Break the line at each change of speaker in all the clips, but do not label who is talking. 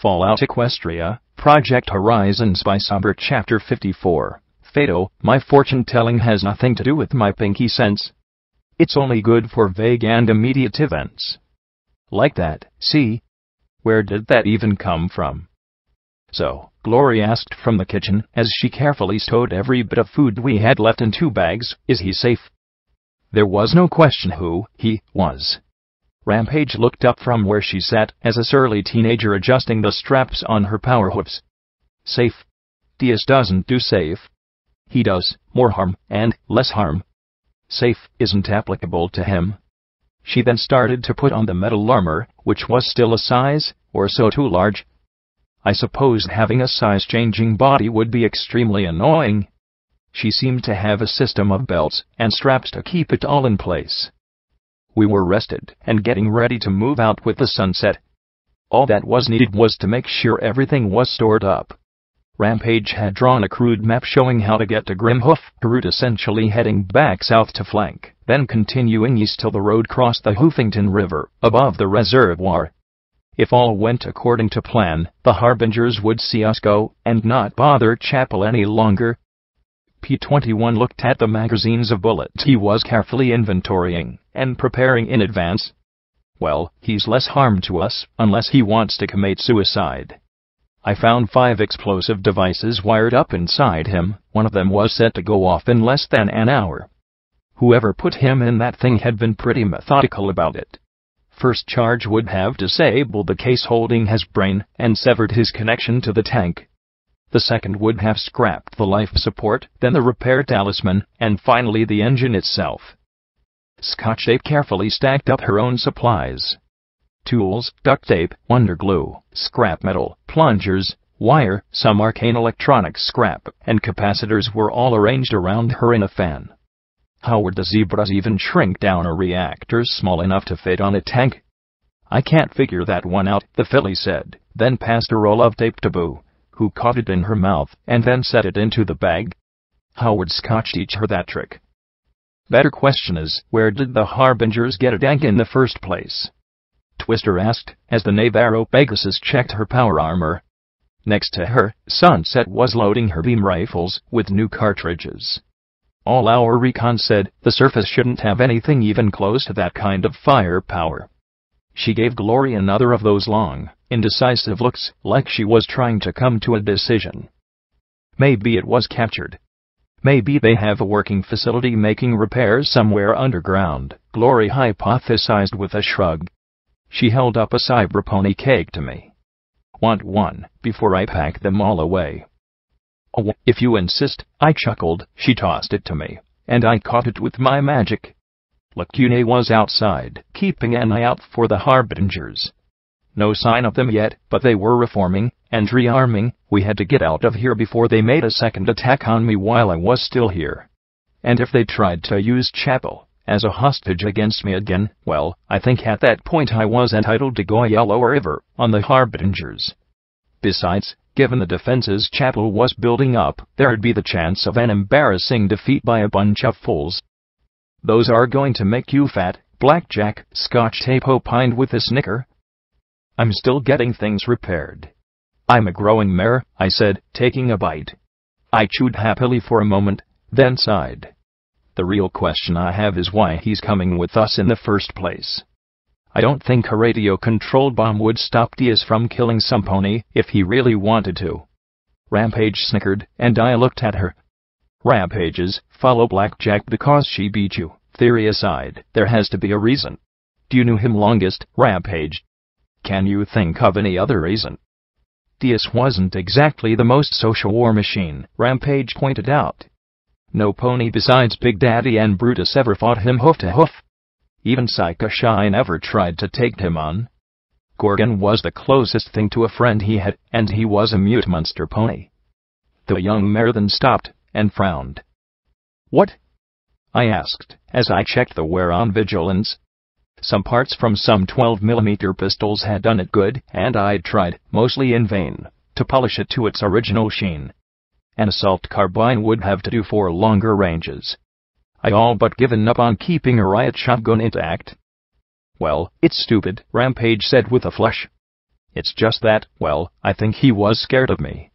Fallout Equestria, Project Horizon Spy Sober Chapter 54. Fato, my fortune-telling has nothing to do with my Pinkie sense. It's only good for vague and immediate events. Like that, see? Where did that even come from? So, Glory asked from the kitchen, as she carefully stowed every bit of food we had left in 2 bags, is he safe? There was no question who he was. Rampage looked up from where she sat, as a surly teenager adjusting the straps on her power hooves. Safe? Diaz doesn't do safe. He does more harm, and less harm. Safe isn't applicable to him. She then started to put on the metal armor, which was still a size or so too large. I suppose having a size-changing body would be extremely annoying. She seemed to have a system of belts and straps to keep it all in place. We were rested and getting ready to move out with the sunset. All that was needed was to make sure everything was stored up. Rampage had drawn a crude map showing how to get to Grimhoof, a route essentially heading back south to flank, then continuing east till the road crossed the Hoofington River, above the reservoir. If all went according to plan, the Harbingers would see us go, and not bother Chapel any longer. P-21 looked at the magazines of bullets he was carefully inventorying and preparing in advance. Well, he's less harm to us, unless he wants to commit suicide. I found 5 explosive devices wired up inside him. One of them was set to go off in less than an hour. Whoever put him in that thing had been pretty methodical about it. First charge would have disabled the case holding his brain and severed his connection to the tank. The second would have scrapped the life support, then the repair talisman, and finally the engine itself. Scotch Tape carefully stacked up her own supplies. Tools, duct tape, wonder glue, scrap metal, plungers, wire, some arcane electronics scrap, and capacitors were all arranged around her in a fan. How would the zebras even shrink down a reactor small enough to fit on a tank? I can't figure that one out, the filly said, then passed a roll of tape to Boo, who caught it in her mouth and then set it into the bag. How would Scotch teach her that trick? Better question is, where did the Harbingers get a tank in the first place? Twister asked, as the Navarro Pegasus checked her power armor. Next to her, Sunset was loading her beam rifles with new cartridges. All our recon said the surface shouldn't have anything even close to that kind of firepower. She gave Glory another of those long, indecisive looks, like she was trying to come to a decision. Maybe it was captured. Maybe they have a working facility making repairs somewhere underground, Glory hypothesized with a shrug. She held up a cyberpony cake to me. Want one, before I pack them all away? Oh, if you insist, I chuckled. She tossed it to me, and I caught it with my magic. Lacune was outside, keeping an eye out for the Harbingers. No sign of them yet, but they were reforming and rearming. We had to get out of here before they made a second attack on me while I was still here. And if they tried to use Chapel as a hostage against me again, well, I think at that point I was entitled to go Yellow River on the Harbingers. Besides, given the defenses Chapel was building up, there'd be the chance of an embarrassing defeat by a bunch of fools. Those are going to make you fat, Blackjack, Scotch Tape opined with a snicker. I'm still getting things repaired. I'm a growing mare, I said, taking a bite. I chewed happily for a moment, then sighed. The real question I have is why he's coming with us in the first place. I don't think a radio-controlled bomb would stop Diaz from killing some pony if he really wanted to. Rampage snickered, and I looked at her. Rampages follow Blackjack because she beat you. Theory aside, there has to be a reason. Do you know him longest, Rampage? Can you think of any other reason? Diaz wasn't exactly the most social war machine, Rampage pointed out. No pony besides Big Daddy and Brutus ever fought him hoof to hoof. Even Psycho Shy never tried to take him on. Gorgon was the closest thing to a friend he had, and he was a mute monster pony. The young mare then stopped and frowned. What? I asked, as I checked the wear on Vigilance. Some parts from some 12mm pistols had done it good, and I'd tried, mostly in vain, to polish it to its original sheen. An assault carbine would have to do for longer ranges. I'd all but given up on keeping a riot shotgun intact. Well, it's stupid, Rampage said with a flush. It's just that, well, I think he was scared of me.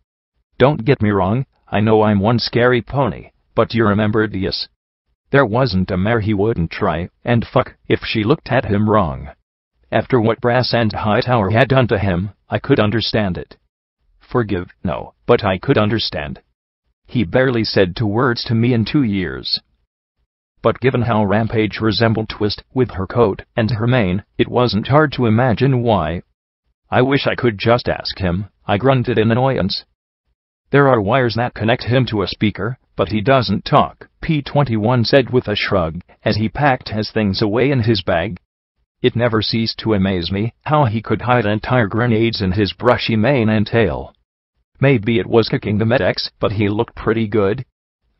Don't get me wrong, I know I'm one scary pony, but you remember Diaz? There wasn't a mare he wouldn't try and fuck if she looked at him wrong. After what Brass and Hightower had done to him, I could understand it. Forgive, no, but I could understand. He barely said 2 words to me in 2 years. But given how Rampage resembled Twist with her coat and her mane, it wasn't hard to imagine why. I wish I could just ask him, I grunted in annoyance. There are wires that connect him to a speaker, but he doesn't talk, P-21 said with a shrug, as he packed his things away in his bag. It never ceased to amaze me how he could hide entire grenades in his brushy mane and tail. Maybe it was kicking the medics, but he looked pretty good.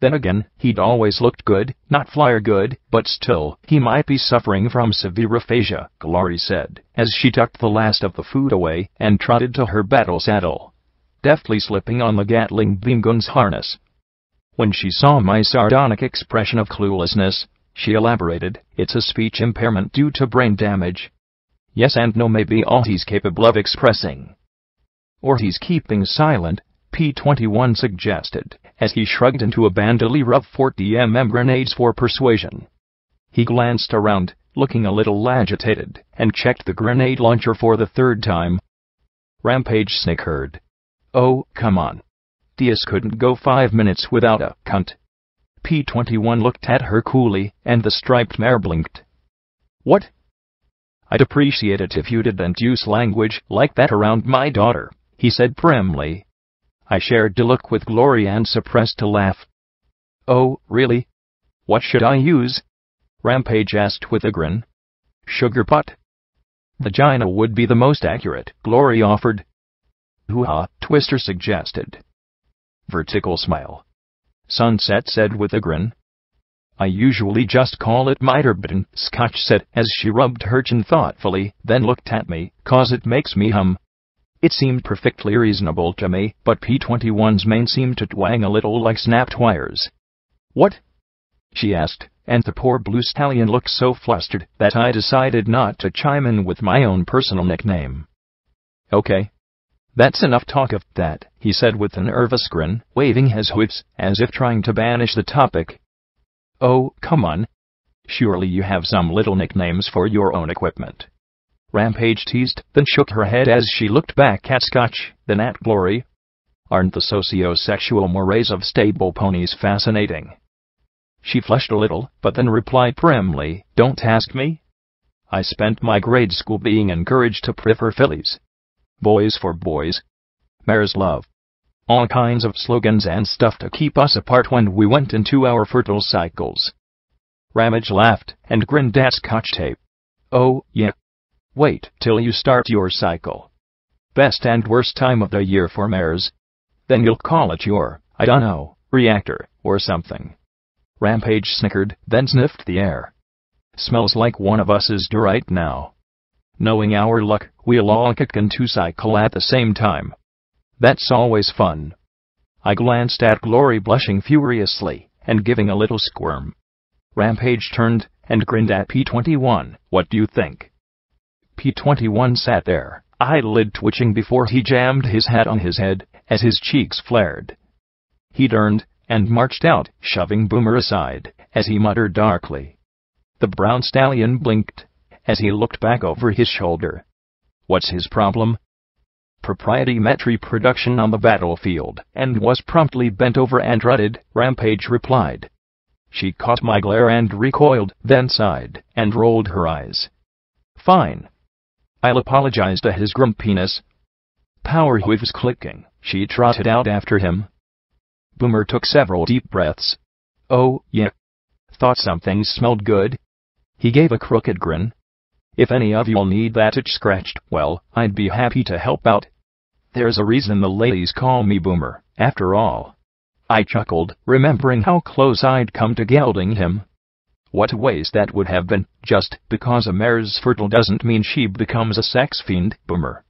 Then again, he'd always looked good, not flyer good, but still, he might be suffering from severe aphasia, Glory said, as she tucked the last of the food away and trotted to her battle saddle, deftly slipping on the Gatling beam gun's harness. When she saw my sardonic expression of cluelessness, she elaborated, it's a speech impairment due to brain damage. Yes and no may be all he's capable of expressing. Or he's keeping silent, P-21 suggested, as he shrugged into a bandolier of 40mm grenades for persuasion. He glanced around, looking a little agitated, and checked the grenade launcher for the 3rd time. Rampage snickered. Oh, come on. Diaz couldn't go 5 minutes without a cunt. P-21 looked at her coolly, and the striped mare blinked. What? I'd appreciate it if you didn't use language like that around my daughter, he said primly. I shared the look with Glory and suppressed a laugh. Oh, really? What should I use? Rampage asked with a grin. Sugar butt? Vagina would be the most accurate, Glory offered. Hoo-ha, Twister suggested. Vertical smile. Sunset said with a grin. I usually just call it miter bitten, Scotch said as she rubbed her chin thoughtfully, then looked at me, 'cause it makes me hum. It seemed perfectly reasonable to me, but P-21's mane seemed to twang a little like snapped wires. What? She asked, and the poor blue stallion looked so flustered that I decided not to chime in with my own personal nickname. Okay. That's enough talk of that, he said with a nervous grin, waving his whips, as if trying to banish the topic. Oh, come on. Surely you have some little nicknames for your own equipment. Rampage teased, then shook her head as she looked back at Scotch, then at Glory. Aren't the socio-sexual mores of stable ponies fascinating? She flushed a little, but then replied primly, Don't ask me. I spent my grade school being encouraged to prefer fillies. Boys for boys. Mares love. All kinds of slogans and stuff to keep us apart when we went into our fertile cycles. Ramage laughed and grinned at Scotch tape. Oh, yeah. Wait till you start your cycle. Best and worst time of the year for mares. Then you'll call it your, I don't know, reactor, or something. Rampage snickered, then sniffed the air. Smells like one of us is due right now. Knowing our luck, we'll all kick into cycle at the same time. That's always fun. I glanced at Glory blushing furiously, and giving a little squirm. Rampage turned, and grinned at P-21, What do you think? P-21 sat there, eyelid twitching before he jammed his hat on his head, as his cheeks flared. He turned, and marched out, shoving Boomer aside, as he muttered darkly. The brown stallion blinked, as he looked back over his shoulder. What's his problem? Proprietary production on the battlefield, and was promptly bent over and rutted, Rampage replied. She caught my glare and recoiled, then sighed, and rolled her eyes. Fine. I'll apologize to his grumpiness. Power hooves clicking, she trotted out after him. Boomer took several deep breaths. Oh, yeah. Thought something smelled good. He gave a crooked grin. If any of you'll need that itch scratched, well, I'd be happy to help out. There's a reason the ladies call me Boomer, after all. I chuckled, remembering how close I'd come to gelding him. What a waste that would have been, just because a mare's fertile doesn't mean she becomes a sex fiend, Boomer.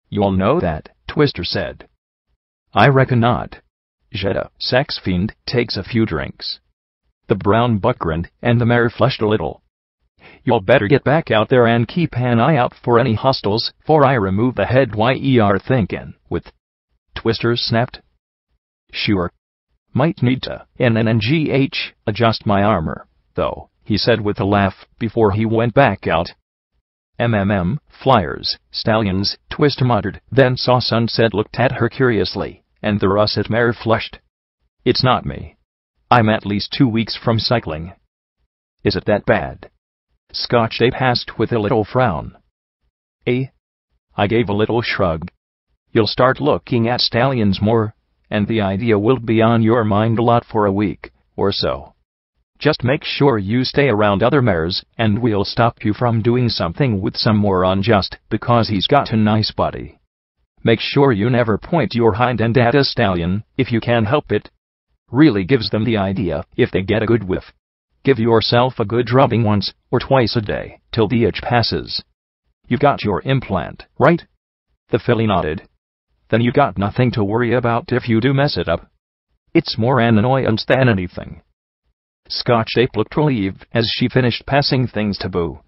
You'll know that, Twister said. I reckon not. Jetta, sex fiend, takes a few drinks. The brown buck grinned, and the mare flushed a little. You'll better get back out there and keep an eye out for any hostiles, for I remove the head you're thinking, with. Twister snapped. Sure. Might need to, adjust my armor, though, he said with a laugh, before he went back out. Flyers, stallions, Twister muttered, then saw Sunset looked at her curiously, and the russet mare flushed. It's not me. I'm at least 2 weeks from cycling. Is it that bad? Scotch Ape asked with a little frown. I gave a little shrug. You'll start looking at stallions more, and the idea will be on your mind a lot for a week or so. Just make sure you stay around other mares, and we'll stop you from doing something with some moron just because he's got a nice body. Make sure you never point your hind end at a stallion, if you can help it. Really gives them the idea, if they get a good whiff. Give yourself a good rubbing once or twice a day, till the itch passes. You've got your implant, right? The filly nodded. Then you got nothing to worry about if you do mess it up. It's more an annoyance than anything. Scotch Ape looked relieved as she finished passing things to Boo.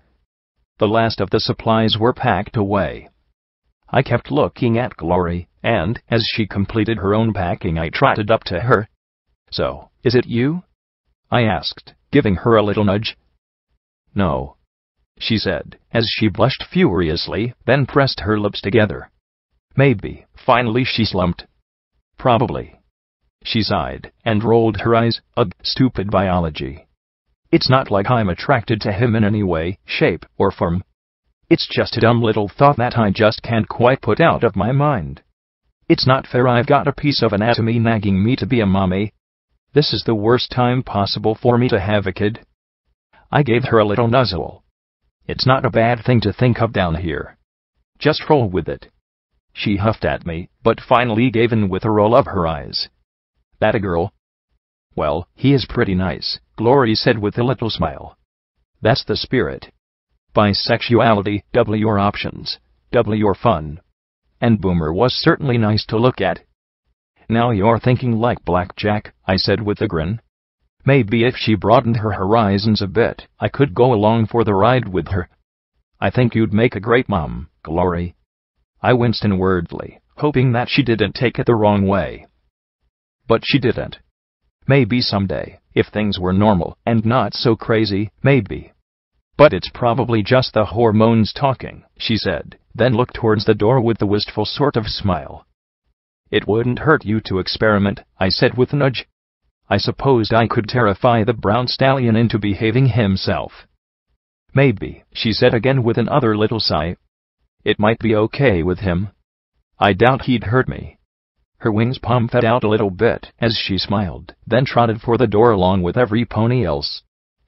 The last of the supplies were packed away. I kept looking at Glory, and, as she completed her own packing, I trotted up to her. So, is it you? I asked, giving her a little nudge. No, she said, as she blushed furiously, then pressed her lips together. Maybe, finally she slumped. Probably. She sighed, and rolled her eyes. Ugh, stupid biology. It's not like I'm attracted to him in any way, shape, or form. It's just a dumb little thought that I just can't quite put out of my mind. It's not fair I've got a piece of anatomy nagging me to be a mommy. This is the worst time possible for me to have a kid. I gave her a little nuzzle. It's not a bad thing to think of down here. Just roll with it. She huffed at me, but finally gave in with a roll of her eyes. That a girl? Well, he is pretty nice, Glory said with a little smile. That's the spirit. Bisexuality, double your options, double your fun. And Boomer was certainly nice to look at. Now you're thinking like Blackjack, I said with a grin. Maybe if she broadened her horizons a bit, I could go along for the ride with her. I think you'd make a great mom, Glory. I winced inwardly, hoping that she didn't take it the wrong way. But she didn't. Maybe someday, if things were normal and not so crazy, maybe. But it's probably just the hormones talking, she said, then looked towards the door with a wistful sort of smile. It wouldn't hurt you to experiment, I said with a nudge. I supposed I could terrify the brown stallion into behaving himself. Maybe, she said again with another little sigh. It might be okay with him. I doubt he'd hurt me. Her wings puffed out a little bit as she smiled, then trotted for the door along with every pony else.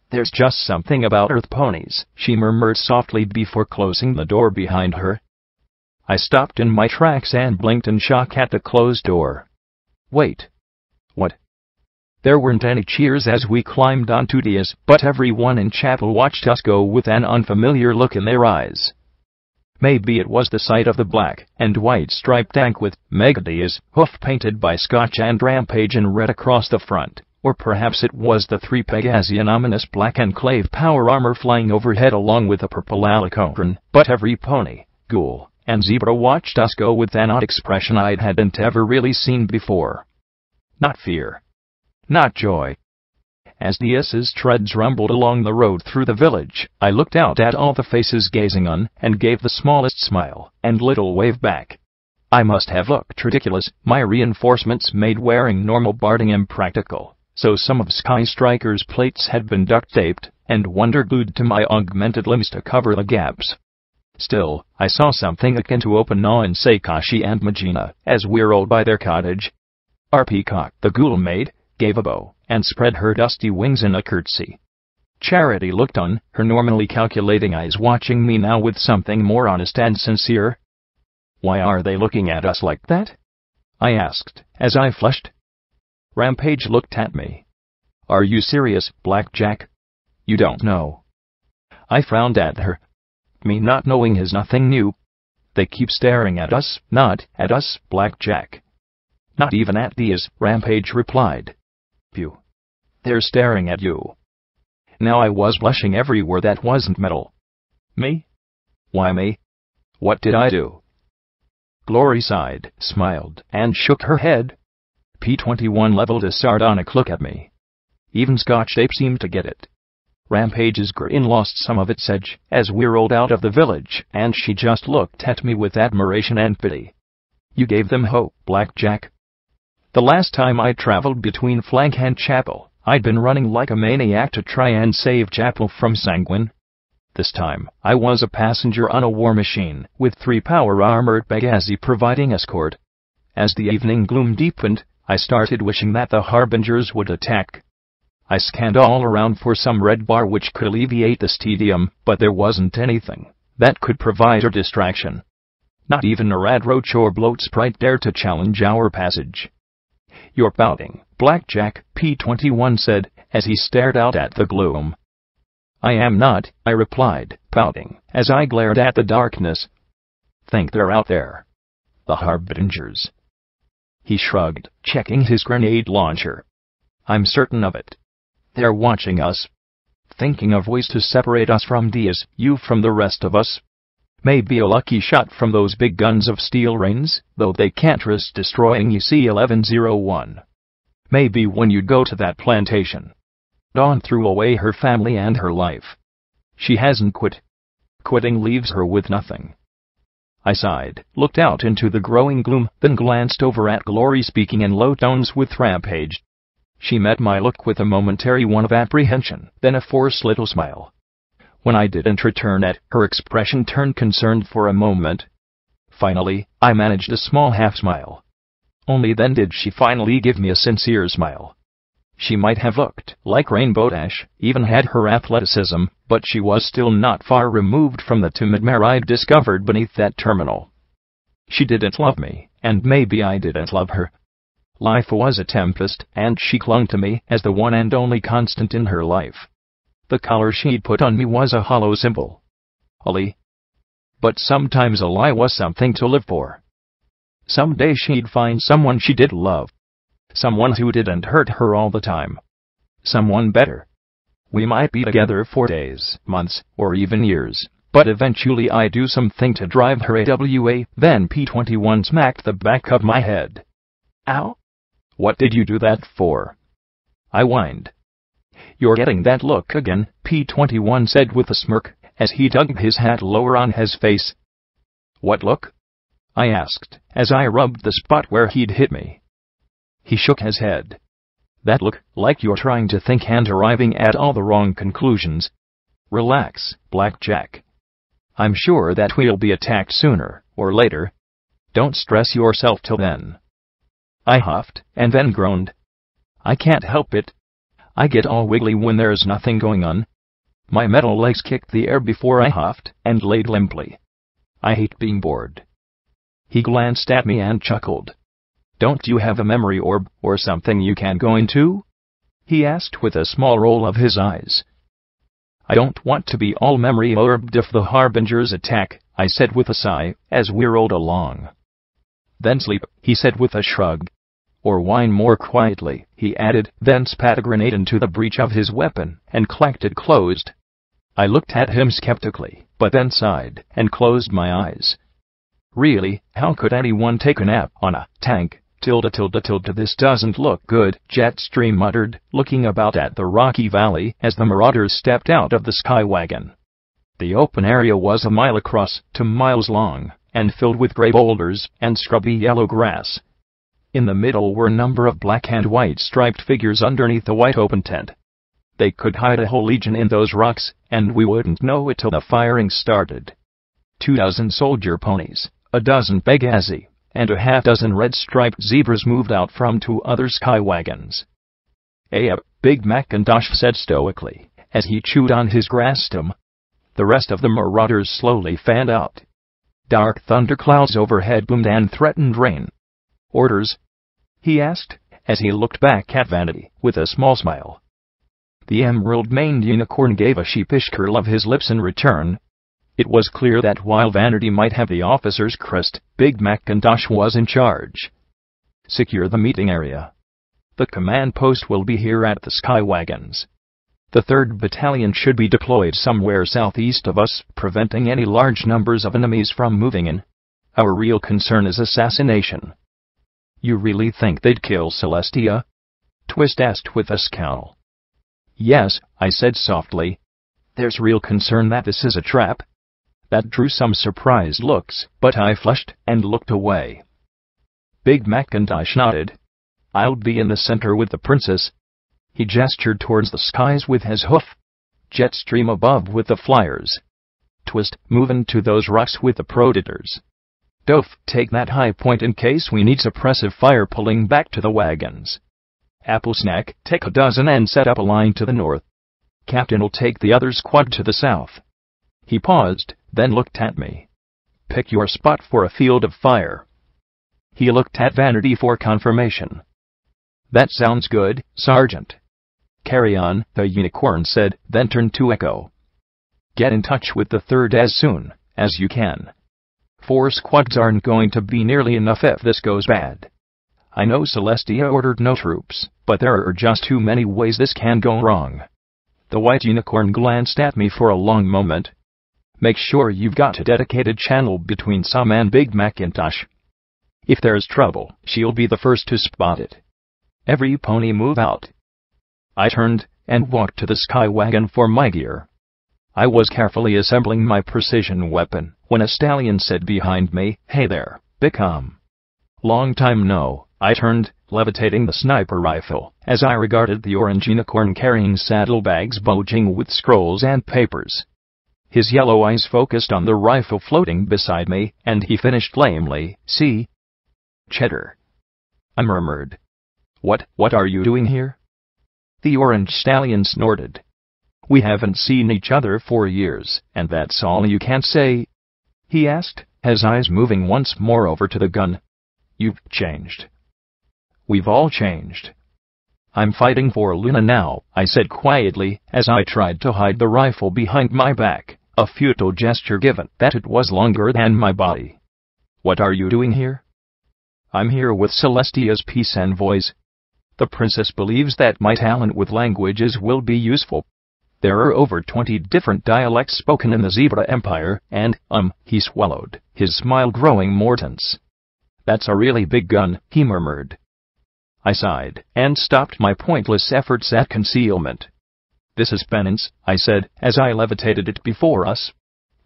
There's just something about earth ponies, she murmured softly before closing the door behind her. I stopped in my tracks and blinked in shock at the closed door. Wait. What? There weren't any cheers as we climbed onto Diaz, but everyone in chapel watched us go with an unfamiliar look in their eyes. Maybe it was the sight of the black and white striped tank with Mega Diaz hoof painted by Scotch and Rampage in red across the front, or perhaps it was the 3 Pegasian ominous black Enclave power armor flying overhead along with a purple alicorn, but every pony, ghoul, and zebra watched us go with an odd expression I hadn't ever really seen before. Not fear. Not joy. As Diaz's treads rumbled along the road through the village, I looked out at all the faces gazing on, and gave the smallest smile and little wave back. I must have looked ridiculous. My reinforcements made wearing normal barding impractical, so some of Sky Striker's plates had been duct-taped and wonder glued to my augmented limbs to cover the gaps. Still, I saw something akin to open awe in Seikashi and Magina as we rolled by their cottage. Our peacock, the ghoul maid, gave a bow and spread her dusty wings in a curtsy. Charity looked on, her normally calculating eyes watching me now with something more honest and sincere. Why are they looking at us like that? I asked, as I flushed. Rampage looked at me. Are you serious, Blackjack? You don't know. I frowned at her. Me not knowing is nothing new. They keep staring at us, not at us, Blackjack. Not even at Diaz, Rampage replied. Phew. They're staring at you. Now I was blushing everywhere that wasn't metal. Me? Why me? What did I do? Glory sighed, smiled, and shook her head. P-21 leveled a sardonic look at me. Even Scotch Tape seemed to get it. Rampage's grin lost some of its edge as we rolled out of the village, and she just looked at me with admiration and pity. You gave them hope, Blackjack. The last time I traveled between Flank and Chapel, I'd been running like a maniac to try and save Chapel from Sanguine. This time, I was a passenger on a war machine, with 3 power-armored Benghazi providing escort. As the evening gloom deepened, I started wishing that the Harbingers would attack. I scanned all around for some red bar which could alleviate this tedium, but there wasn't anything that could provide a distraction. Not even a rad roach or bloat sprite dared to challenge our passage. You're pouting, Blackjack, P-21 said, as he stared out at the gloom. I am not, I replied, pouting, as I glared at the darkness. Think they're out there. The Harbingers. He shrugged, checking his grenade launcher. I'm certain of it. They're watching us. Thinking of ways to separate us from these, you from the rest of us. Maybe a lucky shot from those big guns of steel rains, though they can't risk destroying EC-1101. Maybe when you go to that plantation. Dawn threw away her family and her life. She hasn't quit. Quitting leaves her with nothing. I sighed, looked out into the growing gloom, then glanced over at Glory speaking in low tones with Rampage. She met my look with a momentary one of apprehension, then a forced little smile. When I didn't return it, her expression turned concerned for a moment. Finally, I managed a small half-smile. Only then did she finally give me a sincere smile. She might have looked like Rainbow Dash, even had her athleticism, but she was still not far removed from the timid mare I'd discovered beneath that terminal. She didn't love me, and maybe I didn't love her. Life was a tempest, and she clung to me as the one and only constant in her life. The collar she'd put on me was a hollow symbol. A lie. But sometimes a lie was something to live for. Someday she'd find someone she did love. Someone who didn't hurt her all the time. Someone better. We might be together for days, months, or even years, but eventually I'd do something to drive her away. Then P-21 smacked the back of my head. Ow? What did you do that for? I whined. You're getting that look again, P-21 said with a smirk, as he tugged his hat lower on his face. What look? I asked, as I rubbed the spot where he'd hit me. He shook his head. That look, like you're trying to think and arriving at all the wrong conclusions. Relax, Blackjack. I'm sure that we'll be attacked sooner or later. Don't stress yourself till then. I huffed, and then groaned. I can't help it. I get all wiggly when there's nothing going on. My metal legs kicked the air before I huffed, and laid limply. I hate being bored. He glanced at me and chuckled. Don't you have a memory orb, or something you can go into? He asked with a small roll of his eyes. I don't want to be all memory orbed if the Harbingers attack, I said with a sigh, as we rolled along. Then sleep, he said with a shrug. Or whine more quietly, he added, then spat a grenade into the breech of his weapon, and clacked it closed. I looked at him skeptically, but then sighed, and closed my eyes. Really, how could anyone take a nap on a tank? This doesn't look good, Jetstream muttered, looking about at the rocky valley as the marauders stepped out of the skywagon. The open area was a mile across, 2 miles long, and filled with gray boulders and scrubby yellow grass. In the middle were a number of black and white striped figures underneath the white open tent. They could hide a whole legion in those rocks, and we wouldn't know it till the firing started. 24 soldier ponies, a dozen Benghazi, and a half-dozen red-striped zebras moved out from 2 other skywagons. Yep, Big Macintosh said stoically, as he chewed on his grass stem. The rest of the marauders slowly fanned out. Dark thunderclouds overhead boomed and threatened rain. Orders? He asked, as he looked back at Vanity, with a small smile. The emerald-maned unicorn gave a sheepish curl of his lips in return. It was clear that while Vanity might have the officer's crest, Big Macintosh was in charge. Secure the meeting area. The command post will be here at the skywagons. The 3rd Battalion should be deployed somewhere southeast of us, preventing any large numbers of enemies from moving in. Our real concern is assassination." "You really think they'd kill Celestia?" Twist asked with a scowl. "Yes," I said softly. "There's real concern that this is a trap." That drew some surprised looks, but I flushed and looked away. Big Macintosh nodded. "I'll be in the center with the princess." He gestured towards the skies with his hoof. "Jetstream above with the flyers. Twist, move into those rocks with the predators. Doof, take that high point in case we need suppressive fire pulling back to the wagons. Applesnack, take a dozen and set up a line to the north. Captain'll take the other squad to the south." He paused, then looked at me. "Pick your spot for a field of fire." He looked at Vanity for confirmation. "That sounds good, Sergeant." "Carry on," the unicorn said, then turned to Echo. "Get in touch with the 3rd as soon as you can. 4 squads aren't going to be nearly enough if this goes bad. I know Celestia ordered no troops, but there are just too many ways this can go wrong." The white unicorn glanced at me for a long moment. "Make sure you've got a dedicated channel between Sam and Big Macintosh. If there's trouble, she'll be the first to spot it. Every pony move out." I turned and walked to the sky wagon for my gear. I was carefully assembling my precision weapon when a stallion said behind me, "Hey there, Bicom." "Long time no." I turned, levitating the sniper rifle, as I regarded the orange unicorn carrying saddlebags bulging with scrolls and papers. His yellow eyes focused on the rifle floating beside me, and he finished lamely, "See? Cheddar." I murmured. What are you doing here?" The orange stallion snorted. "We haven't seen each other for years, and that's all you can't say?" he asked, his eyes moving once more over to the gun. "You've changed." "We've all changed." "I'm fighting for Luna now," I said quietly, as I tried to hide the rifle behind my back, a futile gesture given that it was longer than my body. "What are you doing here?" "I'm here with Celestia's peace envoys. The princess believes that my talent with languages will be useful. There are over 20 different dialects spoken in the Zebra Empire, and, he swallowed, his smile growing more tense. "That's a really big gun," he murmured. I sighed, and stopped my pointless efforts at concealment. "This is penance," I said, as I levitated it before us.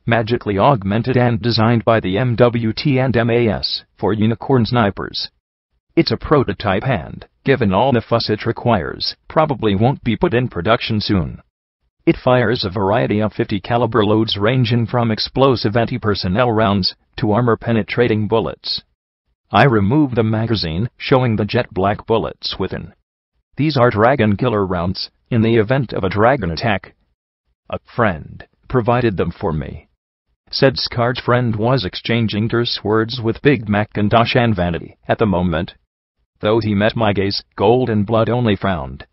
"Magically augmented and designed by the MWT and MAS, for unicorn snipers. It's a prototype and, given all the fuss it requires, probably won't be put in production soon. It fires a variety of 50 caliber loads ranging from explosive anti-personnel rounds to armor-penetrating bullets." I removed the magazine, showing the jet black bullets within. "These are dragon killer rounds, in the event of a dragon attack. A friend provided them for me." Said Scar's friend was exchanging terse words with Big Macintosh and Vanity at the moment. Though he met my gaze, Golden Blood only frowned.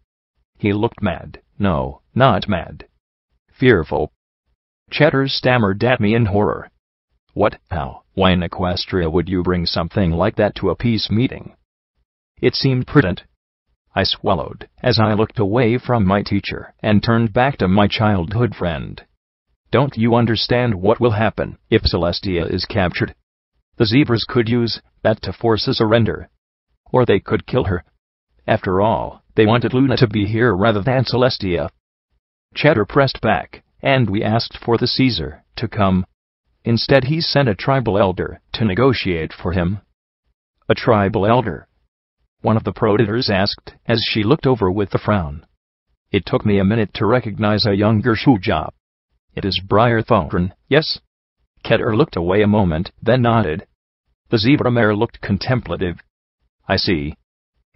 He looked mad. No, not mad. Fearful. Cheddar stammered at me in horror. "What? How? Why in Equestria would you bring something like that to a peace meeting?" It seemed prudent. I swallowed, as I looked away from my teacher and turned back to my childhood friend. "Don't you understand what will happen if Celestia is captured? The zebras could use that to force a surrender. Or they could kill her. After all, they wanted Luna to be here rather than Celestia." Cheddar pressed back, "And we asked for the Caesar to come. Instead he sent a tribal elder to negotiate for him." "A tribal elder?" one of the predators asked, as she looked over with a frown. It took me a minute to recognize a younger Shuja. "It is Briar Thorn, yes?" Cheddar looked away a moment, then nodded. The zebra mare looked contemplative. "I see.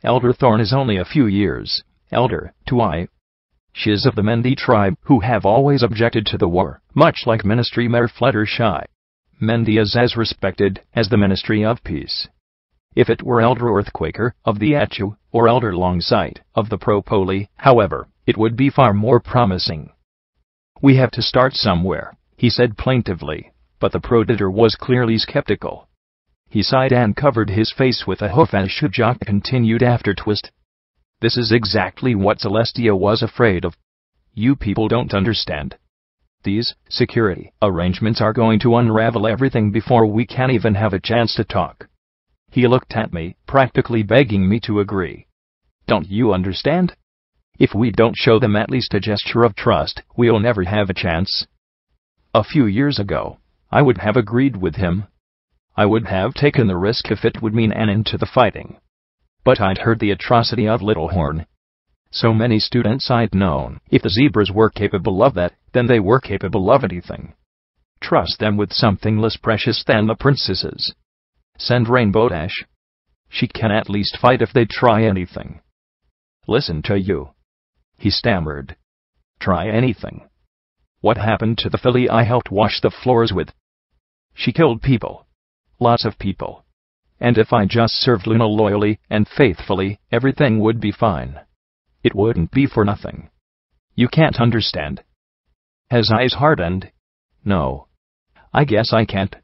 Elder Thorn is only a few years elder, to I. She is of the Mendi tribe, who have always objected to the war, much like Ministry Mare Fluttershy. Mendi is as respected as the Ministry of Peace. If it were Elder Earthquaker, of the Achu, or Elder Longsight, of the Propoli, however, it would be far more promising." "We have to start somewhere," he said plaintively, but the predator was clearly skeptical. He sighed and covered his face with a hoof as Shujak continued after Twist. "This is exactly what Celestia was afraid of. You people don't understand. These security arrangements are going to unravel everything before we can even have a chance to talk." He looked at me, practically begging me to agree. "Don't you understand? If we don't show them at least a gesture of trust, we'll never have a chance." A few years ago, I would have agreed with him. I would have taken the risk if it would mean an end to the fighting. But I'd heard the atrocity of Little Horn. So many students I'd known, if the zebras were capable of that, then they were capable of anything. Trust them with something less precious than the princesses. Send Rainbow Dash. She can at least fight if they try anything. "Listen to you," he stammered. "Try anything. What happened to the filly I helped wash the floors with? She killed people. Lots of people. And if I just served Luna loyally and faithfully, everything would be fine. It wouldn't be for nothing. You can't understand." His eyes hardened. "No. I guess I can't.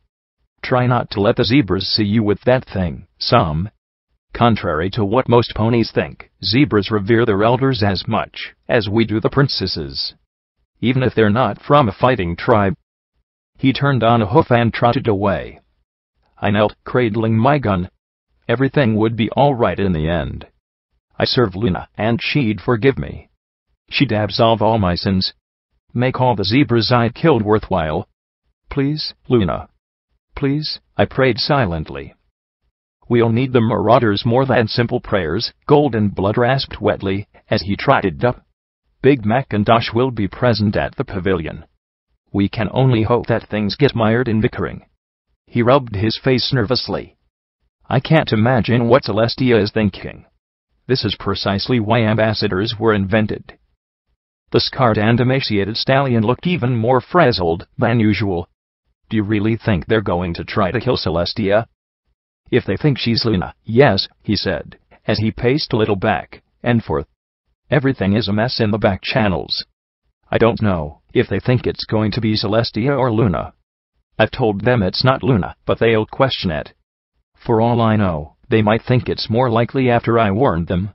Try not to let the zebras see you with that thing, Sam." Contrary to what most ponies think, zebras revere their elders as much as we do the princesses, even if they're not from a fighting tribe. He turned on a hoof and trotted away. I knelt, cradling my gun. Everything would be all right in the end. I served Luna, and she'd forgive me. She'd absolve all my sins. Make all the zebras I'd killed worthwhile. "Please, Luna. Please," I prayed silently. "We'll need the marauders more than simple prayers," Golden Blood rasped wetly, as he trotted up. "Big Macintosh will be present at the pavilion. We can only hope that things get mired in bickering." He rubbed his face nervously. "I can't imagine what Celestia is thinking. This is precisely why ambassadors were invented." The scarred and emaciated stallion looked even more frazzled than usual. "Do you really think they're going to try to kill Celestia?" "If they think she's Luna, yes," he said, as he paced a little back and forth. "Everything is a mess in the back channels. I don't know if they think it's going to be Celestia or Luna. I've told them it's not Luna, but they'll question it. For all I know, they might think it's more likely after I warned them."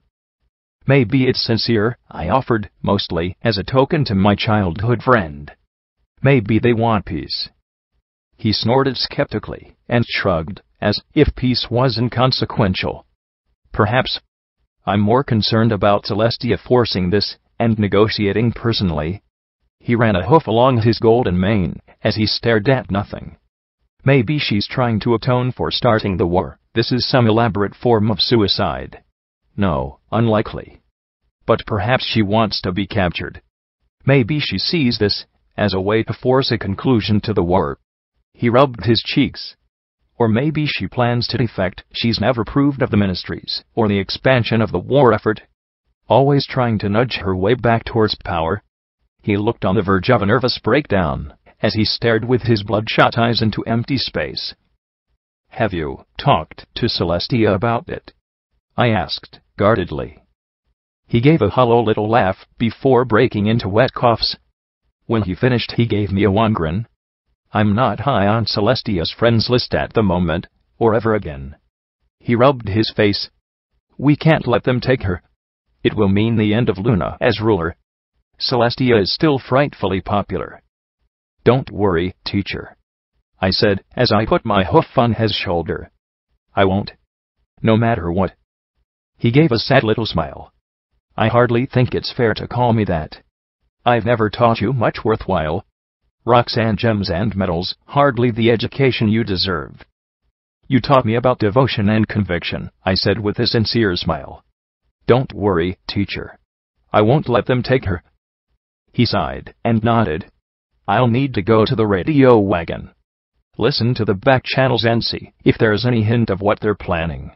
"Maybe it's sincere," I offered, mostly as a token to my childhood friend. "Maybe they want peace." He snorted skeptically and shrugged, as if peace was inconsequential. "Perhaps. I'm more concerned about Celestia forcing this and negotiating personally." He ran a hoof along his golden mane as he stared at nothing. "Maybe she's trying to atone for starting the war. This is some elaborate form of suicide. No, unlikely. But perhaps she wants to be captured. Maybe she sees this as a way to force a conclusion to the war." He rubbed his cheeks. "Or maybe she plans to defect. She's never approved of the ministries or the expansion of the war effort. Always trying to nudge her way back towards power." He looked on the verge of a nervous breakdown as he stared with his bloodshot eyes into empty space. "Have you talked to Celestia about it?" I asked, guardedly. He gave a hollow little laugh before breaking into wet coughs. When he finished, he gave me a wan grin. "I'm not high on Celestia's friends list at the moment, or ever again." He rubbed his face. "We can't let them take her. It will mean the end of Luna as ruler. Celestia is still frightfully popular." "Don't worry, teacher," I said, as I put my hoof on his shoulder. "I won't. No matter what." He gave a sad little smile. "I hardly think it's fair to call me that. I've never taught you much worthwhile. Rocks and gems and medals, hardly the education you deserve." "You taught me about devotion and conviction," I said with a sincere smile. "Don't worry, teacher. I won't let them take her." He sighed and nodded. "I'll need to go to the radio wagon. Listen to the back channels and see if there's any hint of what they're planning.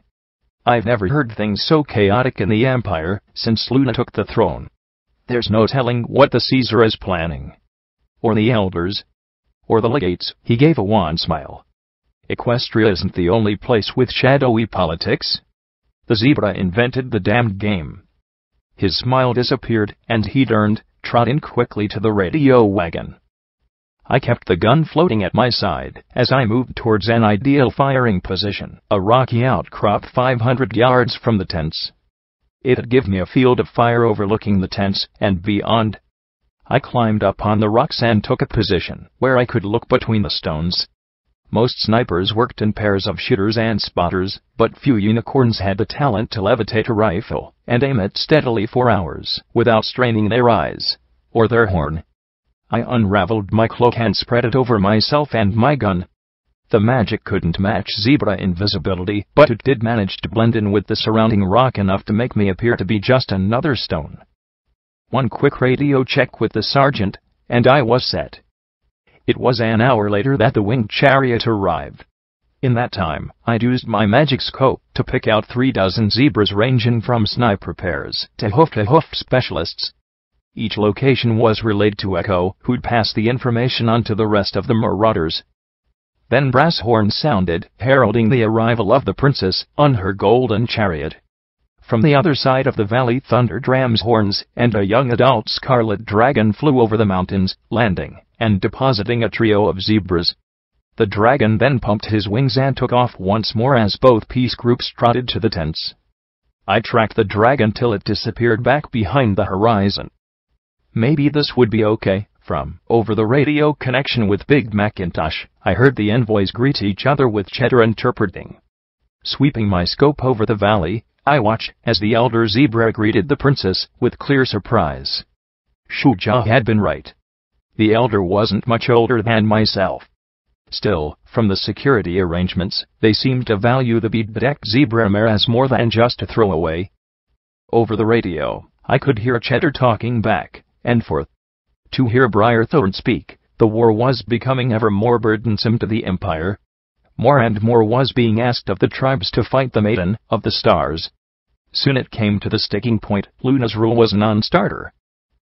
I've never heard things so chaotic in the Empire since Luna took the throne. There's no telling what the Caesar is planning. Or the elders. Or the legates." He gave a wan smile. "Equestria isn't the only place with shadowy politics. The zebra invented the damned game." His smile disappeared, and he turned, trotting quickly to the radio wagon. I kept the gun floating at my side as I moved towards an ideal firing position, a rocky outcrop 500 yards from the tents. It'd give me a field of fire overlooking the tents and beyond. I climbed up on the rocks and took a position where I could look between the stones. Most snipers worked in pairs of shooters and spotters, but few unicorns had the talent to levitate a rifle and aim it steadily for hours without straining their eyes or their horn. I unraveled my cloak and spread it over myself and my gun. The magic couldn't match zebra invisibility, but it did manage to blend in with the surrounding rock enough to make me appear to be just another stone. One quick radio check with the sergeant, and I was set. It was an hour later that the winged chariot arrived. In that time, I'd used my magic scope to pick out 36 zebras ranging from sniper pairs to hoof specialists. Each location was relayed to Echo, who'd pass the information on to the rest of the marauders. Then brass horns sounded, heralding the arrival of the princess on her golden chariot. From the other side of the valley thundered ram's horns, and a young adult scarlet dragon flew over the mountains, landing and depositing a trio of zebras. The dragon then pumped his wings and took off once more as both peace groups trotted to the tents. I tracked the dragon till it disappeared back behind the horizon. Maybe this would be okay. From over the radio connection with Big Macintosh, I heard the envoys greet each other with Cheddar interpreting. Sweeping my scope over the valley, I watched as the elder zebra greeted the princess with clear surprise. Shuja had been right. The elder wasn't much older than myself. Still, from the security arrangements, they seemed to value the bead-bedecked zebra mare as more than just a throwaway. Over the radio, I could hear Cheddar talking back and forth. To hear Briarthorn speak, the war was becoming ever more burdensome to the Empire. More and more was being asked of the tribes to fight the Maiden of the Stars. Soon it came to the sticking point. Luna's rule was non-starter.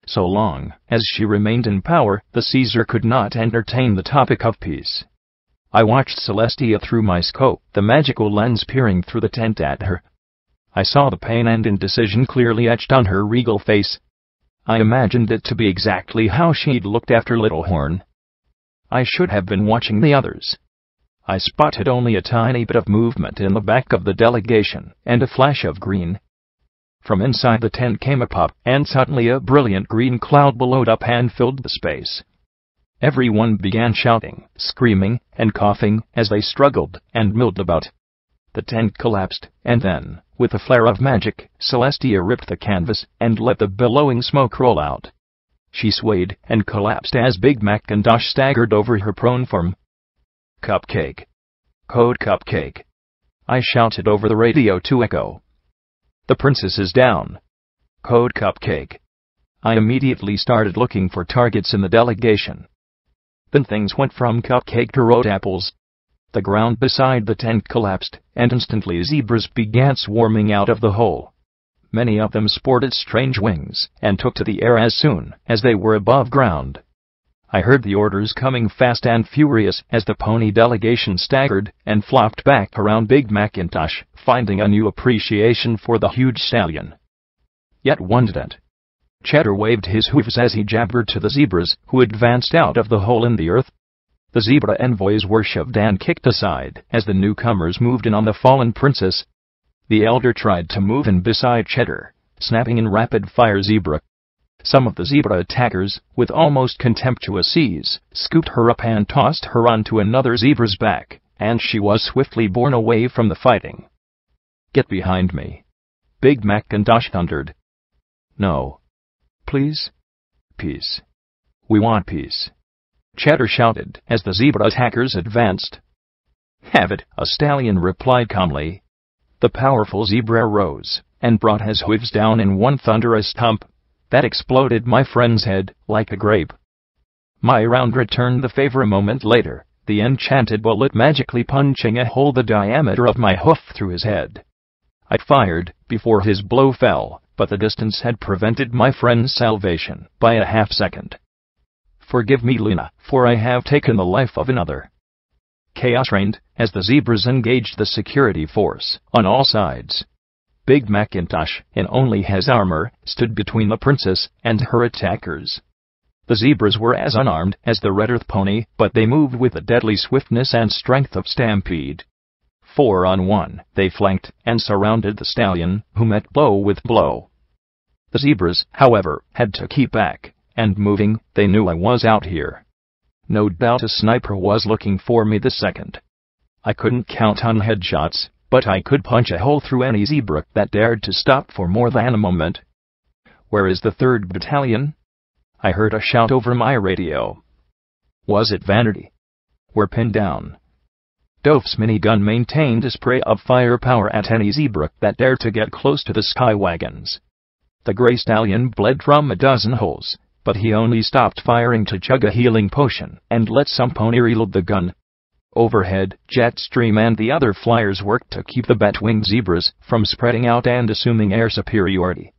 So long as she remained in power, the Caesar could not entertain the topic of peace. I watched Celestia through my scope, the magical lens peering through the tent at her. I saw the pain and indecision clearly etched on her regal face. I imagined it to be exactly how she'd looked after Littlehorn. I should have been watching the others. I spotted only a tiny bit of movement in the back of the delegation, and a flash of green. From inside the tent came a pop, and suddenly a brilliant green cloud billowed up and filled the space. Everyone began shouting, screaming, and coughing as they struggled and milled about. The tent collapsed, and then, with a flare of magic, Celestia ripped the canvas and let the billowing smoke roll out. She swayed and collapsed as Big Macintosh staggered over her prone form. Cupcake. Code Cupcake. I shouted over the radio to Echo. The princess is down. Code Cupcake. I immediately started looking for targets in the delegation. Then things went from cupcake to road apples. The ground beside the tent collapsed, and instantly zebras began swarming out of the hole. Many of them sported strange wings, and took to the air as soon as they were above ground. I heard the orders coming fast and furious as the pony delegation staggered and flopped back around Big Macintosh, finding a new appreciation for the huge stallion. Yet one didn't. Cheddar waved his hooves as he jabbered to the zebras, who advanced out of the hole in the earth. The zebra envoys were shoved and kicked aside as the newcomers moved in on the fallen princess. The elder tried to move in beside Cheddar, snapping in rapid-fire zebra. Some of the zebra attackers, with almost contemptuous ease, scooped her up and tossed her onto another zebra's back, and she was swiftly borne away from the fighting. Get behind me. Big Macintosh thundered. No. Please? Peace. We want peace. Cheddar shouted as the zebra attackers advanced. Have it, a stallion replied calmly. The powerful zebra rose and brought his hooves down in one thunderous thump that exploded my friend's head like a grape. My round returned the favor a moment later, the enchanted bullet magically punching a hole the diameter of my hoof through his head. I fired before his blow fell, but the distance had prevented my friend's salvation by a half-second. Forgive me, Luna, for I have taken the life of another. Chaos reigned as the zebras engaged the security force on all sides. Big Macintosh, in only his armor, stood between the princess and her attackers. The zebras were as unarmed as the red earth pony, but they moved with the deadly swiftness and strength of Stampede. 4-on-1, they flanked and surrounded the stallion, who met blow with blow. The zebras, however, had to keep back and moving. They knew I was out here. No doubt a sniper was looking for me the second. I couldn't count on headshots, but I could punch a hole through any zebra that dared to stop for more than a moment. "Where is the 3rd Battalion?" I heard a shout over my radio. Was it Vanity? "We're pinned down." Dove's minigun maintained a spray of firepower at any zebra that dared to get close to the sky wagons. The gray stallion bled from a dozen holes, but he only stopped firing to chug a healing potion and let some pony reload the gun. Overhead, Jetstream and the other flyers worked to keep the bat-winged zebras from spreading out and assuming air superiority.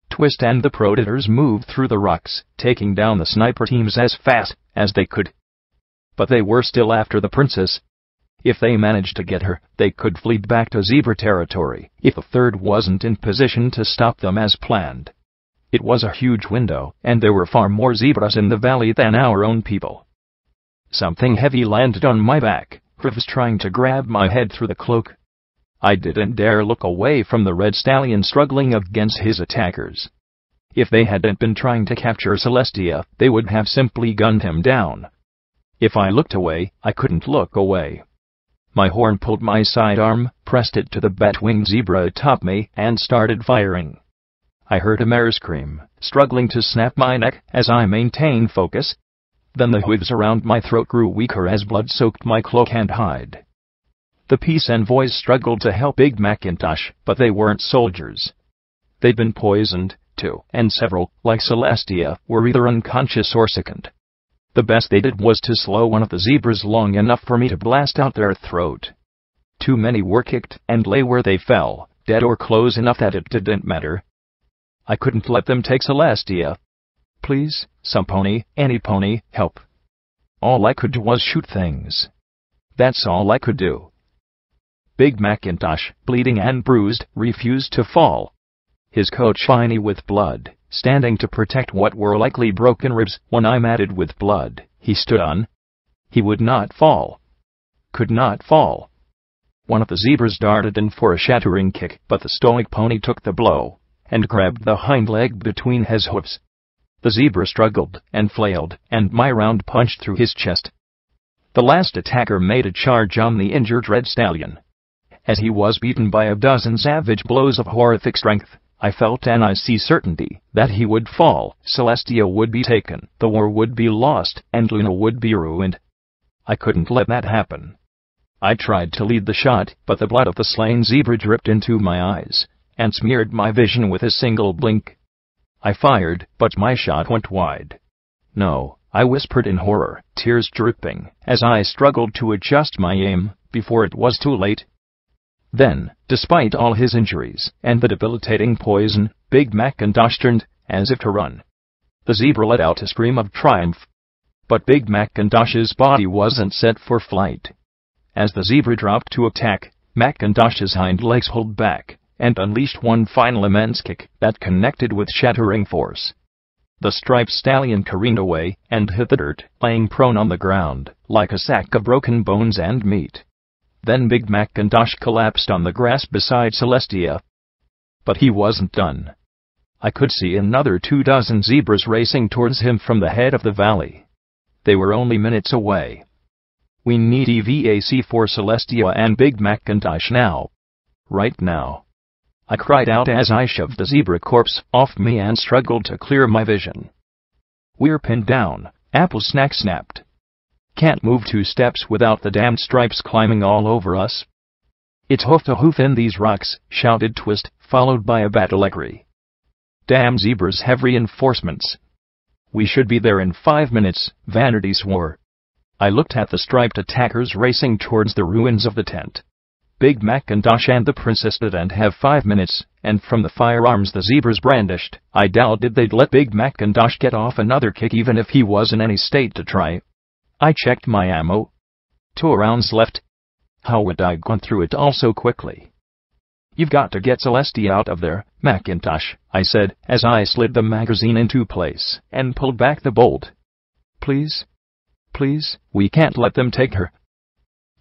Twist and the Predators moved through the rocks, taking down the sniper teams as fast as they could. But they were still after the princess. If they managed to get her, they could flee back to zebra territory if the 3rd wasn't in position to stop them as planned. It was a huge window, and there were far more zebras in the valley than our own people. Something heavy landed on my back, hooves trying to grab my head through the cloak. I didn't dare look away from the red stallion struggling against his attackers. If they hadn't been trying to capture Celestia, they would have simply gunned him down. If I looked away, I couldn't look away. My horn pulled my sidearm, pressed it to the bat-winged zebra atop me, and started firing. I heard a mare scream, struggling to snap my neck as I maintained focus. Then the hooves around my throat grew weaker as blood soaked my cloak and hide. The peace envoys struggled to help Big Macintosh, but they weren't soldiers. They'd been poisoned, too, and several, like Celestia, were either unconscious or sickened. The best they did was to slow one of the zebras long enough for me to blast out their throat. Too many were kicked and lay where they fell, dead or close enough that it didn't matter. I couldn't let them take Celestia. "Please, some pony, any pony, help." All I could do was shoot things. That's all I could do. Big Macintosh, bleeding and bruised, refused to fall. His coat shiny with blood, standing to protect what were likely broken ribs, one eye matted with blood, he stood on. He would not fall. Could not fall. One of the zebras darted in for a shattering kick, but the stoic pony took the blow and grabbed the hind leg between his hoofs. The zebra struggled and flailed, and my round punched through his chest. The last attacker made a charge on the injured red stallion. As he was beaten by a dozen savage blows of horrific strength, I felt an icy certainty that he would fall, Celestia would be taken, the war would be lost, and Luna would be ruined. I couldn't let that happen. I tried to lead the shot, but the blood of the slain zebra dripped into my eyes and smeared my vision with a single blink. I fired, but my shot went wide. "No," I whispered in horror, tears dripping, as I struggled to adjust my aim before it was too late. Then, despite all his injuries and the debilitating poison, Big Macintosh turned, as if to run. The zebra let out a scream of triumph. But Big Macintosh's body wasn't set for flight. As the zebra dropped to attack, Macintosh's hind legs pulled back and unleashed one final immense kick that connected with shattering force. The striped stallion careened away and hit the dirt, laying prone on the ground, like a sack of broken bones and meat. Then Big Macintosh collapsed on the grass beside Celestia. But he wasn't done. I could see another 24 zebras racing towards him from the head of the valley. They were only minutes away. "We need EVAC for Celestia and Big Macintosh now. Right now," I cried out as I shoved the zebra corpse off me and struggled to clear my vision. "We're pinned down," Apple Snack snapped. "Can't move 2 steps without the damned stripes climbing all over us." "It's hoof to hoof in these rocks," shouted Twist, followed by a battle agree. "Damn zebras have reinforcements." "We should be there in 5 minutes," Vanity swore. I looked at the striped attackers racing towards the ruins of the tent. Big Macintosh and the princess didn't have 5 minutes, and from the firearms the zebras brandished, I doubted they'd let Big Macintosh get off another kick even if he was in any state to try. I checked my ammo. 2 rounds left. How would I gone through it all so quickly? "You've got to get Celestia out of there, Macintosh," I said, as I slid the magazine into place and pulled back the bolt. "Please? Please, we can't let them take her."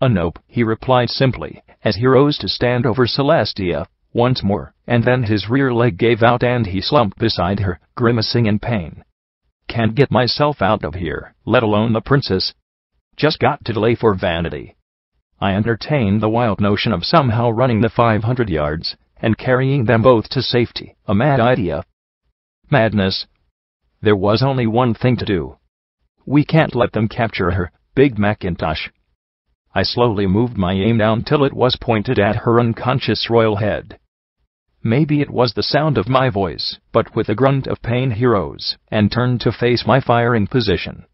"Nope," he replied simply, as he rose to stand over Celestia once more, and then his rear leg gave out and he slumped beside her, grimacing in pain. can't get myself out of here, let alone the princess. Just got to delay for vanity. I entertained the wild notion of somehow running the 500 yards and carrying them both to safety. A mad idea. Madness. There was only one thing to do. We can't let them capture her, Big Macintosh. I slowly moved my aim down till it was pointed at her unconscious royal head. Maybe it was the sound of my voice, but with a grunt of pain he rose and turned to face my firing position.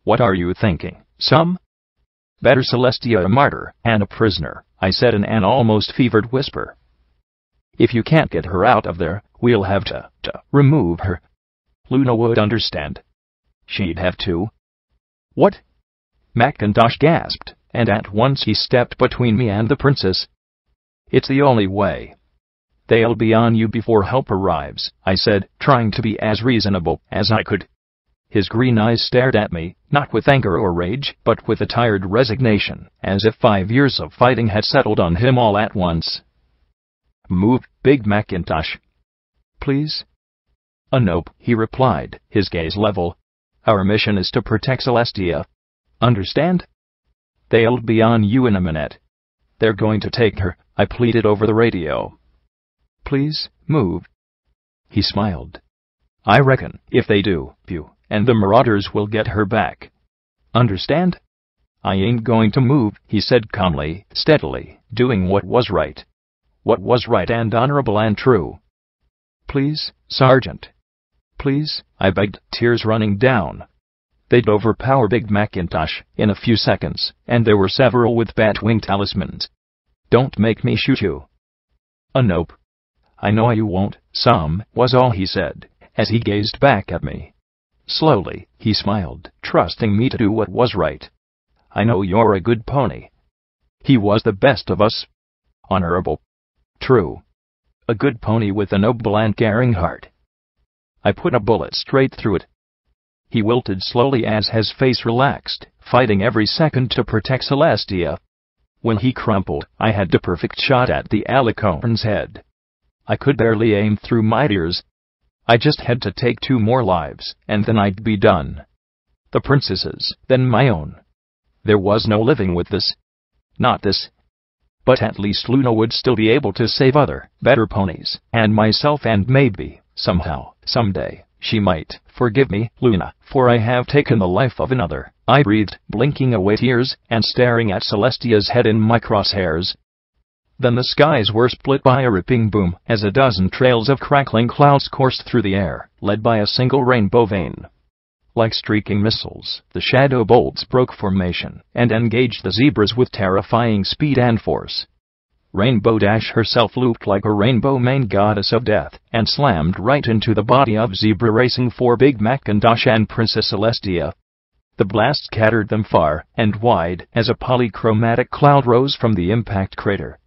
What are you thinking, some? Better Celestia a martyr and a prisoner, I said in an almost fevered whisper. If you can't get her out of there, we'll have to remove her. Luna would understand. She'd have to. What? Macintosh gasped, and at once he stepped between me and the princess. It's the only way. They'll be on you before help arrives, I said, trying to be as reasonable as I could. His green eyes stared at me, not with anger or rage, but with a tired resignation, as if 5 years of fighting had settled on him all at once. Move, Big Macintosh. Please? Nope, he replied, his gaze level. Our mission is to protect Celestia. Understand? They'll be on you in a minute. They're going to take her, I pleaded over the radio. Please, move. He smiled. I reckon, if they do, you and the Marauders will get her back. Understand? I ain't going to move, he said calmly, steadily, doing what was right. What was right and honorable and true. Please, Sergeant. Please, I begged, tears running down. They'd overpower Big Macintosh in a few seconds, and there were several with bat-wing talismans. Don't make me shoot you. Nope. I know you won't, Sam, was all he said, as he gazed back at me. Slowly, he smiled, trusting me to do what was right. I know you're a good pony. He was the best of us. Honorable. True. A good pony with a noble and caring heart. I put a bullet straight through it. He wilted slowly as his face relaxed, fighting every second to protect Celestia. When he crumpled, I had the perfect shot at the alicorn's head. I could barely aim through my ears. I just had to take 2 more lives, and then I'd be done. The princess's, then my own. There was no living with this. Not this. But at least Luna would still be able to save other, better ponies, and myself, and maybe, somehow, someday, she might forgive me, Luna, for I have taken the life of another, I breathed, blinking away tears, and staring at Celestia's head in my crosshairs. Then the skies were split by a ripping boom, as a dozen trails of crackling clouds coursed through the air, led by a single rainbow vein. Like streaking missiles, the shadow bolts broke formation, and engaged the zebras with terrifying speed and force. Rainbow Dash herself looped like a rainbow mane goddess of death, and slammed right into the body of Zebra Racing for Big Macintosh and Princess Celestia. The blast scattered them far and wide as a polychromatic cloud rose from the impact crater.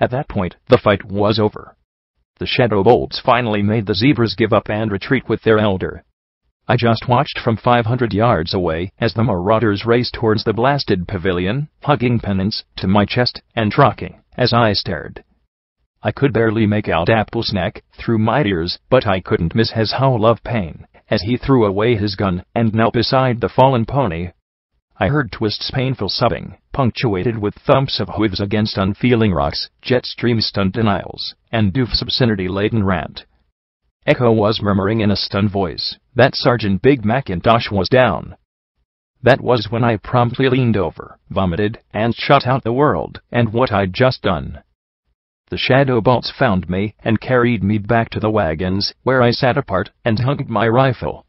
At that point, the fight was over. The shadow bolts finally made the zebras give up and retreat with their elder. I just watched from 500 yards away as the Marauders raced towards the blasted pavilion, hugging pennants to my chest and rocking as I stared. I could barely make out Applesnack through my ears, but I couldn't miss his howl of pain as he threw away his gun and knelt beside the fallen pony. I heard Twist's painful sobbing, punctuated with thumps of hooves against unfeeling rocks, Jetstream's stunned denials, and Doof's obscenity-laden rant. Echo was murmuring in a stunned voice that Sergeant Big Macintosh was down. That was when I promptly leaned over, vomited, and shut out the world and what I'd just done. The shadow bolts found me and carried me back to the wagons, where I sat apart and hugged my rifle.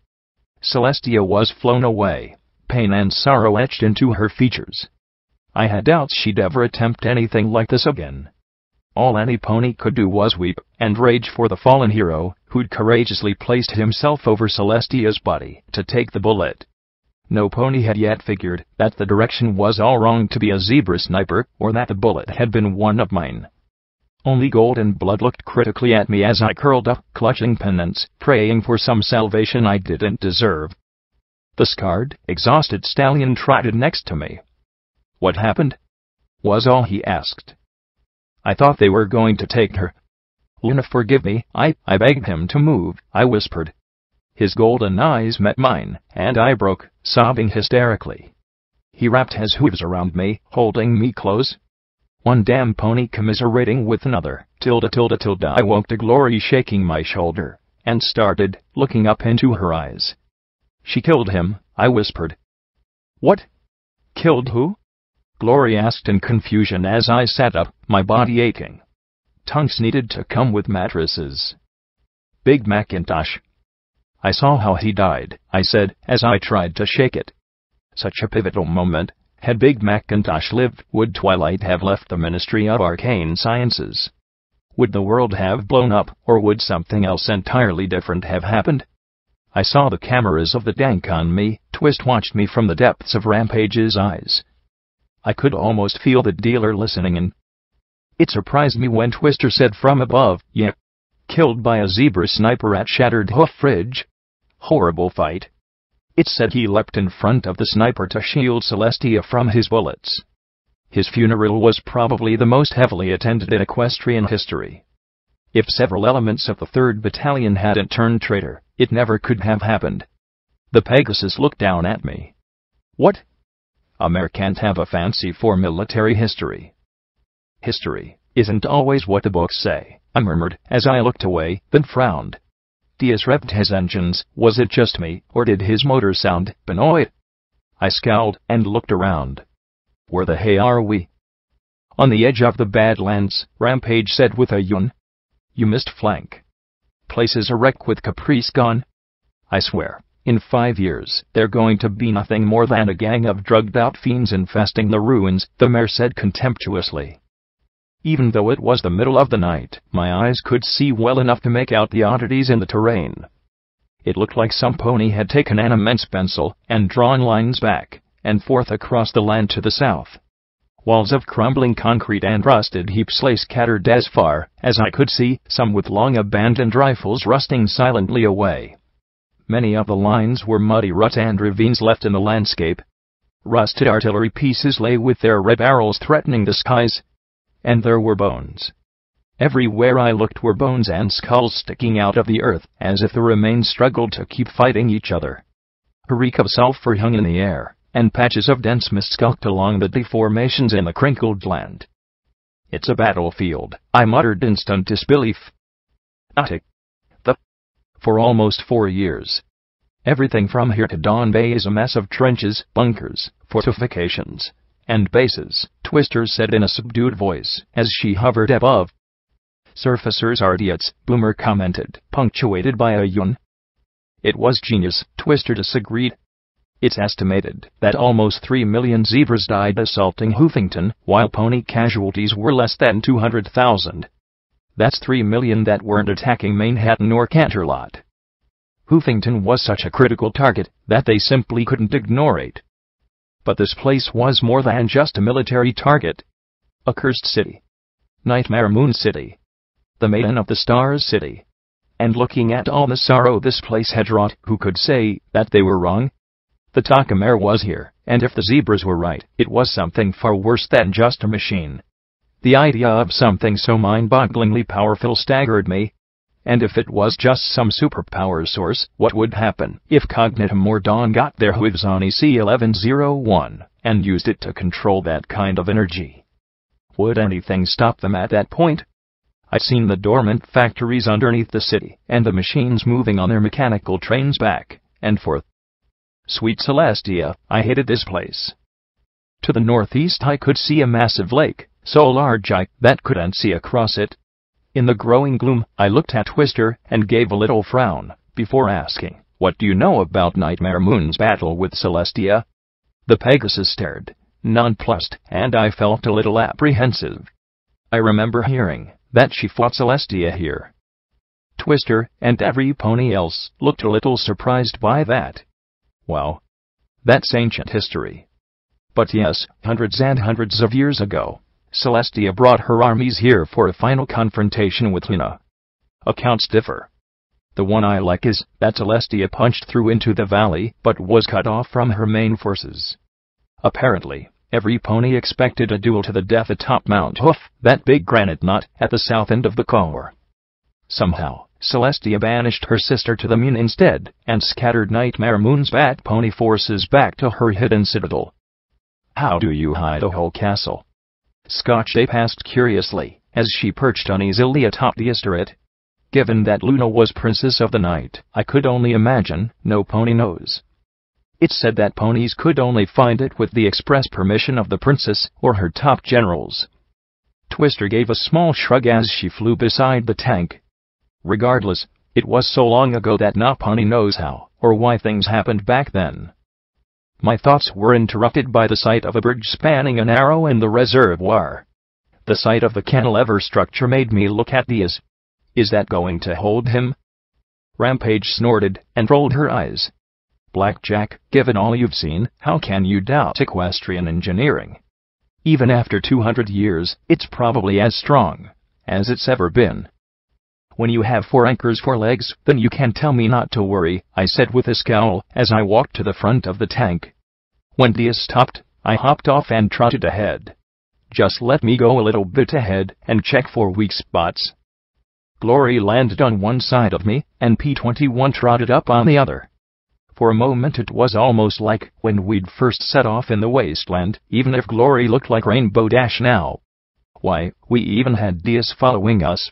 Celestia was flown away. Pain and sorrow etched into her features. I had doubts she'd ever attempt anything like this again. All any pony could do was weep and rage for the fallen hero who'd courageously placed himself over Celestia's body to take the bullet. No pony had yet figured that the direction was all wrong to be a zebra sniper, or that the bullet had been one of mine. Only Golden Blood looked critically at me as I curled up, clutching pennants, praying for some salvation I didn't deserve. The scarred, exhausted stallion trotted next to me. What happened? Was all he asked. I thought they were going to take her. Luna, forgive me, I begged him to move, I whispered. His golden eyes met mine, and I broke, sobbing hysterically. He wrapped his hooves around me, holding me close. One damn pony commiserating with another, I woke to Glory shaking my shoulder, and started, looking up into her eyes. She killed him, I whispered. What? Killed who? Glory asked in confusion as I sat up, my body aching. Tunks needed to come with mattresses. Big Macintosh. I saw how he died, I said, as I tried to shake it. Such a pivotal moment. Had Big Macintosh lived, would Twilight have left the Ministry of Arcane Sciences? Would the world have blown up, or would something else entirely different have happened? I saw the cameras of the dank on me. Twist watched me from the depths of Rampage's eyes. I could almost feel the dealer listening in. It surprised me when Twister said from above, "Yeah, killed by a zebra sniper at Shattered Hoof Ridge. Horrible fight." It said he leapt in front of the sniper to shield Celestia from his bullets. His funeral was probably the most heavily attended in Equestrian history. If several elements of the 3rd Battalion hadn't turned traitor, it never could have happened. The Pegasus looked down at me. What? A mare can't have a fancy for military history. History isn't always what the books say, I murmured as I looked away, then frowned. Diaz revved his engines. Was it just me, or did his motor sound paranoid? I scowled and looked around. Where the hey are we? On the edge of the Badlands, Rampage said with a yawn. You missed flank. Place is a wreck with Caprice gone. I swear, in 5 years, they're going to be nothing more than a gang of drugged-out fiends infesting the ruins, the mayor said contemptuously. Even though it was the middle of the night, my eyes could see well enough to make out the oddities in the terrain. It looked like some pony had taken an immense pencil and drawn lines back and forth across the land to the south. Walls of crumbling concrete and rusted heaps lay scattered as far as I could see, some with long abandoned rifles rusting silently away. Many of the lines were muddy ruts and ravines left in the landscape. Rusted artillery pieces lay with their red barrels threatening the skies. And there were bones. Everywhere I looked were bones and skulls sticking out of the earth, as if the remains struggled to keep fighting each other. A reek of sulfur hung in the air, and patches of dense mist skulked along the deformations in the crinkled land. It's a battlefield, I muttered in stunned disbelief. For almost 4 years. Everything from here to Dawn Bay is a mess of trenches, bunkers, fortifications, and bases, Twister said in a subdued voice, as she hovered above. Surfacers are idiots, Boomer commented, punctuated by a yawn. It was genius, Twister disagreed. It's estimated that almost 3 million zebras died assaulting Hoofington, while pony casualties were less than 200,000. That's 3 million that weren't attacking Manhattan or Canterlot. Hoofington was such a critical target that they simply couldn't ignore it. But this place was more than just a military target. A cursed city. Nightmare Moon City. The Maiden of the Stars City. And looking at all the sorrow this place had wrought, who could say that they were wrong? The Takamare was here, and if the zebras were right, it was something far worse than just a machine. The idea of something so mind-bogglingly powerful staggered me. And if it was just some superpower source, what would happen if Cognitum or Dawn got their hooves on EC-1101 and used it to control that kind of energy? Would anything stop them at that point? I'd seen the dormant factories underneath the city, and the machines moving on their mechanical trains back and forth. Sweet Celestia, I hated this place. To the northeast I could see a massive lake, so large I couldn't see across it. In the growing gloom, I looked at Twister and gave a little frown, before asking, "What do you know about Nightmare Moon's battle with Celestia?" The Pegasus stared, nonplussed, and I felt a little apprehensive. I remember hearing that she fought Celestia here. Twister, and every pony else, looked a little surprised by that. Wow. That's ancient history. But yes, hundreds and hundreds of years ago, Celestia brought her armies here for a final confrontation with Luna. Accounts differ. The one I like is that Celestia punched through into the valley but was cut off from her main forces. Apparently, every pony expected a duel to the death atop Mount Hoof, that big granite knot at the south end of the core. Somehow, Celestia banished her sister to the moon instead, and scattered Nightmare Moon's bat pony forces back to her hidden citadel. How do you hide a whole castle? Scotchape asked curiously, as she perched uneasily atop the turret. Given that Luna was princess of the night, I could only imagine, no pony knows. It said that ponies could only find it with the express permission of the princess or her top generals. Twister gave a small shrug as she flew beside the tank. Regardless, it was so long ago that no pony knows how or why things happened back then. My thoughts were interrupted by the sight of a bridge spanning a narrow in the reservoir. The sight of the cantilever structure made me look at the Is that going to hold him? Rampage snorted and rolled her eyes. Blackjack, given all you've seen, how can you doubt Equestrian engineering? Even after 200 years, it's probably as strong as it's ever been. When you have 4 anchors for legs, then you can tell me not to worry, I said with a scowl as I walked to the front of the tank. When Dia stopped, I hopped off and trotted ahead. Just let me go a little bit ahead and check for weak spots. Glory landed on one side of me, and P-21 trotted up on the other. For a moment it was almost like when we'd first set off in the Wasteland, even if Glory looked like Rainbow Dash now. Why, we even had Diaz following us.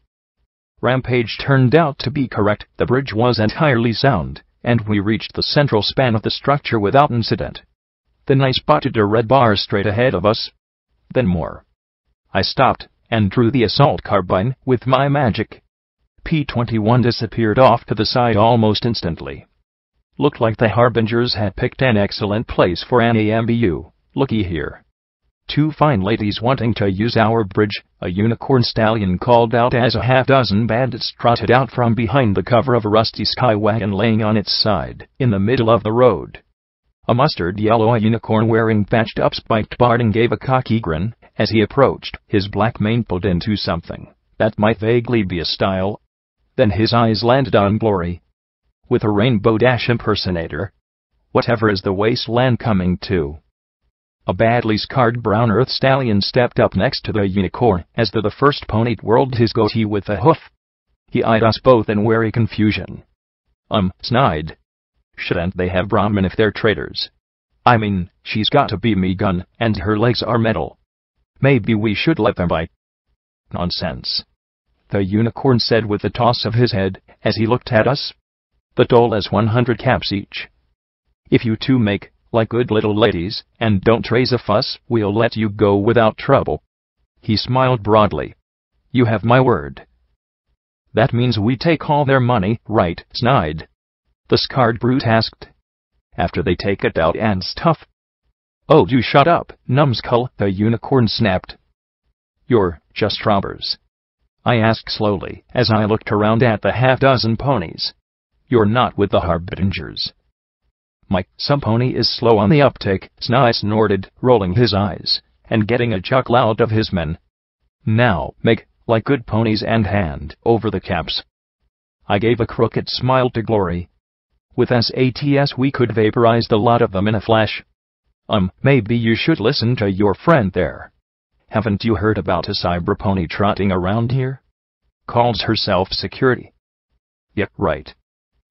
Rampage turned out to be correct, the bridge was entirely sound, and we reached the central span of the structure without incident. Then I spotted a red bar straight ahead of us. Then more. I stopped, and drew the assault carbine with my magic. P-21 disappeared off to the side almost instantly. Looked like the Harbingers had picked an excellent place for an AMBU. Looky here. 2 fine ladies wanting to use our bridge, a unicorn stallion called out as a half-dozen bandits trotted out from behind the cover of a rusty sky wagon laying on its side, in the middle of the road. A mustard-yellow unicorn wearing patched-up spiked barding gave a cocky grin as he approached, his black mane pulled into something that might vaguely be a style. Then his eyes landed on Glory. With a Rainbow Dash impersonator. Whatever is the Wasteland coming to? A badly scarred brown earth stallion stepped up next to the unicorn as the first pony twirled his goatee with a hoof. He eyed us both in wary confusion. Snide. Shouldn't they have Brahmin if they're traitors? I mean, she's got to be me-gun, and her legs are metal. Maybe we should let them bite. Nonsense. The unicorn said with a toss of his head, as he looked at us. The toll is 100 caps each. If you two make, like good little ladies, and don't raise a fuss, we'll let you go without trouble. He smiled broadly. You have my word. That means we take all their money, right, Snide? The scarred brute asked. After they take it out and stuff. Oh, do shut up, numbskull, the unicorn snapped. You're just robbers. I asked slowly, as I looked around at the half-dozen ponies. You're not with the Harbingers. Some pony is slow on the uptake, Snide snorted, rolling his eyes, and getting a chuckle out of his men. Now, make, like good ponies and hand over the caps. I gave a crooked smile to Glory. With SATs we could vaporize the lot of them in a flash. Maybe you should listen to your friend there. Haven't you heard about a cyber pony trotting around here? Calls herself security. Yep, right.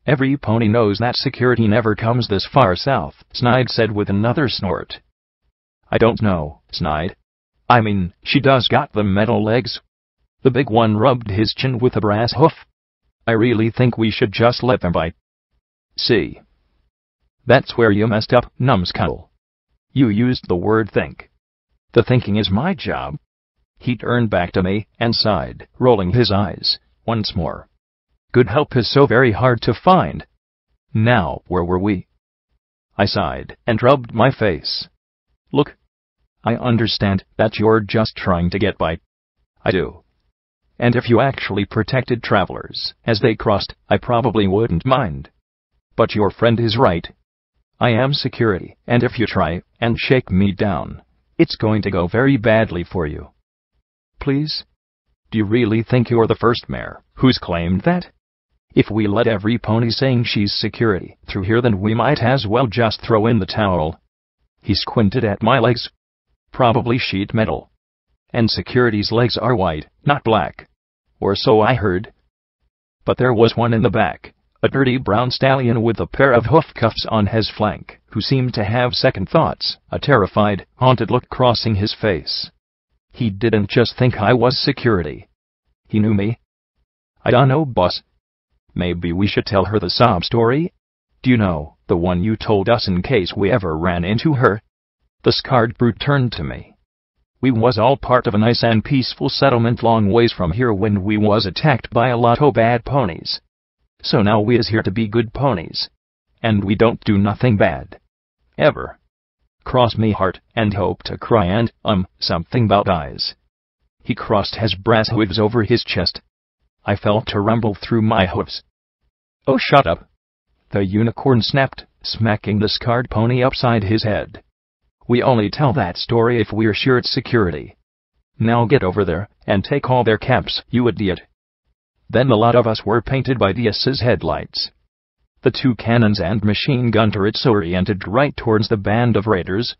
Every pony knows that security never comes this far south, Snide said with another snort. I don't know, Snide. I mean, she does got the metal legs. The big one rubbed his chin with a brass hoof. I really think we should just let them bite. See. That's where you messed up, numbskull. You used the word think. The thinking is my job. He turned back to me and sighed, rolling his eyes once more. Good help is so very hard to find. Now, where were we? I sighed and rubbed my face. Look. I understand that you're just trying to get by. I do. And if you actually protected travelers as they crossed, I probably wouldn't mind. But your friend is right. I am security, and if you try and shake me down, it's going to go very badly for you. Please? Do you really think you're the first mayor who's claimed that? If we let every pony saying she's security through here, then we might as well just throw in the towel. He squinted at my legs. Probably sheet metal. And security's legs are white, not black. Or so I heard. but there was one in the back, a dirty brown stallion with a pair of hoof cuffs on his flank, who seemed to have second thoughts, a terrified, haunted look crossing his face. He didn't just think I was security. He knew me. I don't know, boss. Maybe we should tell her the sob story? Do you know, the one you told us in case we ever ran into her? The scarred brute turned to me. We was all part of a nice and peaceful settlement long ways from here when we was attacked by a lot o' bad ponies. So now we is here to be good ponies. And we don't do nothing bad. Ever. Cross me heart and hope to cry and, something about eyes. He crossed his brass hooves over his chest. I felt a rumble through my hooves. Oh, shut up. The unicorn snapped, smacking the scarred pony upside his head. We only tell that story if we're sure it's security. Now get over there, and take all their caps, you idiot. Then the lot of us were painted by the S's headlights. The two cannons and machine gun turrets oriented right towards the band of raiders.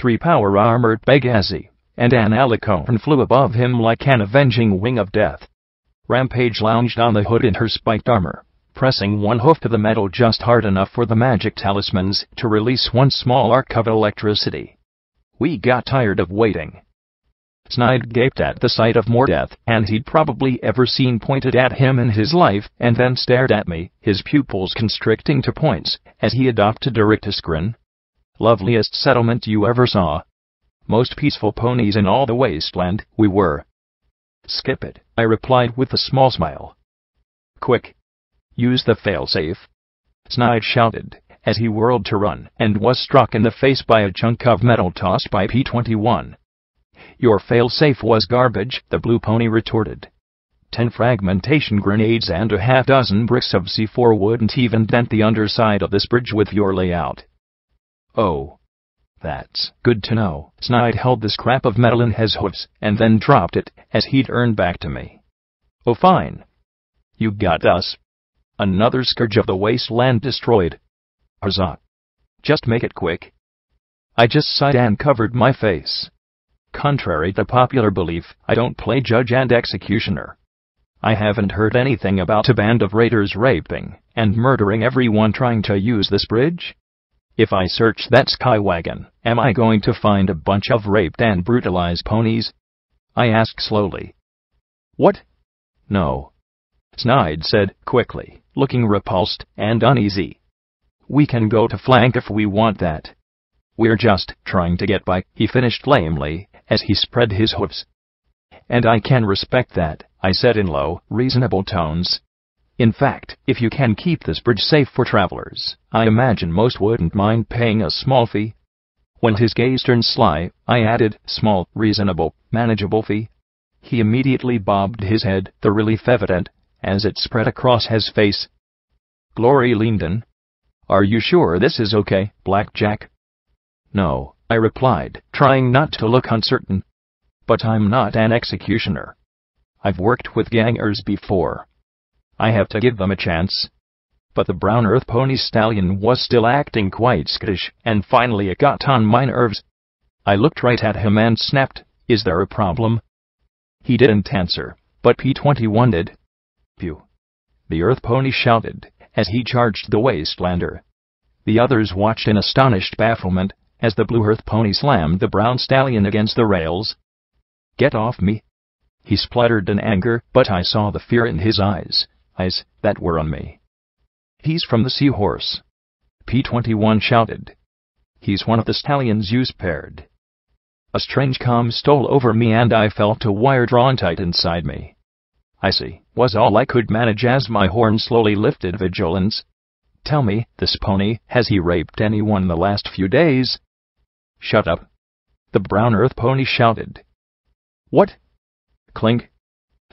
3 power-armored Pegazi, and an alicorn flew above him like an avenging wing of death. Rampage lounged on the hood in her spiked armor, pressing one hoof to the metal just hard enough for the magic talismans to release one small arc of electricity. We got tired of waiting. Snide gaped at the sight of more death and he'd probably ever seen pointed at him in his life, and then stared at me, his pupils constricting to points, as he adopted a rictus grin. Loveliest settlement you ever saw. Most peaceful ponies in all the Wasteland, we were. Skip it, I replied with a small smile. Quick. Use the failsafe. Snide shouted, as he whirled to run, and was struck in the face by a chunk of metal tossed by P-21. Your failsafe was garbage, the blue pony retorted. 10 fragmentation grenades and a half-dozen bricks of C4 wouldn't even dent the underside of this bridge with your layout. Oh. That's good to know. Snide held the scrap of metal in his hooves, and then dropped it, as he turned back to me. Oh fine. You got us. Another scourge of the Wasteland destroyed. Huzzah. Just make it quick. I just sighed and covered my face. Contrary to popular belief, I don't play judge and executioner. I haven't heard anything about a band of raiders raping and murdering everyone trying to use this bridge. If I search that skywagon, am I going to find a bunch of raped and brutalized ponies? I asked slowly. What? No. Snide said quickly, looking repulsed and uneasy. We can go to flank if we want that. We're just trying to get by, he finished lamely, as he spread his hoofs. And I can respect that, I said in low, reasonable tones. In fact, if you can keep this bridge safe for travelers, I imagine most wouldn't mind paying a small fee. When his gaze turned sly, I added, small, reasonable, manageable fee. He immediately bobbed his head, the relief evident, as it spread across his face. Glory leaned in. Are you sure this is okay, Blackjack? No, I replied, trying not to look uncertain. But I'm not an executioner. I've worked with gangers before. I have to give them a chance. But the brown earth pony stallion was still acting quite skittish, and finally it got on my nerves. I looked right at him and snapped, Is there a problem? He didn't answer, but P-21 did. Pew! The earth pony shouted, as he charged the Wastelander. The others watched in astonished bafflement, as the blue earth pony slammed the brown stallion against the rails. Get off me! He spluttered in anger, but I saw the fear in his eyes that were on me. He's from the seahorse. P-21 shouted. He's one of the stallions you spared. A strange calm stole over me and I felt a wire drawn tight inside me. I see, was all I could manage as my horn slowly lifted vigilance. Tell me, this pony, has he raped anyone the last few days? Shut up. The brown earth pony shouted. What? Clink.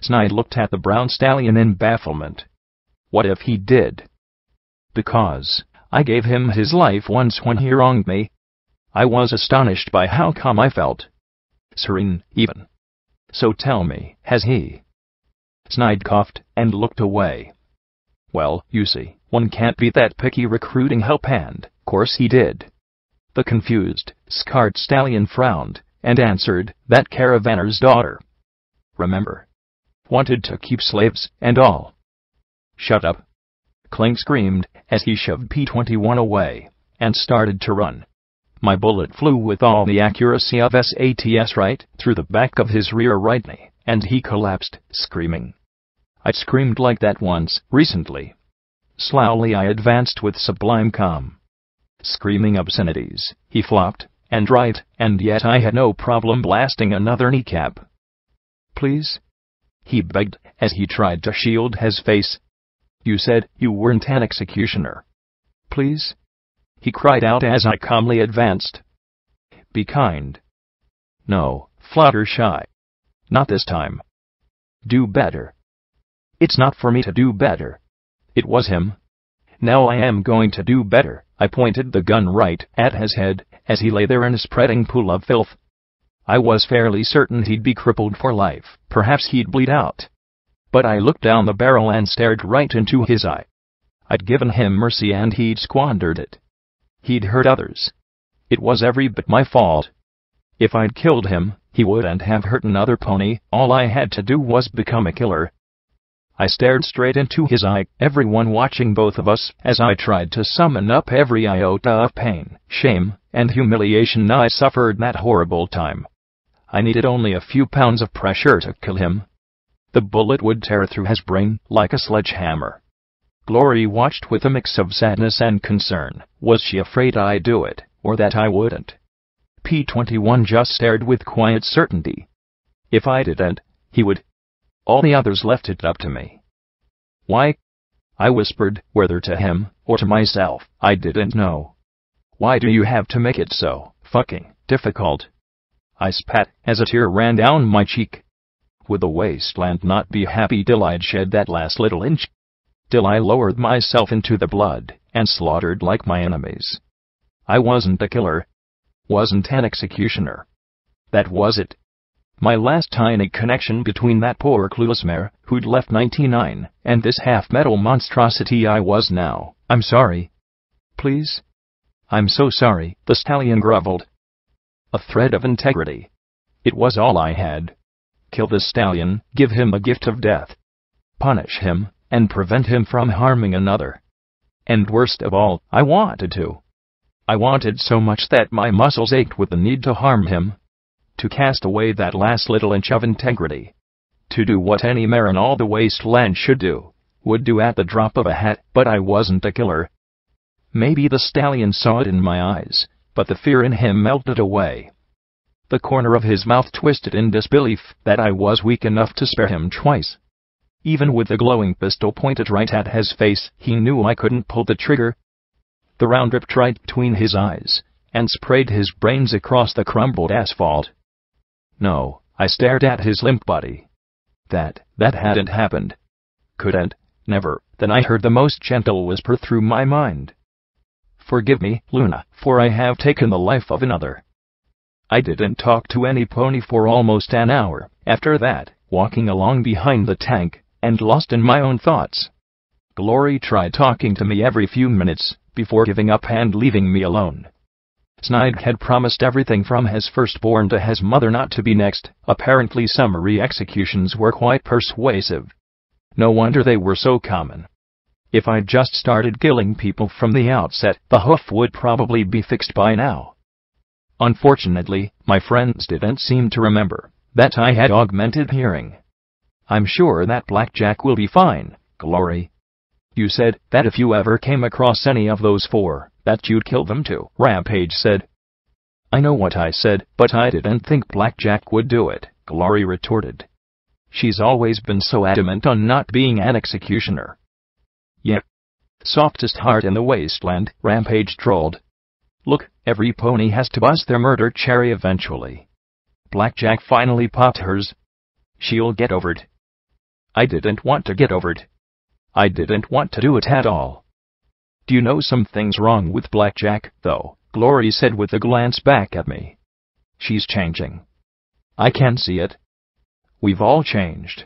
Snide looked at the brown stallion in bafflement. What if he did? Because I gave him his life once when he wronged me. I was astonished by how calm I felt. Serene, even. So tell me, has he? Snide coughed and looked away. Well, you see, one can't be that picky recruiting help, and, course he did. The confused, scarred stallion frowned, and answered, that caravaner's daughter. Remember. Wanted to keep slaves, and all. Shut up! Clink screamed as he shoved P-21 away and started to run. My bullet flew with all the accuracy of SATs right through the back of his rear right knee, and he collapsed, screaming. I'd screamed like that once, recently. Slowly I advanced with sublime calm. Screaming obscenities, he flopped, and right, and yet I had no problem blasting another kneecap. Please? He begged, as he tried to shield his face. You said you weren't an executioner. Please? He cried out as I calmly advanced. Be kind. No, Fluttershy. Not this time. Do better. It's not for me to do better. It was him. Now I am going to do better. I pointed the gun right at his head as he lay there in a spreading pool of filth. I was fairly certain he'd be crippled for life. Perhaps he'd bleed out. But I looked down the barrel and stared right into his eye. I'd given him mercy and he'd squandered it. He'd hurt others. It was every bit my fault. If I'd killed him, he wouldn't have hurt another pony. All I had to do was become a killer. I stared straight into his eye, everyone watching both of us, as I tried to summon up every iota of pain, shame, and humiliation I suffered that horrible time. I needed only a few pounds of pressure to kill him. The bullet would tear through his brain like a sledgehammer. Glory watched with a mix of sadness and concern. Was she afraid I'd do it, or that I wouldn't? P-21 just stared with quiet certainty. If I didn't, he would. All the others left it up to me. Why? I whispered, whether to him or to myself, I didn't know. Why do you have to make it so fucking difficult? I spat as a tear ran down my cheek. Would the Wasteland not be happy till I'd shed that last little inch? Till I lowered myself into the blood and slaughtered like my enemies. I wasn't a killer. Wasn't an executioner. That was it. My last tiny connection between that poor clueless mare who'd left 99 and this half-metal monstrosity I was now. I'm sorry. Please? I'm so sorry, the stallion groveled. A thread of integrity. It was all I had. Kill the stallion, give him the gift of death. Punish him, and prevent him from harming another. And worst of all, I wanted to. I wanted so much that my muscles ached with the need to harm him. To cast away that last little inch of integrity. To do what any mare in all the Wasteland should do, would do at the drop of a hat, but I wasn't a killer. Maybe the stallion saw it in my eyes, but the fear in him melted away. The corner of his mouth twisted in disbelief that I was weak enough to spare him twice. Even with the glowing pistol pointed right at his face, he knew I couldn't pull the trigger. The round dripped right between his eyes, and sprayed his brains across the crumbled asphalt. No, I stared at his limp body. That hadn't happened. Couldn't, never. Then I heard the most gentle whisper through my mind. Forgive me, Luna, for I have taken the life of another. I didn't talk to any pony for almost an hour after that, walking along behind the tank, and lost in my own thoughts. Glory tried talking to me every few minutes, before giving up and leaving me alone. Snide had promised everything from his firstborn to his mother not to be next. Apparently summary executions were quite persuasive. No wonder they were so common. If I'd just started killing people from the outset, the hoof would probably be fixed by now. Unfortunately, my friends didn't seem to remember that I had augmented hearing. I'm sure that Blackjack will be fine, Glory. You said that if you ever came across any of those four, that you'd kill them too, Rampage said. I know what I said, but I didn't think Blackjack would do it, Glory retorted. She's always been so adamant on not being an executioner. Yep. Softest heart in the Wasteland, Rampage trolled. Look, every pony has to bust their murder cherry eventually. Blackjack finally popped hers. She'll get over it. I didn't want to get over it. I didn't want to do it at all. Do you know something's wrong with Blackjack, though? Glory said with a glance back at me. She's changing. I can see it. We've all changed.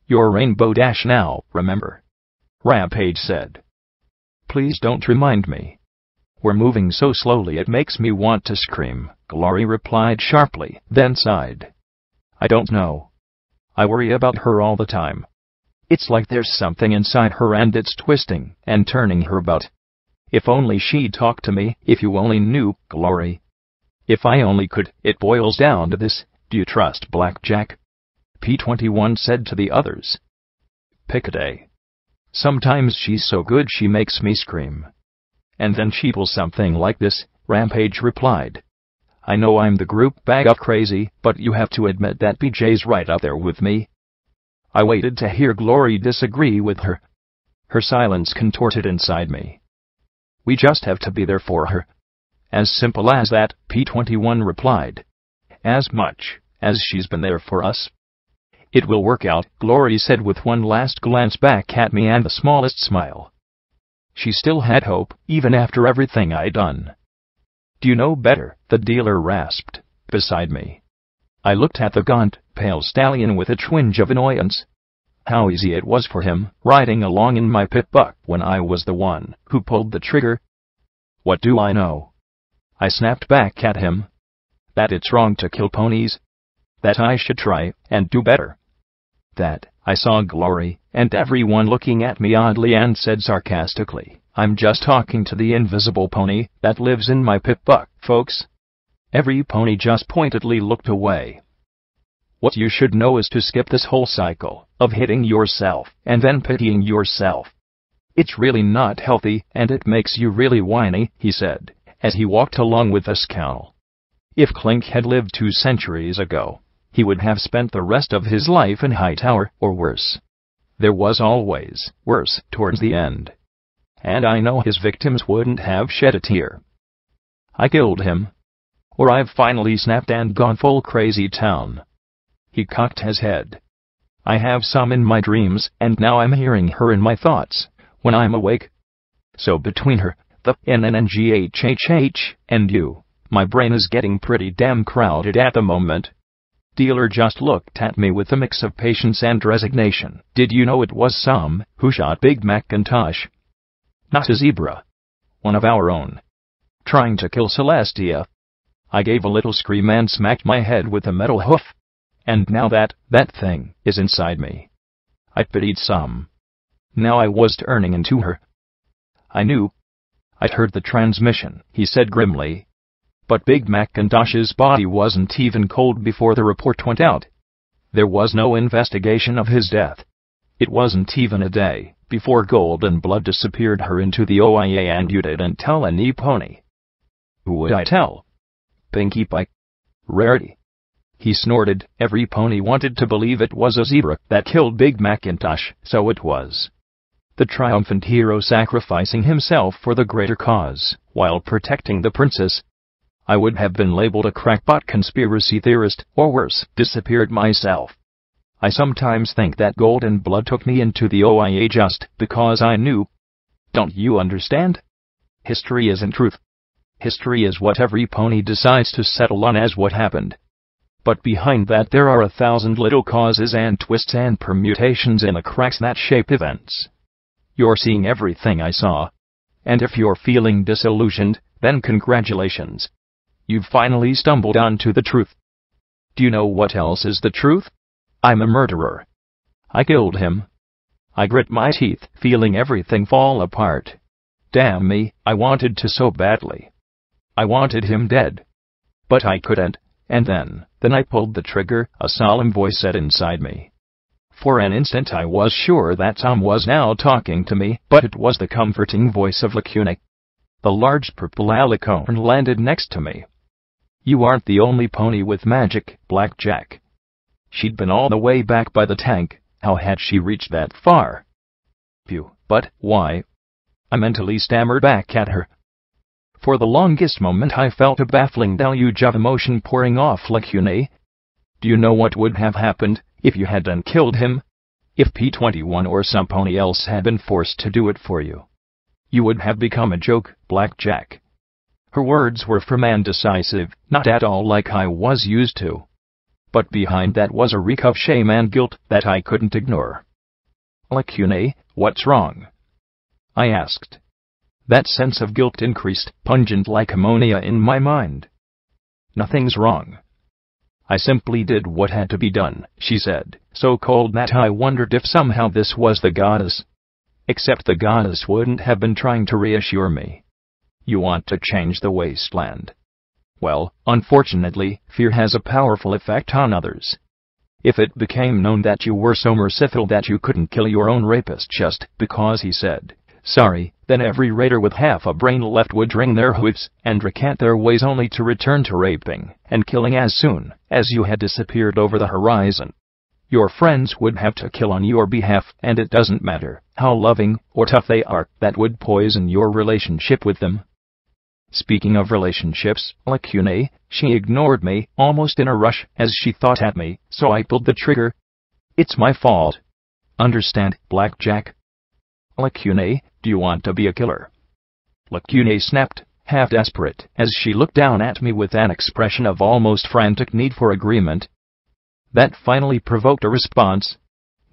You're Rainbow Dash now, remember? Rampage said. Please don't remind me. We're moving so slowly it makes me want to scream, Glory replied sharply, then sighed. I don't know. I worry about her all the time. It's like there's something inside her and it's twisting and turning her about. If only she'd talk to me, if you only knew, Glory. If I only could. It boils down to this: do you trust Blackjack? P21 said to the others. Pick a day. Sometimes she's so good she makes me scream. And then she pulls something like this, Rampage replied. I know I'm the group bag of crazy, but you have to admit that PJ's right up there with me. I waited to hear Glory disagree with her. Her silence contorted inside me. We just have to be there for her. As simple as that, P21 replied. As much as she's been there for us. It will work out, Glory said with one last glance back at me and the smallest smile. She still had hope, even after everything I'd done. Do you know better? The dealer rasped, beside me. I looked at the gaunt, pale stallion with a twinge of annoyance. How easy it was for him, riding along in my pit buck when I was the one who pulled the trigger. What do I know? I snapped back at him. That it's wrong to kill ponies. That I should try and do better. That I saw Glory and everyone looking at me oddly and said sarcastically, I'm just talking to the invisible pony that lives in my pit buck, folks. Every pony just pointedly looked away. What you should know is to skip this whole cycle of hitting yourself and then pitying yourself. It's really not healthy and it makes you really whiny, he said, as he walked along with a scowl. If Clink had lived 2 centuries ago, he would have spent the rest of his life in Hightower, or worse. There was always worse towards the end. And I know his victims wouldn't have shed a tear. I killed him. Or I've finally snapped and gone full crazy town. He cocked his head. I have some in my dreams, and now I'm hearing her in my thoughts, when I'm awake. So between her, the NNGHHH, and you, my brain is getting pretty damn crowded at the moment. Dealer just looked at me with a mix of patience and resignation. Did you know it was Sam who shot Big Macintosh? Not a zebra. One of our own. Trying to kill Celestia. I gave a little scream and smacked my head with a metal hoof. And now that thing is inside me. I pitied Sam. Now I was turning into her. I knew. I'd heard the transmission, he said grimly. But Big Macintosh's body wasn't even cold before the report went out. There was no investigation of his death. It wasn't even a day before Golden Blood disappeared her into the OIA and you didn't tell any pony. Who would I tell? Pinkie Pie. Rarity. He snorted. Every pony wanted to believe it was a zebra that killed Big Macintosh, so it was. The triumphant hero sacrificing himself for the greater cause, while protecting the princess. I would have been labeled a crackpot conspiracy theorist, or worse, disappeared myself. I sometimes think that Golden Blood took me into the OIA just because I knew. Don't you understand? History isn't truth. History is what every pony decides to settle on as what happened. But behind that there are 1,000 little causes and twists and permutations in the cracks that shape events. You're seeing everything I saw. And if you're feeling disillusioned, then congratulations. You've finally stumbled onto the truth. Do you know what else is the truth? I'm a murderer. I killed him. I grit my teeth, feeling everything fall apart. Damn me, I wanted to so badly. I wanted him dead. But I couldn't, and then I pulled the trigger, a solemn voice said inside me. For an instant I was sure that Tom was now talking to me, but it was the comforting voice of Lacuna. The large purple alicorn landed next to me. You aren't the only pony with magic, Blackjack. She'd been all the way back by the tank. How had she reached that far? Phew, but why? I mentally stammered back at her. For the longest moment I felt a baffling deluge of emotion pouring off Lacuna. Do you know what would have happened if you hadn't killed him? If P21 or some pony else had been forced to do it for you? You would have become a joke, Blackjack. Her words were firm and decisive, not at all like I was used to. But behind that was a reek of shame and guilt that I couldn't ignore. Lacuna, what's wrong? I asked. That sense of guilt increased, pungent like ammonia in my mind. Nothing's wrong. I simply did what had to be done, she said, so cold that I wondered if somehow this was the goddess. Except the goddess wouldn't have been trying to reassure me. You want to change the wasteland. Well, unfortunately, fear has a powerful effect on others. If it became known that you were so merciful that you couldn't kill your own rapist just because he said sorry, then every raider with half a brain left would wring their hooves and recant their ways only to return to raping and killing as soon as you had disappeared over the horizon. Your friends would have to kill on your behalf, and it doesn't matter how loving or tough they are, that would poison your relationship with them. Speaking of relationships, lacune, she ignored me, almost in a rush, as she thought at me, so I pulled the trigger. It's my fault. Understand, Blackjack? Lacune, do you want to be a killer? Lacune snapped, half desperate, as she looked down at me with an expression of almost frantic need for agreement. That finally provoked a response.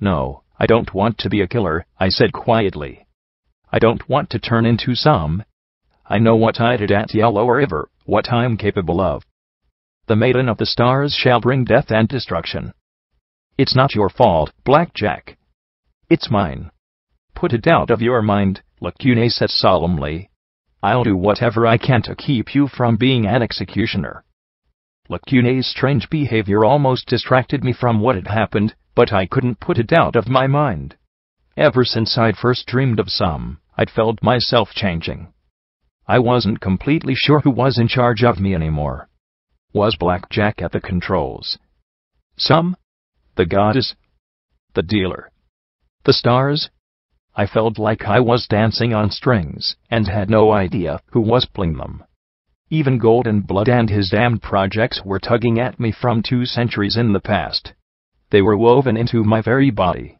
No, I don't want to be a killer, I said quietly. I don't want to turn into some. I know what I did at Yellow River, what I'm capable of. The Maiden of the Stars shall bring death and destruction. It's not your fault, Blackjack. It's mine. Put it out of your mind, lacune said solemnly. I'll do whatever I can to keep you from being an executioner. Lacune's strange behavior almost distracted me from what had happened, but I couldn't put it out of my mind. Ever since I'd first dreamed of some, I'd felt myself changing. I wasn't completely sure who was in charge of me anymore. Was Blackjack at the controls? Some? The goddess? The dealer? The stars? I felt like I was dancing on strings, and had no idea who was pulling them. Even Golden Blood and his damned projects were tugging at me from 2 centuries in the past. They were woven into my very body.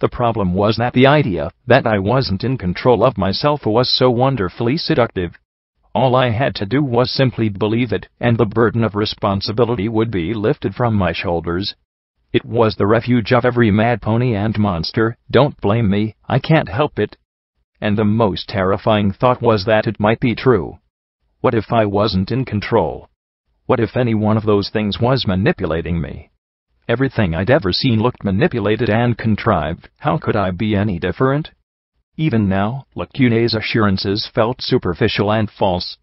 The problem was that the idea that I wasn't in control of myself was so wonderfully seductive. All I had to do was simply believe it, and the burden of responsibility would be lifted from my shoulders. It was the refuge of every mad pony and monster. Don't blame me, I can't help it. And the most terrifying thought was that it might be true. What if I wasn't in control? What if any one of those things was manipulating me? Everything I'd ever seen looked manipulated and contrived. How could I be any different? Even now, Lacune's assurances felt superficial and false.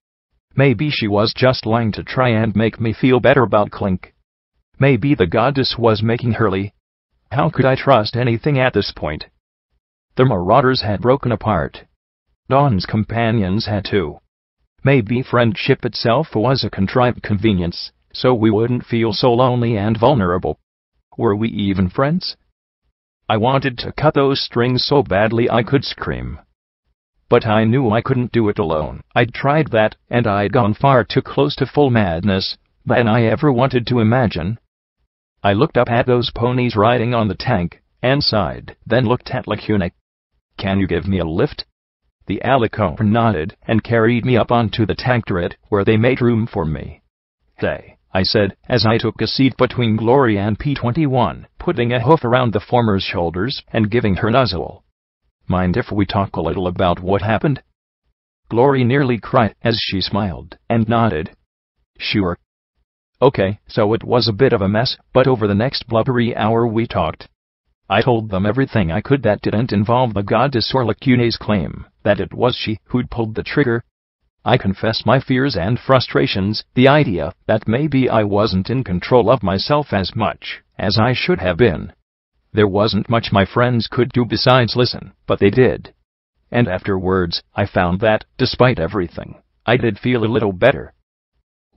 Maybe she was just lying to try and make me feel better about Clink. Maybe the goddess was making her lie. How could I trust anything at this point? The Marauders had broken apart. Dawn's companions had too. Maybe friendship itself was a contrived convenience, so we wouldn't feel so lonely and vulnerable. Were we even friends? I wanted to cut those strings so badly I could scream. But I knew I couldn't do it alone. I'd tried that, and I'd gone far too close to full madness than I ever wanted to imagine. I looked up at those ponies riding on the tank, and sighed, then looked at Lacune. Can you give me a lift? The alicorn nodded, and carried me up onto the tank turret, where they made room for me. Hey, I said, as I took a seat between Glory and P-21, putting a hoof around the former's shoulders, and giving her a nuzzle. Mind if we talk a little about what happened? Glory nearly cried as she smiled, and nodded. Sure. Okay, so it was a bit of a mess, but over the next blubbery hour we talked. I told them everything I could that didn't involve the goddess or Lacune's claim that it was she who'd pulled the trigger. I confessed my fears and frustrations, the idea that maybe I wasn't in control of myself as much as I should have been. There wasn't much my friends could do besides listen, but they did. And afterwards, I found that, despite everything, I did feel a little better.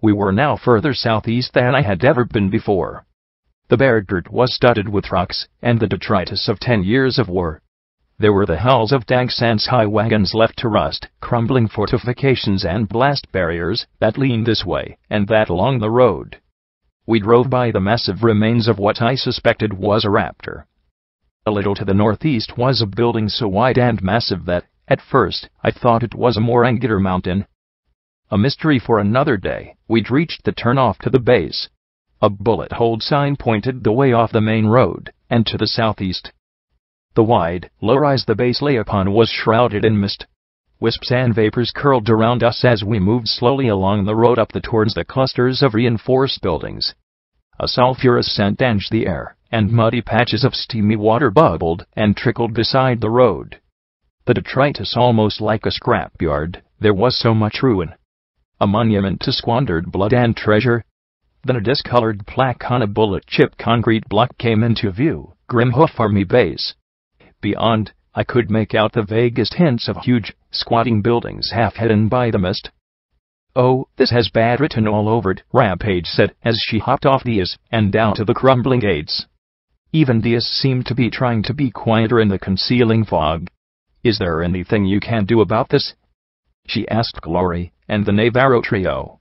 We were now further southeast than I had ever been before. The bare dirt was studded with rocks and the detritus of 10 years of war. There were the hulls of Dagsans high wagons left to rust, crumbling fortifications and blast barriers that leaned this way and that along the road. We drove by the massive remains of what I suspected was a raptor. A little to the northeast was a building so wide and massive that, at first, I thought it was a more angular mountain. A mystery for another day. We'd reached the turnoff to the base. A bullet-hole sign pointed the way off the main road, and to the southeast. The wide, low-rise the base lay upon was shrouded in mist. Wisps and vapors curled around us as we moved slowly along the road up towards the clusters of reinforced buildings. A sulphurous scent tinged the air, and muddy patches of steamy water bubbled and trickled beside the road. The detritus almost like a scrapyard, there was so much ruin. A monument to squandered blood and treasure. Then a discolored plaque on a bullet-chipped concrete block came into view, Grim Hoof Army Base. Beyond, I could make out the vaguest hints of huge, squatting buildings half hidden by the mist. "Oh, this has bad written all over it," Rampage said as she hopped off Diaz and down to the crumbling gates. Even Diaz seemed to be trying to be quieter in the concealing fog. "Is there anything you can do about this?" she asked Glory and the Navarro trio.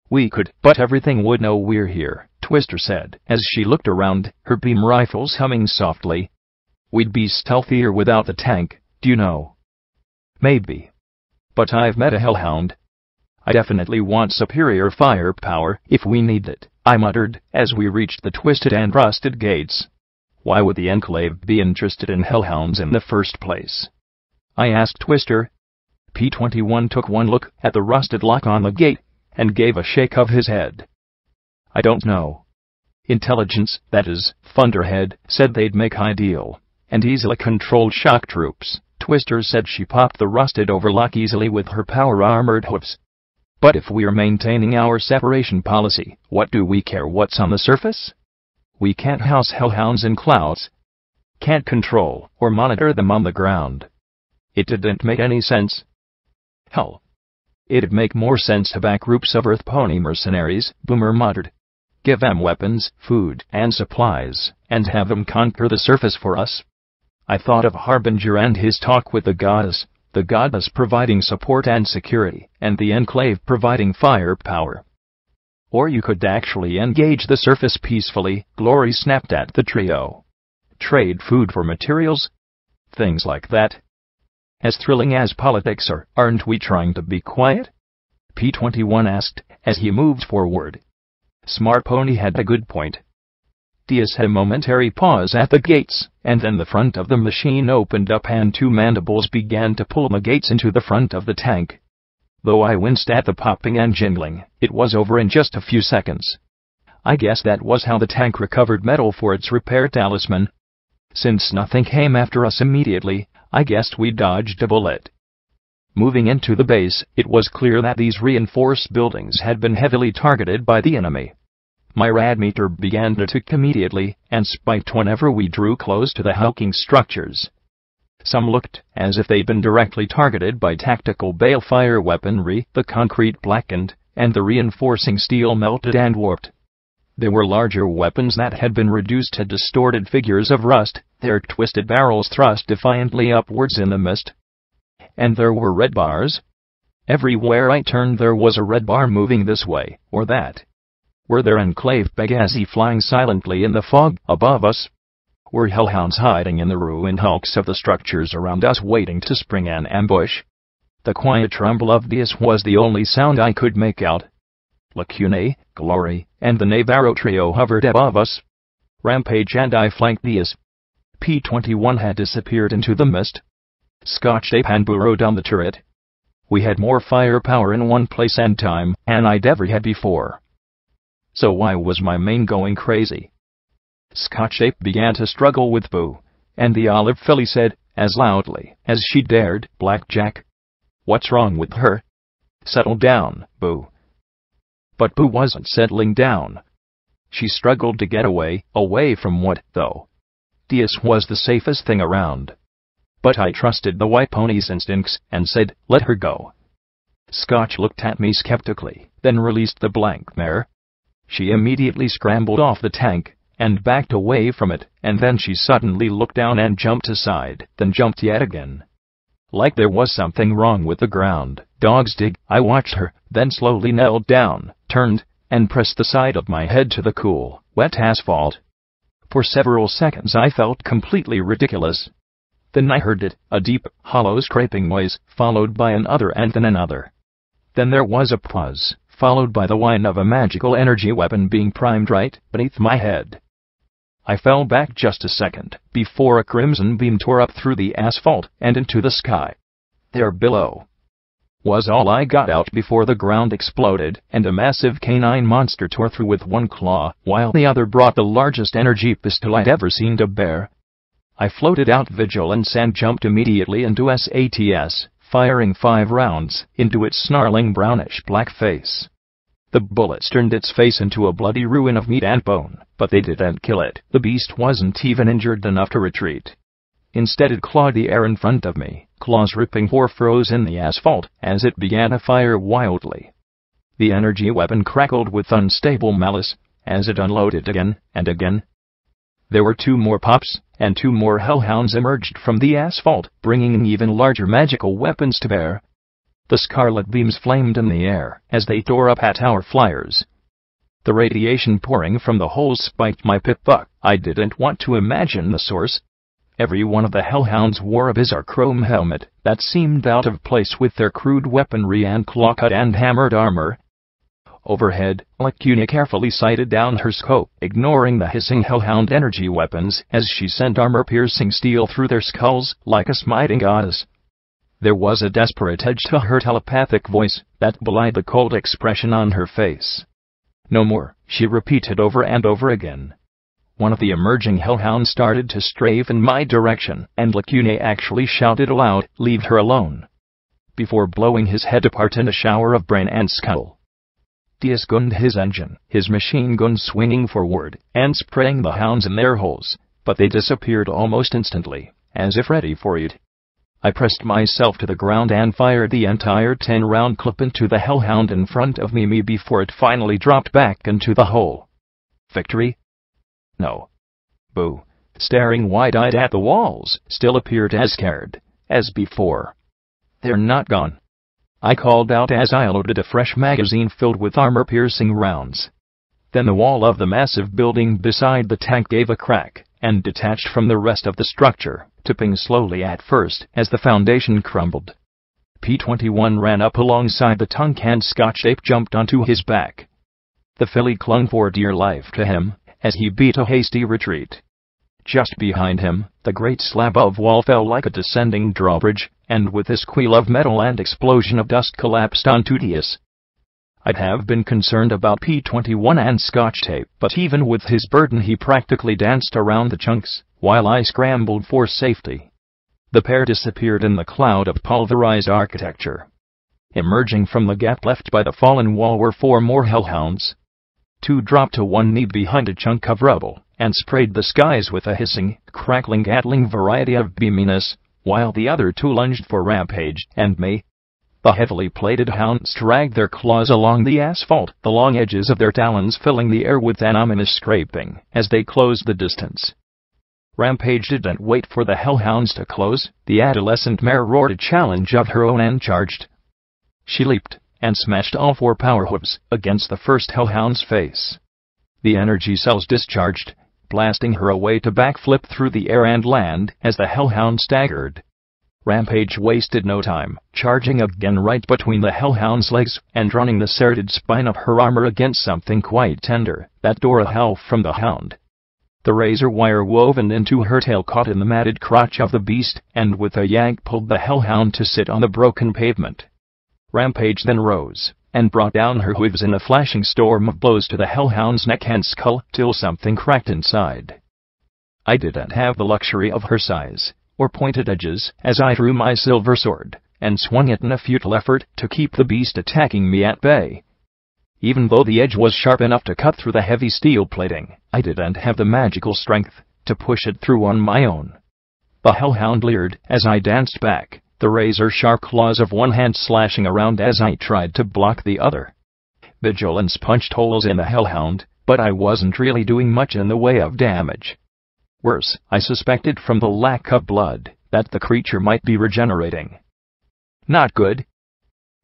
"We could, but everything would know we're here," Twister said as she looked around, her beam rifles humming softly. "We'd be stealthier without the tank, do you know?" "Maybe. But I've met a hellhound. I definitely want superior firepower if we need it," I muttered as we reached the twisted and rusted gates. "Why would the Enclave be interested in hellhounds in the first place?" I asked Twister. P-21 took one look at the rusted lock on the gate and gave a shake of his head. "I don't know. Intelligence, that is, Thunderhead, said they'd make ideal and easily controlled shock troops." Twister said she popped the rusted overlock easily with her power-armored hoofs. "But if we're maintaining our separation policy, what do we care what's on the surface? We can't house hellhounds in clouds. Can't control or monitor them on the ground." It didn't make any sense. "Hell, it'd make more sense to back groups of Earthpony mercenaries," Boomer muttered. "Give them weapons, food, and supplies, and have them conquer the surface for us." I thought of Harbinger and his talk with the goddess providing support and security, and the Enclave providing firepower. "Or you could actually engage the surface peacefully," Glory snapped at the trio. "Trade food for materials. Things like that. As thrilling as politics are, aren't we trying to be quiet?" P-21 asked as he moved forward. Smart Pony had a good point. Diaz had a momentary pause at the gates, and then the front of the machine opened up and two mandibles began to pull the gates into the front of the tank. Though I winced at the popping and jingling, it was over in just a few seconds. I guess that was how the tank recovered metal for its repair talisman. Since nothing came after us immediately, I guessed we dodged a bullet. Moving into the base, it was clear that these reinforced buildings had been heavily targeted by the enemy. My rad meter began to tick immediately and spiked whenever we drew close to the hulking structures. Some looked as if they'd been directly targeted by tactical balefire weaponry. The concrete blackened, and the reinforcing steel melted and warped. There were larger weapons that had been reduced to distorted figures of rust, their twisted barrels thrust defiantly upwards in the mist. And there were red bars. Everywhere I turned there was a red bar moving this way or that. Were there Enclave Pegasi flying silently in the fog above us? Were hellhounds hiding in the ruined hulks of the structures around us waiting to spring an ambush? The quiet rumble of Diaz was the only sound I could make out. Lacune, Glory, and the Navarro trio hovered above us. Rampage and I flanked Diaz. P-21 had disappeared into the mist. Scotch Ape had burrowed down the turret. We had more firepower in one place and time than I'd ever had before. So why was my main going crazy? Scotch Ape began to struggle with Boo, and the olive filly said, as loudly as she dared, "Blackjack. What's wrong with her? Settle down, Boo." But Boo wasn't settling down. She struggled to get away from what, though? Diaz was the safest thing around. But I trusted the white pony's instincts and said, "Let her go." Scotch looked at me skeptically, then released the blank mare. She immediately scrambled off the tank and backed away from it, and then she suddenly looked down and jumped aside, then jumped yet again. Like there was something wrong with the ground. Dog's dig. I watched her, then slowly knelt down, turned, and pressed the side of my head to the cool, wet asphalt. For several seconds I felt completely ridiculous. Then I heard it, a deep, hollow scraping noise, followed by another and then another. Then there was a pause, followed by the whine of a magical energy weapon being primed right beneath my head. I fell back just a second before a crimson beam tore up through the asphalt and into the sky. There below, was all I got out before the ground exploded and a massive canine monster tore through with one claw, while the other brought the largest energy pistol I'd ever seen to bear. I floated out vigilance and jumped immediately into SATS, firing 5 rounds into its snarling brownish-black face. The bullets turned its face into a bloody ruin of meat and bone, but they didn't kill it. The beast wasn't even injured enough to retreat. Instead it clawed the air in front of me, claws ripping furrows in the asphalt as it began to fire wildly. The energy weapon crackled with unstable malice as it unloaded again and again. There were 2 more pops, and 2 more hellhounds emerged from the asphalt, bringing even larger magical weapons to bear. The scarlet beams flamed in the air as they tore up at our flyers. The radiation pouring from the holes spiked my pip-buck. I didn't want to imagine the source. Every one of the hellhounds wore a bizarre chrome helmet that seemed out of place with their crude weaponry and claw-cut and hammered armor. Overhead, Lacuna carefully sighted down her scope, ignoring the hissing hellhound energy weapons as she sent armor-piercing steel through their skulls like a smiting goddess. There was a desperate edge to her telepathic voice that belied the cold expression on her face. "No more," she repeated over and over again. One of the emerging hellhounds started to strafe in my direction, and Lacuna actually shouted aloud, "Leave her alone," before blowing his head apart in a shower of brain and skull. Diaz gunned his engine, his machine gun swinging forward and spraying the hounds in their holes, but they disappeared almost instantly, as if ready for it. I pressed myself to the ground and fired the entire 10-round clip into the hellhound in front of me before it finally dropped back into the hole. Victory? No. Boo, staring wide-eyed at the walls, still appeared as scared as before. "They're not gone," I called out as I loaded a fresh magazine filled with armor-piercing rounds. Then the wall of the massive building beside the tank gave a crack and detached from the rest of the structure, tipping slowly at first as the foundation crumbled. P-21 ran up alongside the tank and Scotch Ape jumped onto his back. The filly clung for dear life to him as he beat a hasty retreat. Just behind him, the great slab of wall fell like a descending drawbridge, and with a squeal of metal and explosion of dust collapsed onto Diaz. I'd have been concerned about P-21 and Scotch Tape, but even with his burden he practically danced around the chunks, while I scrambled for safety. The pair disappeared in the cloud of pulverized architecture. Emerging from the gap left by the fallen wall were 4 more hellhounds. 2 dropped to one knee behind a chunk of rubble, and sprayed the skies with a hissing, crackling, gatling variety of beaminess, while the other 2 lunged for Rampage and me. The heavily plated hounds dragged their claws along the asphalt, the long edges of their talons filling the air with an ominous scraping as they closed the distance. Rampage didn't wait for the hellhounds to close. The adolescent mare roared a challenge of her own and charged. She leaped and smashed all 4 power hooves against the first hellhound's face. The energy cells discharged, blasting her away to backflip through the air and land as the hellhound staggered. Rampage wasted no time, charging again right between the hellhound's legs and running the serrated spine of her armor against something quite tender that tore a howl from the hound. The razor wire woven into her tail caught in the matted crotch of the beast, and with a yank pulled the hellhound to sit on the broken pavement. Rampage then rose and brought down her hooves in a flashing storm of blows to the hellhound's neck and skull till something cracked inside. I didn't have the luxury of her size or pointed edges as I drew my silver sword and swung it in a futile effort to keep the beast attacking me at bay. Even though the edge was sharp enough to cut through the heavy steel plating, I didn't have the magical strength to push it through on my own. The hellhound leered as I danced back, the razor-sharp claws of one hand slashing around as I tried to block the other. Vigilance punched holes in the hellhound, but I wasn't really doing much in the way of damage. Worse, I suspected from the lack of blood that the creature might be regenerating. Not good.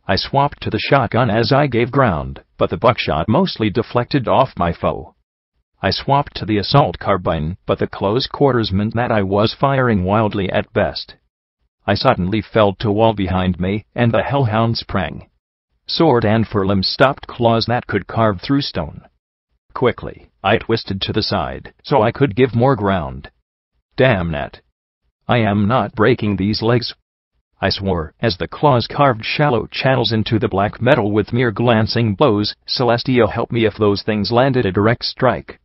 I swapped to the shotgun as I gave ground, but the buckshot mostly deflected off my foe. I swapped to the assault carbine, but the close quarters meant that I was firing wildly at best. I suddenly fell to wall behind me, and the hellhound sprang. Sword and forelimb stopped claws that could carve through stone. Quickly, I twisted to the side so I could give more ground. Damn it! I am not breaking these legs. I swore, as the claws carved shallow channels into the black metal with mere glancing blows. Celestia, help me if those things landed a direct strike.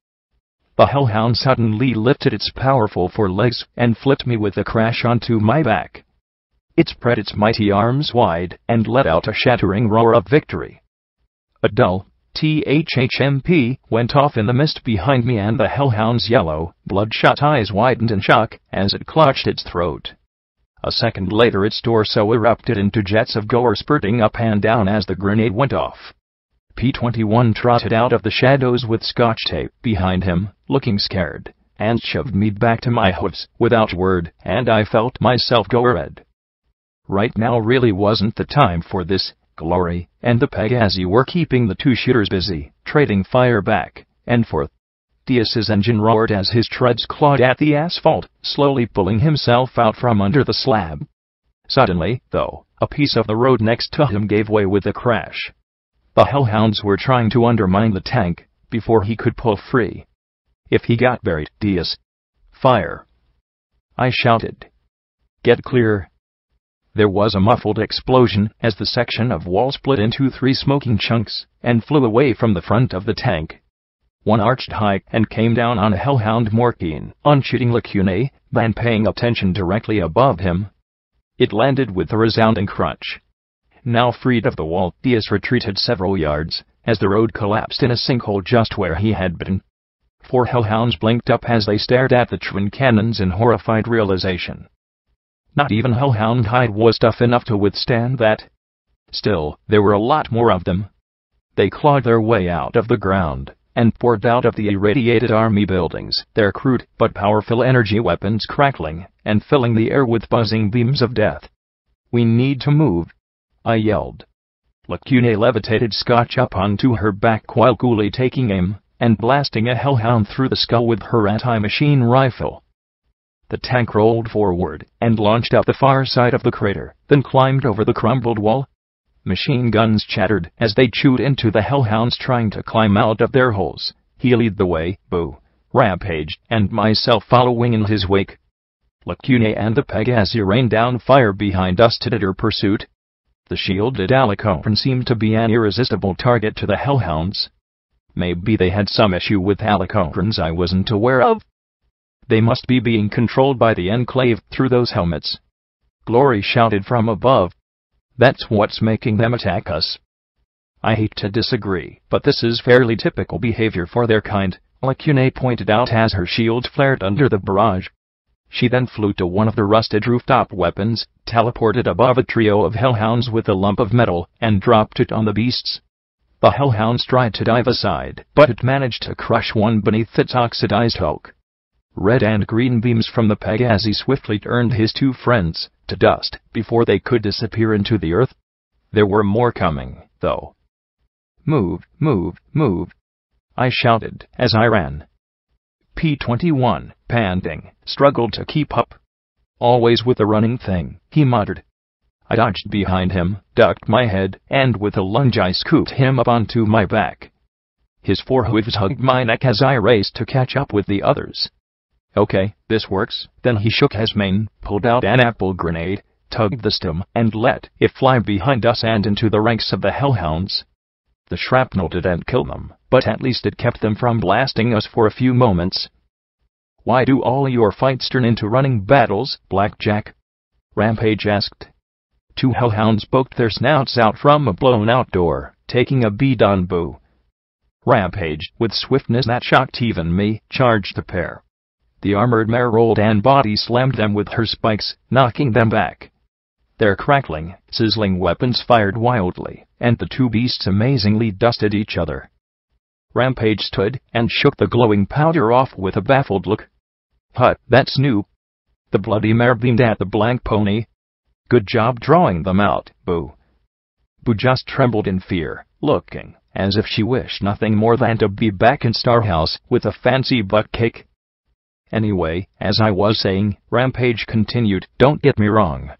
The hellhound suddenly lifted its powerful forelegs and flipped me with a crash onto my back. It spread its mighty arms wide and let out a shattering roar of victory. A dull THHMP went off in the mist behind me, and the hellhound's yellow, bloodshot eyes widened in shock as it clutched its throat. A second later, its torso erupted into jets of gore spurting up and down as the grenade went off. P-21 trotted out of the shadows with scotch tape behind him, looking scared, and shoved me back to my hooves without a word, and I felt myself go red. Right now really wasn't the time for this. Glory and the Pegasi were keeping the two shooters busy, trading fire back and forth. Diaz's engine roared as his treads clawed at the asphalt, slowly pulling himself out from under the slab. Suddenly, though, a piece of the road next to him gave way with a crash. The hellhounds were trying to undermine the tank before he could pull free. If he got buried, Diaz. Fire! I shouted. Get clear! There was a muffled explosion as the section of wall split into 3 smoking chunks and flew away from the front of the tank. One arched high and came down on a hellhound more keen on shooting lacunae than paying attention directly above him. It landed with a resounding crunch. Now freed of the wall, Diaz retreated several yards as the road collapsed in a sinkhole just where he had been. 4 hellhounds blinked up as they stared at the twin cannons in horrified realization. Not even hellhound hide was tough enough to withstand that. Still, there were a lot more of them. They clawed their way out of the ground and poured out of the irradiated army buildings, their crude but powerful energy weapons crackling and filling the air with buzzing beams of death. We need to move, I yelled. Lacune levitated Scotch up onto her back while coolly taking aim and blasting a hellhound through the skull with her anti-machine rifle. The tank rolled forward and launched out the far side of the crater, then climbed over the crumbled wall. Machine guns chattered as they chewed into the hellhounds trying to climb out of their holes. He led the way, Boo, Rampage, and myself following in his wake. Lacune and the Pegasi rained down fire behind us to deter pursuit. The shielded Alicorn seemed to be an irresistible target to the hellhounds. Maybe they had some issue with Alicorns I wasn't aware of. They must be being controlled by the Enclave through those helmets. Glory shouted from above. That's what's making them attack us. I hate to disagree, but this is fairly typical behavior for their kind, Lacune pointed out as her shield flared under the barrage. She then flew to one of the rusted rooftop weapons, teleported above a trio of hellhounds with a lump of metal, and dropped it on the beasts. The hellhounds tried to dive aside, but it managed to crush one beneath its oxidized hulk. Red and green beams from the Pegasi swiftly turned his 2 friends to dust before they could disappear into the earth. There were more coming, though. Move, move, move, I shouted as I ran. P-21, panting, struggled to keep up. Always with a running thing, he muttered. I dodged behind him, ducked my head, and with a lunge I scooped him up onto my back. His forehooves hugged my neck as I raced to catch up with the others. Okay, this works. Then he shook his mane, pulled out an apple grenade, tugged the stem, and let it fly behind us and into the ranks of the hellhounds. The shrapnel didn't kill them, but at least it kept them from blasting us for a few moments. Why do all your fights turn into running battles, Blackjack? Rampage asked. 2 hellhounds poked their snouts out from a blown-out door, taking a bead on Boo. Rampage, with swiftness that shocked even me, charged the pair. The armored mare rolled and body slammed them with her spikes, knocking them back. Their crackling, sizzling weapons fired wildly, and the 2 beasts amazingly dusted each other. Rampage stood and shook the glowing powder off with a baffled look. Hut, that's new. The bloody mare beamed at the blank pony. Good job drawing them out, Boo. Boo just trembled in fear, looking as if she wished nothing more than to be back in Starhouse with a fancy butt cake. Anyway, as I was saying, Rampage continued, don't get me wrong.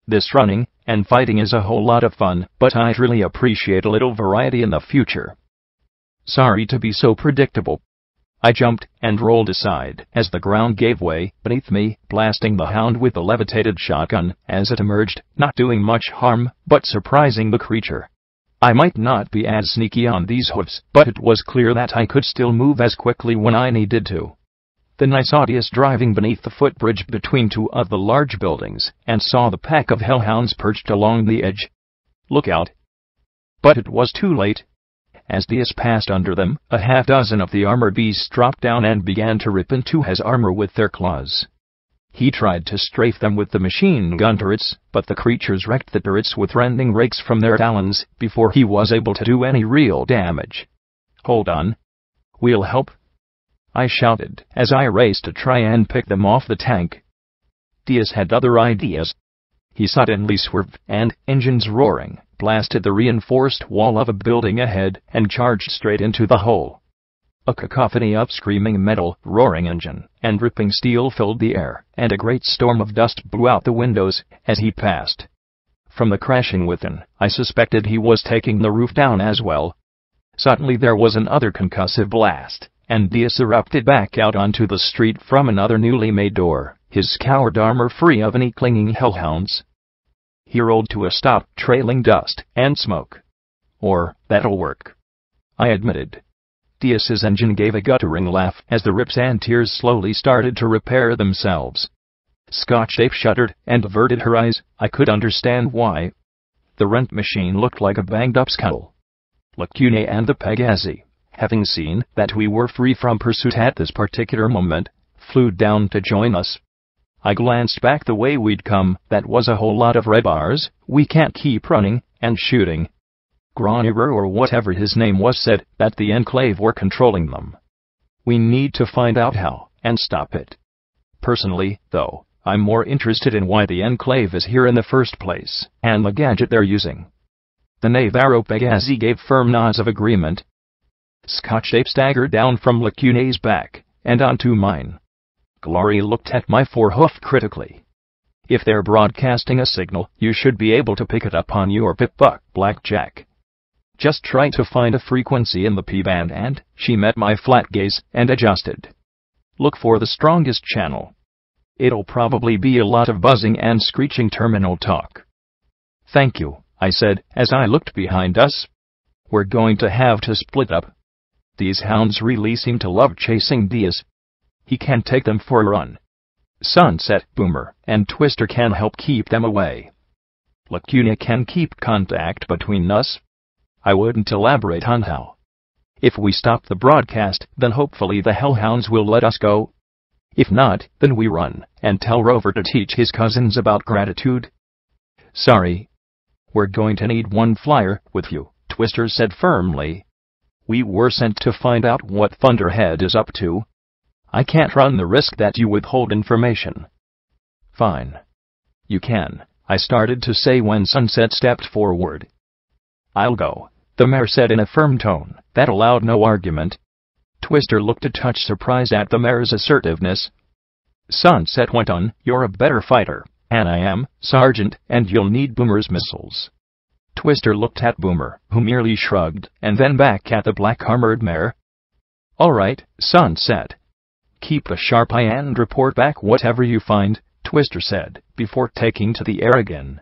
This running and fighting is a whole lot of fun, but I'd really appreciate a little variety in the future. Sorry to be so predictable. I jumped and rolled aside as the ground gave way beneath me, blasting the hound with the levitated shotgun as it emerged, not doing much harm, but surprising the creature. I might not be as sneaky on these hooves, but it was clear that I could still move as quickly when I needed to. Then I saw Diaz driving beneath the footbridge between two of the large buildings, and saw the pack of hellhounds perched along the edge. Look out! But it was too late. As Diaz passed under them, a half-dozen of the armored beasts dropped down and began to rip into his armor with their claws. He tried to strafe them with the machine gun turrets, but the creatures wrecked the turrets with rending rakes from their talons before he was able to do any real damage. Hold on. We'll help, I shouted as I raced to try and pick them off the tank. Diaz had other ideas. He suddenly swerved and, engines roaring, blasted the reinforced wall of a building ahead and charged straight into the hole. A cacophony of screaming metal, roaring engine, and ripping steel filled the air, and a great storm of dust blew out the windows as he passed. From the crashing within, I suspected he was taking the roof down as well. Suddenly there was another concussive blast, and Diaz erupted back out onto the street from another newly made door, his scoured armor free of any clinging hellhounds. He rolled to a stop, trailing dust and smoke. Or, that'll work, I admitted. Diaz's engine gave a guttering laugh as the rips and tears slowly started to repair themselves. Scotch-Tape shuddered and averted her eyes. I could understand why. The rent machine looked like a banged-up skull. Lacune and the Pegasi, having seen that we were free from pursuit at this particular moment, flew down to join us. I glanced back the way we'd come. That was a whole lot of red bars. We can't keep running and shooting. Gronier or whatever his name was said that the Enclave were controlling them. We need to find out how and stop it. Personally, though, I'm more interested in why the Enclave is here in the first place and the gadget they're using. The Navarro Pegasi gave firm nods of agreement. Scotch-Tape staggered down from Lacune's back and onto mine. Glory looked at my forehoof critically. If they're broadcasting a signal, you should be able to pick it up on your pip-buck, Blackjack. Just try to find a frequency in the P-band, and she met my flat gaze and adjusted. Look for the strongest channel. It'll probably be a lot of buzzing and screeching terminal talk. Thank you, I said as I looked behind us. We're going to have to split up. These hounds really seem to love chasing Diaz. He can take them for a run. Sunset, Boomer, and Twister can help keep them away. Lacuna can keep contact between us. I wouldn't elaborate on how. If we stop the broadcast, then hopefully the hellhounds will let us go. If not, then we run, and tell Rover to teach his cousins about gratitude. Sorry. We're going to need one flyer with you, Twister said firmly. We were sent to find out what Thunderhead is up to. I can't run the risk that you withhold information. Fine. You can, I started to say when Sunset stepped forward. I'll go, the mayor said in a firm tone that allowed no argument. Twister looked a touch surprised at the mayor's assertiveness. Sunset went on, you're a better fighter, and I am, Sergeant, and you'll need Boomer's missiles. Twister looked at Boomer, who merely shrugged, and then back at the black-armored mayor. All right, Sunset. Keep a sharp eye and report back whatever you find, Twister said, before taking to the air again.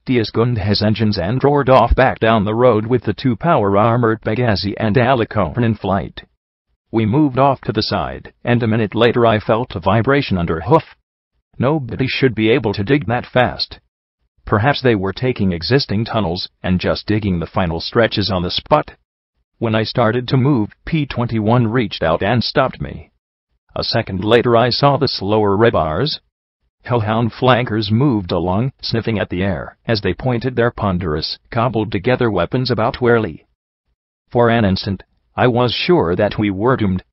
Diaz gunned his engines and roared off back down the road with the two power-armored Pegasi and Alicorn in flight. We moved off to the side, and a minute later I felt a vibration under hoof. Nobody should be able to dig that fast. Perhaps they were taking existing tunnels and just digging the final stretches on the spot. When I started to move, P-21 reached out and stopped me. A second later I saw the slower red bars. Hellhound flankers moved along, sniffing at the air, as they pointed their ponderous, cobbled-together weapons about warily. For an instant, I was sure that we were doomed.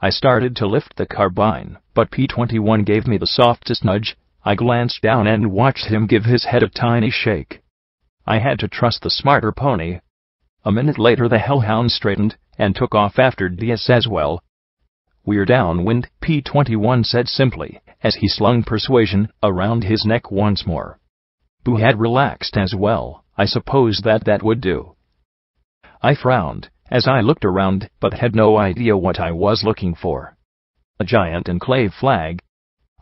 I started to lift the carbine, but P-21 gave me the softest nudge. I glanced down and watched him give his head a tiny shake. I had to trust the smarter pony. A minute later the hellhound straightened, and took off after Diaz as well. We're downwind, P-21 said simply, as he slung persuasion around his neck once more. Boo had relaxed as well. I suppose that would do. I frowned, as I looked around but had no idea what I was looking for. A giant Enclave flag.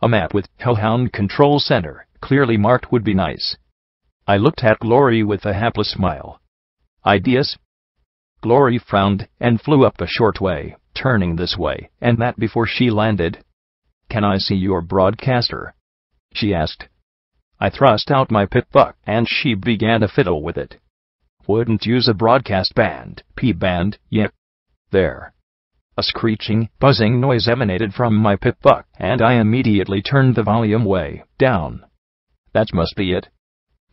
A map with Hellhound Control Center, clearly marked, would be nice. I looked at Glory with a hapless smile. Ideas? Glory frowned and flew up a short way, turning this way and that before she landed. "Can I see your broadcaster?" she asked. I thrust out my pip-buck and she began to fiddle with it. "Wouldn't use a broadcast band, P-band, yep." There. A screeching, buzzing noise emanated from my pip-buck, and I immediately turned the volume way down. That must be it.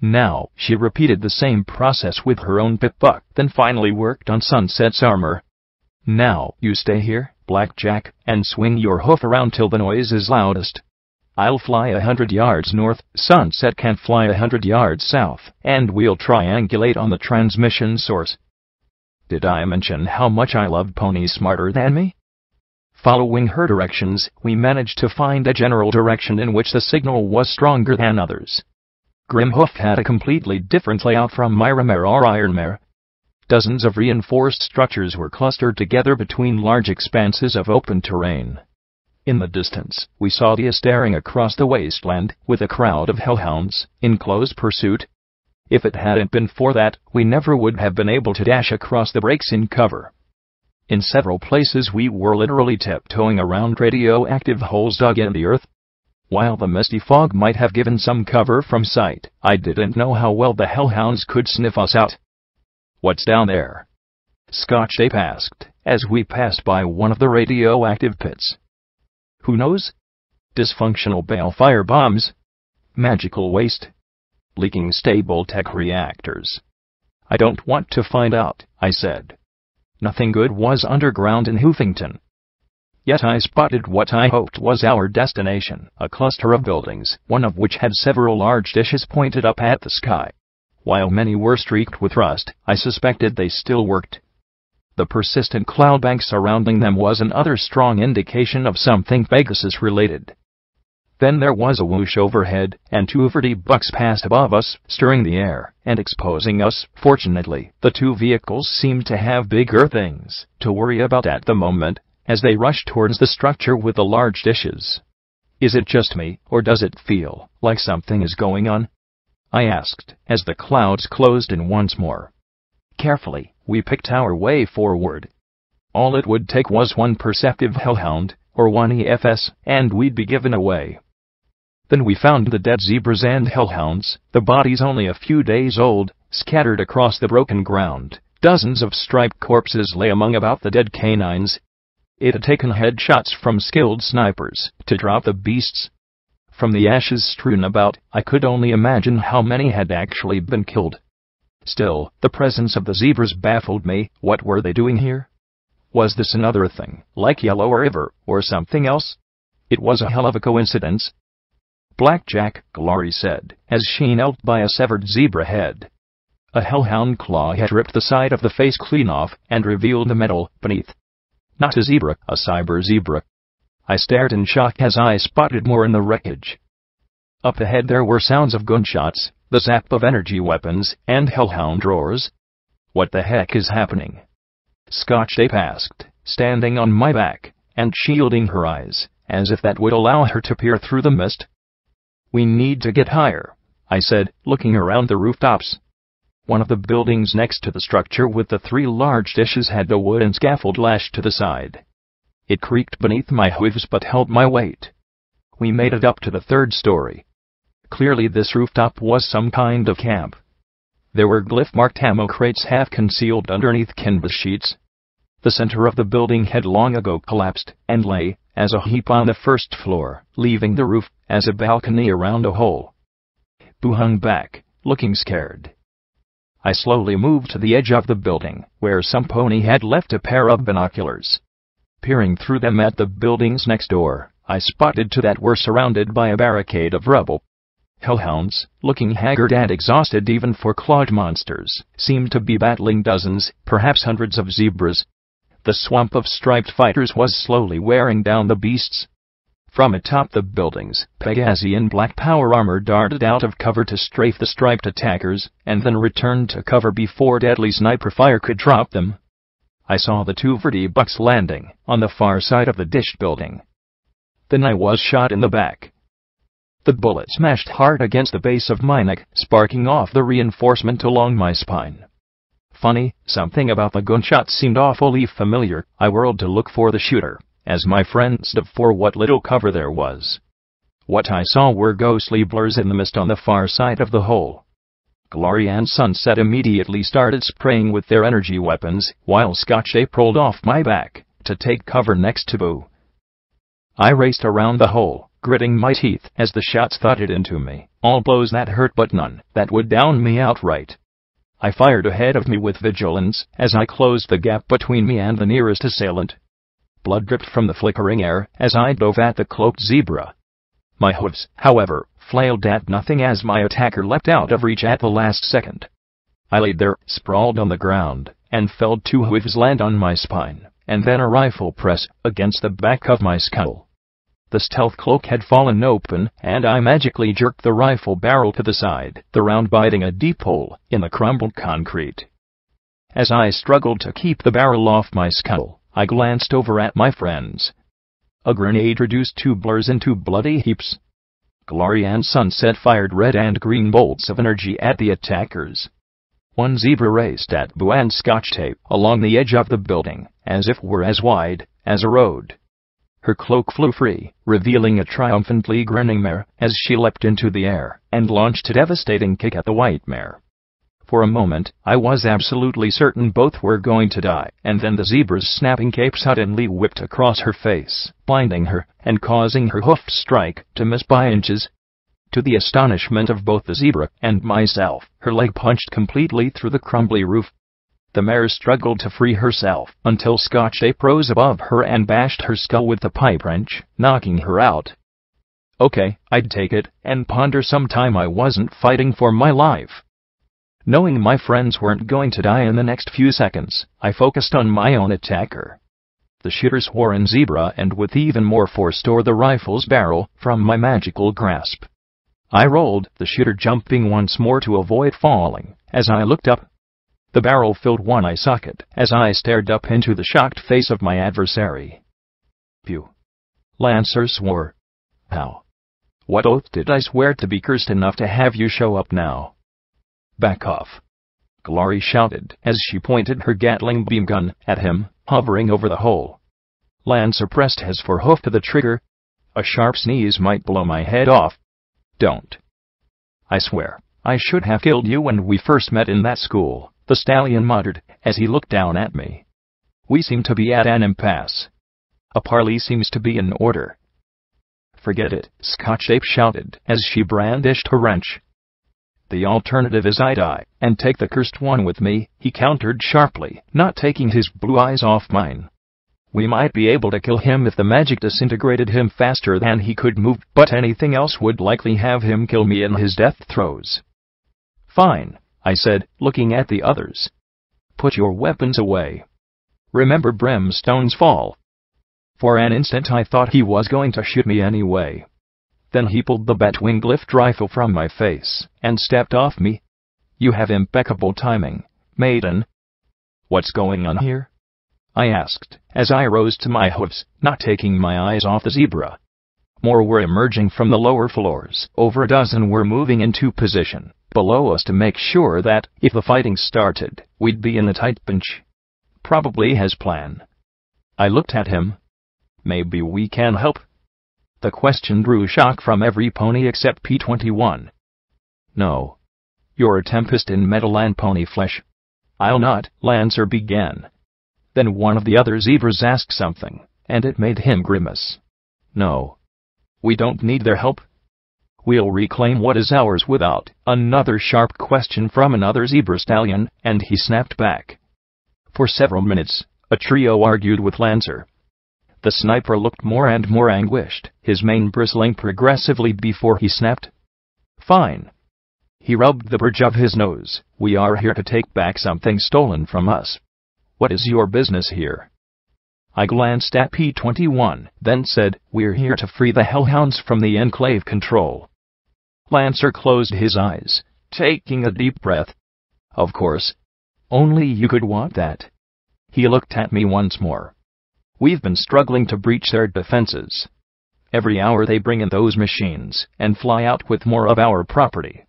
Now, she repeated the same process with her own pip-buck, then finally worked on Sunset's armor. "Now, you stay here, Blackjack, and swing your hoof around till the noise is loudest. I'll fly 100 yards north, Sunset can fly 100 yards south, and we'll triangulate on the transmission source." Did I mention how much I loved ponies smarter than me? Following her directions, we managed to find a general direction in which the signal was stronger than others. Grimhoof had a completely different layout from Myremare or Ironmare. Dozens of reinforced structures were clustered together between large expanses of open terrain. In the distance, we saw Dia staring across the wasteland, with a crowd of hellhounds, in close pursuit. If it hadn't been for that, we never would have been able to dash across the breaks in cover. In several places we were literally tiptoeing around radioactive holes dug in the earth. While the misty fog might have given some cover from sight, I didn't know how well the hellhounds could sniff us out. "What's down there?" Scotch Ape asked, as we passed by one of the radioactive pits. "Who knows? Dysfunctional balefire bombs. Magical waste. Leaking stable tech reactors." "I don't want to find out," I said. Nothing good was underground in Hoofington. Yet I spotted what I hoped was our destination, a cluster of buildings, one of which had several large dishes pointed up at the sky. While many were streaked with rust, I suspected they still worked. The persistent cloud bank surrounding them was another strong indication of something Pegasus-related. Then there was a whoosh overhead, and two verti-bucks passed above us, stirring the air and exposing us. Fortunately, the two vehicles seemed to have bigger things to worry about at the moment, as they rushed towards the structure with the large dishes. "Is it just me, or does it feel like something is going on?" I asked, as the clouds closed in once more. Carefully, we picked our way forward. All it would take was one perceptive hellhound, or one EFS, and we'd be given away. Then we found the dead zebras and hellhounds, the bodies only a few days old, scattered across the broken ground. Dozens of striped corpses lay among about the dead canines. It had taken headshots from skilled snipers to drop the beasts. From the ashes strewn about, I could only imagine how many had actually been killed. Still, the presence of the zebras baffled me. What were they doing here? Was this another thing, like Yellow River, or something else? It was a hell of a coincidence. "Blackjack," Glory said, as she knelt by a severed zebra head. A hellhound claw had ripped the side of the face clean off and revealed the metal beneath. Not a zebra, a cyber zebra. I stared in shock as I spotted more in the wreckage. Up ahead there were sounds of gunshots, the zap of energy weapons, and hellhound roars. "What the heck is happening?" Scotch Ape asked, standing on my back and shielding her eyes, as if that would allow her to peer through the mist. "We need to get higher," I said, looking around the rooftops. One of the buildings next to the structure with the three large dishes had a wooden scaffold lashed to the side. It creaked beneath my hooves but held my weight. We made it up to the third story. Clearly this rooftop was some kind of camp. There were glyph-marked ammo crates half concealed underneath canvas sheets. The center of the building had long ago collapsed and lay as a heap on the first floor, leaving the roof as a balcony around a hole. Boo hung back, looking scared. I slowly moved to the edge of the building, where some pony had left a pair of binoculars. Peering through them at the buildings next door, I spotted two that were surrounded by a barricade of rubble. Hellhounds, looking haggard and exhausted even for clawed monsters, seemed to be battling dozens, perhaps hundreds of zebras. The swamp of striped fighters was slowly wearing down the beasts. From atop the buildings, Pegasi in black power armor darted out of cover to strafe the striped attackers, and then returned to cover before deadly sniper fire could drop them. I saw the two vertibucks landing on the far side of the dish building. Then I was shot in the back. The bullet smashed hard against the base of my neck, sparking off the reinforcement along my spine. Funny, something about the gunshot seemed awfully familiar. I whirled to look for the shooter, as my friends dove for what little cover there was. What I saw were ghostly blurs in the mist on the far side of the hole. Glory and Sunset immediately started spraying with their energy weapons, while Scotch-Ape rolled off my back to take cover next to Boo. I raced around the hole, gritting my teeth as the shots thudded into me, all blows that hurt but none that would down me outright. I fired ahead of me with vigilance as I closed the gap between me and the nearest assailant. Blood dripped from the flickering air as I dove at the cloaked zebra. My hooves, however, flailed at nothing as my attacker leapt out of reach at the last second. I lay there, sprawled on the ground, and felt two hooves land on my spine, and then a rifle press against the back of my skull. The stealth cloak had fallen open, and I magically jerked the rifle barrel to the side, the round biting a deep hole in the crumbled concrete. As I struggled to keep the barrel off my skull, I glanced over at my friends. A grenade reduced two blurs into bloody heaps. Glory and Sunset fired red and green bolts of energy at the attackers. One zebra raced at Boo and Scotch-Tape along the edge of the building, as if it were as wide as a road. Her cloak flew free, revealing a triumphantly grinning mare as she leapt into the air and launched a devastating kick at the white mare. For a moment, I was absolutely certain both were going to die, and then the zebra's snapping cape suddenly whipped across her face, blinding her and causing her hoofed strike to miss by inches. To the astonishment of both the zebra and myself, her leg punched completely through the crumbly roof. The mare struggled to free herself until Scotch-Tape rose above her and bashed her skull with the pipe wrench, knocking her out. Okay, I'd take it and ponder some time I wasn't fighting for my life. Knowing my friends weren't going to die in the next few seconds, I focused on my own attacker. The shooter swore in zebra and with even more force tore the rifle's barrel from my magical grasp. I rolled, the shooter jumping once more to avoid falling. As I looked up, the barrel filled one eye socket as I stared up into the shocked face of my adversary. Pew! Lancer swore. How? What oath did I swear to be cursed enough to have you show up now? Back off! Glory shouted as she pointed her Gatling beam gun at him, hovering over the hole. Lancer pressed his forehoof to the trigger. A sharp sneeze might blow my head off. Don't. I swear, I should have killed you when we first met in that school, the stallion muttered as he looked down at me. We seem to be at an impasse. A parley seems to be in order. Forget it, Scotch-Ape shouted as she brandished her wrench. The alternative is I die, and take the cursed one with me, he countered sharply, not taking his blue eyes off mine. We might be able to kill him if the magic disintegrated him faster than he could move, but anything else would likely have him kill me in his death throes. Fine, I said, looking at the others. Put your weapons away. Remember Brimstone's fall. For an instant I thought he was going to shoot me anyway. Then he pulled the bat-wing lift rifle from my face and stepped off me. You have impeccable timing, maiden. What's going on here? I asked, as I rose to my hooves, not taking my eyes off the zebra. More were emerging from the lower floors. Over a dozen were moving into position below us to make sure that, if the fighting started, we'd be in a tight pinch. Probably his plan. I looked at him. Maybe we can help? The question drew shock from every pony except P21. No. You're a tempest in metal and pony flesh. I'll not, Lancer began. Then one of the other zebras asked something, and it made him grimace. No. We don't need their help. We'll reclaim what is ours without another sharp question from another zebra stallion, and he snapped back. For several minutes, a trio argued with Lancer. The sniper looked more and more anguished, his mane bristling progressively before he snapped. Fine. He rubbed the bridge of his nose. We are here to take back something stolen from us. What is your business here? I glanced at P21, then said, we're here to free the hellhounds from the Enclave control. Lancer closed his eyes, taking a deep breath. Of course. Only you could want that. He looked at me once more. We've been struggling to breach their defenses. Every hour they bring in those machines and fly out with more of our property.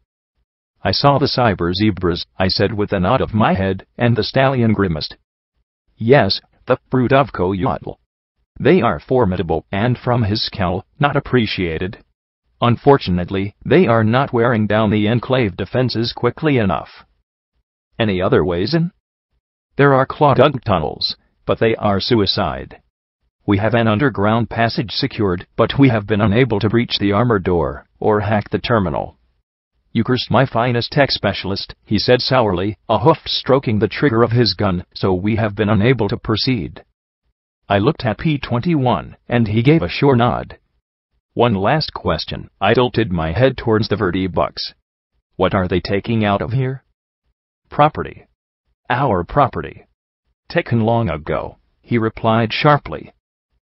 I saw the cyber zebras, I said with a nod of my head, and the stallion grimaced. Yes, the brood of Coyote. They are formidable, and from his scowl, not appreciated. Unfortunately, they are not wearing down the Enclave defenses quickly enough. Any other ways in? There are claw-dug tunnels, but they are suicide. We have an underground passage secured, but we have been unable to breach the armored door, or hack the terminal. You cursed my finest tech specialist, he said sourly, a hoof stroking the trigger of his gun, so we have been unable to proceed. I looked at P-21, and he gave a sure nod. One last question. I tilted my head towards the vertibucks. What are they taking out of here? Property. Our property. Taken long ago, he replied sharply.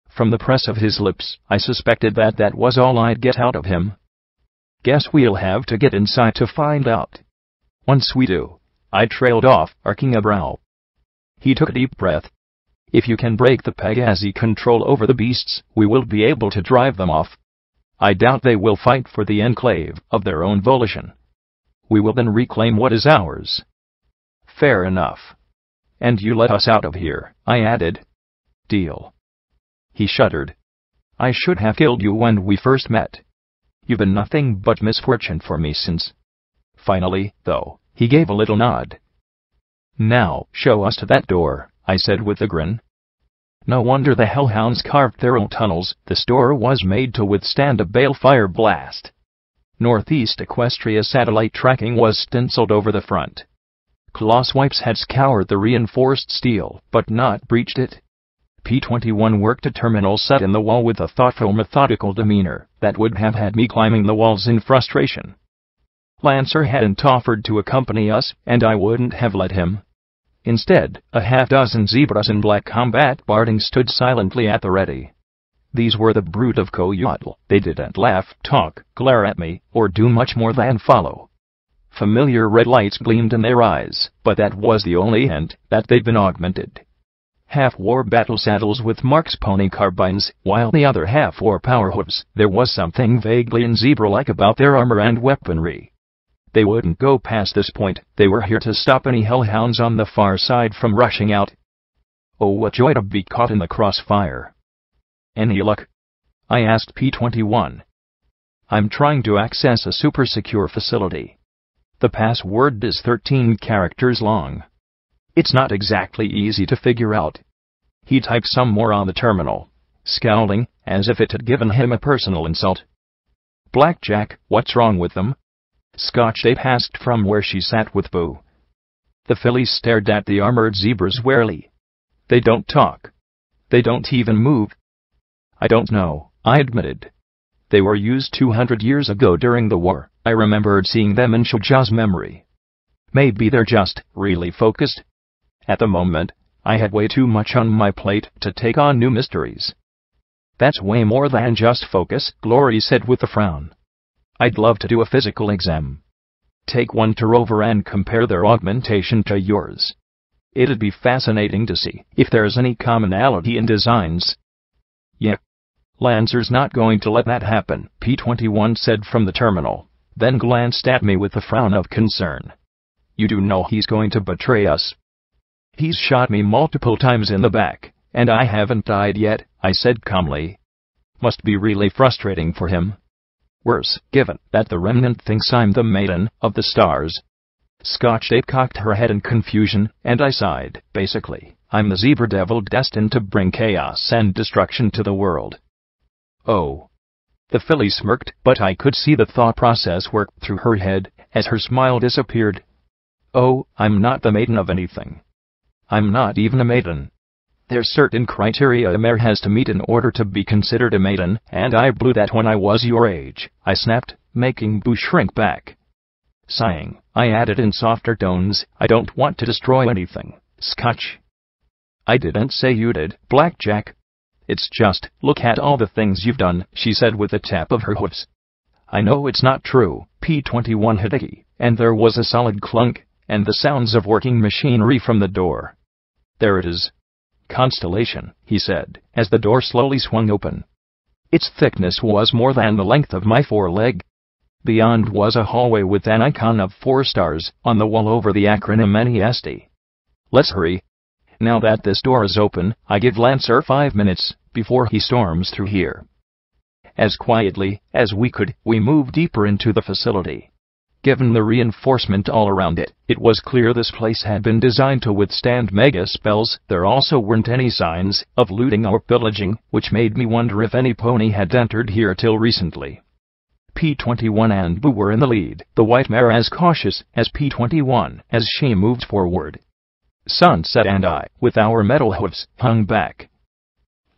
From the press of his lips, I suspected that was all I'd get out of him. Guess we'll have to get inside to find out. Once we do, I trailed off, arcing a brow. He took a deep breath. If you can break the Pegasi control over the beasts, we will be able to drive them off. I doubt they will fight for the Enclave of their own volition. We will then reclaim what is ours. Fair enough. And you let us out of here, I added. Deal. He shuddered. I should have killed you when we first met. You've been nothing but misfortune for me since. Finally, though, he gave a little nod. Now, show us to that door, I said with a grin. No wonder the hellhounds carved their own tunnels. This door was made to withstand a balefire blast. Northeast Equestria satellite tracking was stenciled over the front. Claw swipes had scoured the reinforced steel, but not breached it. P-21 worked a terminal set in the wall with a thoughtful, methodical demeanor that would have had me climbing the walls in frustration. Lancer hadn't offered to accompany us, and I wouldn't have let him. Instead, a half-dozen zebras in black combat barding stood silently at the ready. These were the brood of Coyote. They didn't laugh, talk, glare at me, or do much more than follow. Familiar red lights gleamed in their eyes, but that was the only hint that they'd been augmented. Half wore battle saddles with Mark's pony carbines, while the other half wore power hooves. There was something vaguely zebra-like about their armor and weaponry. They wouldn't go past this point. They were here to stop any hellhounds on the far side from rushing out. Oh, what joy to be caught in the crossfire. Any luck? I asked P-21. I'm trying to access a super-secure facility. The password is 13 characters long. It's not exactly easy to figure out. He typed some more on the terminal, scowling, as if it had given him a personal insult. Blackjack, what's wrong with them? Scotch-tape asked from where she sat with Boo. The fillies stared at the armored zebras warily. They don't talk. They don't even move. I don't know, I admitted. They were used 200 years ago during the war. I remembered seeing them in Shuja's memory. Maybe they're just really focused. At the moment, I had way too much on my plate to take on new mysteries. That's way more than just focus, Glory said with a frown. I'd love to do a physical exam. Take one to Rover and compare their augmentation to yours. It'd be fascinating to see if there's any commonality in designs. Yeah. Lancer's not going to let that happen, P-21 said from the terminal, then glanced at me with a frown of concern. You do know he's going to betray us. He's shot me multiple times in the back, and I haven't died yet, I said calmly. Must be really frustrating for him. Worse, given that the Remnant thinks I'm the Maiden of the Stars. Scotch-tape cocked her head in confusion, and I sighed. Basically, I'm the zebra devil destined to bring chaos and destruction to the world. Oh. The filly smirked, but I could see the thought process work through her head as her smile disappeared. Oh, I'm not the maiden of anything. I'm not even a maiden. There's certain criteria a mare has to meet in order to be considered a maiden, and I blew that when I was your age, I snapped, making Boo shrink back. Sighing, I added in softer tones, I don't want to destroy anything, Scotch. I didn't say you did, Blackjack. It's just, look at all the things you've done, she said with a tap of her hoofs. I know it's not true, P-21 Hideki, and there was a solid clunk, and the sounds of working machinery from the door. There it is. constellation, he said, as the door slowly swung open. Its thickness was more than the length of my foreleg. Beyond was a hallway with an icon of 4 stars on the wall over the acronym NEST. Let's hurry. Now that this door is open, I give Lancer 5 minutes before he storms through here. As quietly as we could, we moved deeper into the facility. Given the reinforcement all around it, it was clear this place had been designed to withstand mega spells. There also weren't any signs of looting or pillaging, which made me wonder if any pony had entered here till recently. P-21 and Boo were in the lead, the white mare as cautious as P-21 as she moved forward. Sunset and I, with our metal hoofs, hung back.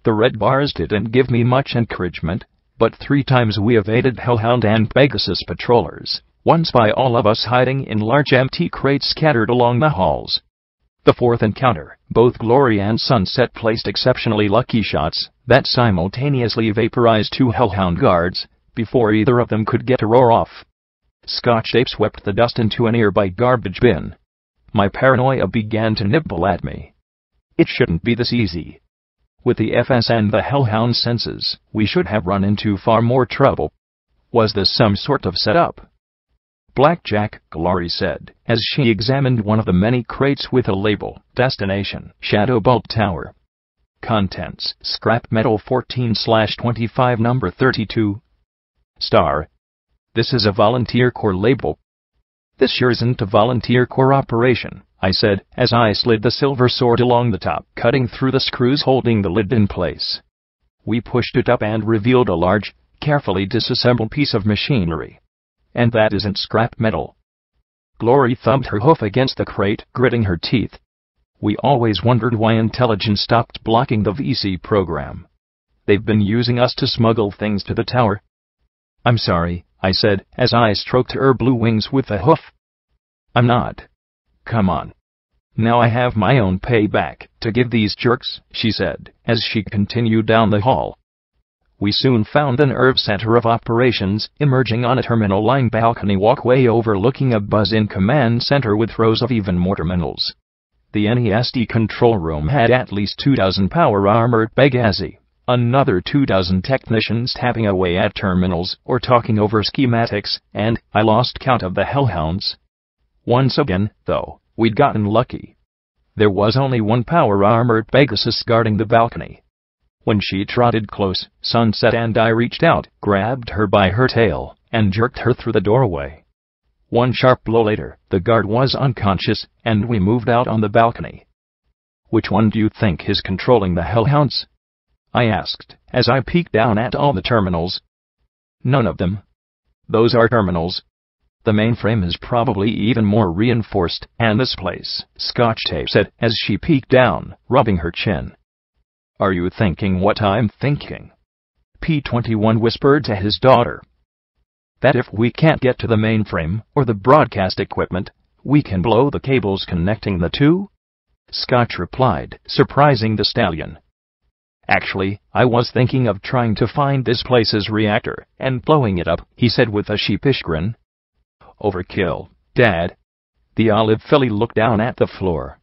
The red bars didn't give me much encouragement, but 3 times we evaded Hellhound and Pegasus patrollers, once by all of us hiding in large empty crates scattered along the halls. The 4th encounter, both Glory and Sunset placed exceptionally lucky shots that simultaneously vaporized 2 Hellhound guards before either of them could get a roar off. Scotch tape swept the dust into a nearby garbage bin. My paranoia began to nibble at me. It shouldn't be this easy. With the FS and the Hellhound senses, we should have run into far more trouble. Was this some sort of setup? Blackjack, Glory said, as she examined one of the many crates with a label, Destination, Shadow Bulb Tower. Contents, Scrap Metal 14/25 number 32. Star. This is a volunteer corps label. This sure isn't a volunteer corps operation, I said, as I slid the silver sword along the top, cutting through the screws holding the lid in place. We pushed it up and revealed a large, carefully disassembled piece of machinery. And that isn't scrap metal. Glory thumped her hoof against the crate, gritting her teeth. We always wondered why Intelligence stopped blocking the VC program. They've been using us to smuggle things to the tower. I'm sorry, I said, as I stroked her blue wings with a hoof. I'm not. Come on. Now I have my own payback to give these jerks, she said, as she continued down the hall. We soon found the nerve center of operations, emerging on a terminal line balcony walkway overlooking a buzz-in command center with rows of even more terminals. The NEST control room had at least 24 power-armored Pegasi, another 24 technicians tapping away at terminals or talking over schematics, and I lost count of the Hellhounds. Once again, though, we'd gotten lucky. There was only 1 power-armored Pegasus guarding the balcony. When she trotted close, Sunset and I reached out, grabbed her by her tail, and jerked her through the doorway. 1 sharp blow later, the guard was unconscious, and we moved out on the balcony. Which one do you think is controlling the Hellhounds? I asked, as I peeked down at all the terminals. None of them. Those are terminals. The mainframe is probably even more reinforced, and this place, Scotch tape said, as she peeked down, rubbing her chin. Are you thinking what I'm thinking? P-21 whispered to his daughter. That if we can't get to the mainframe, or the broadcast equipment, we can blow the cables connecting the two? Scotch replied, surprising the stallion. Actually, I was thinking of trying to find this place's reactor, and blowing it up, he said with a sheepish grin. Overkill, Dad. The olive filly looked down at the floor.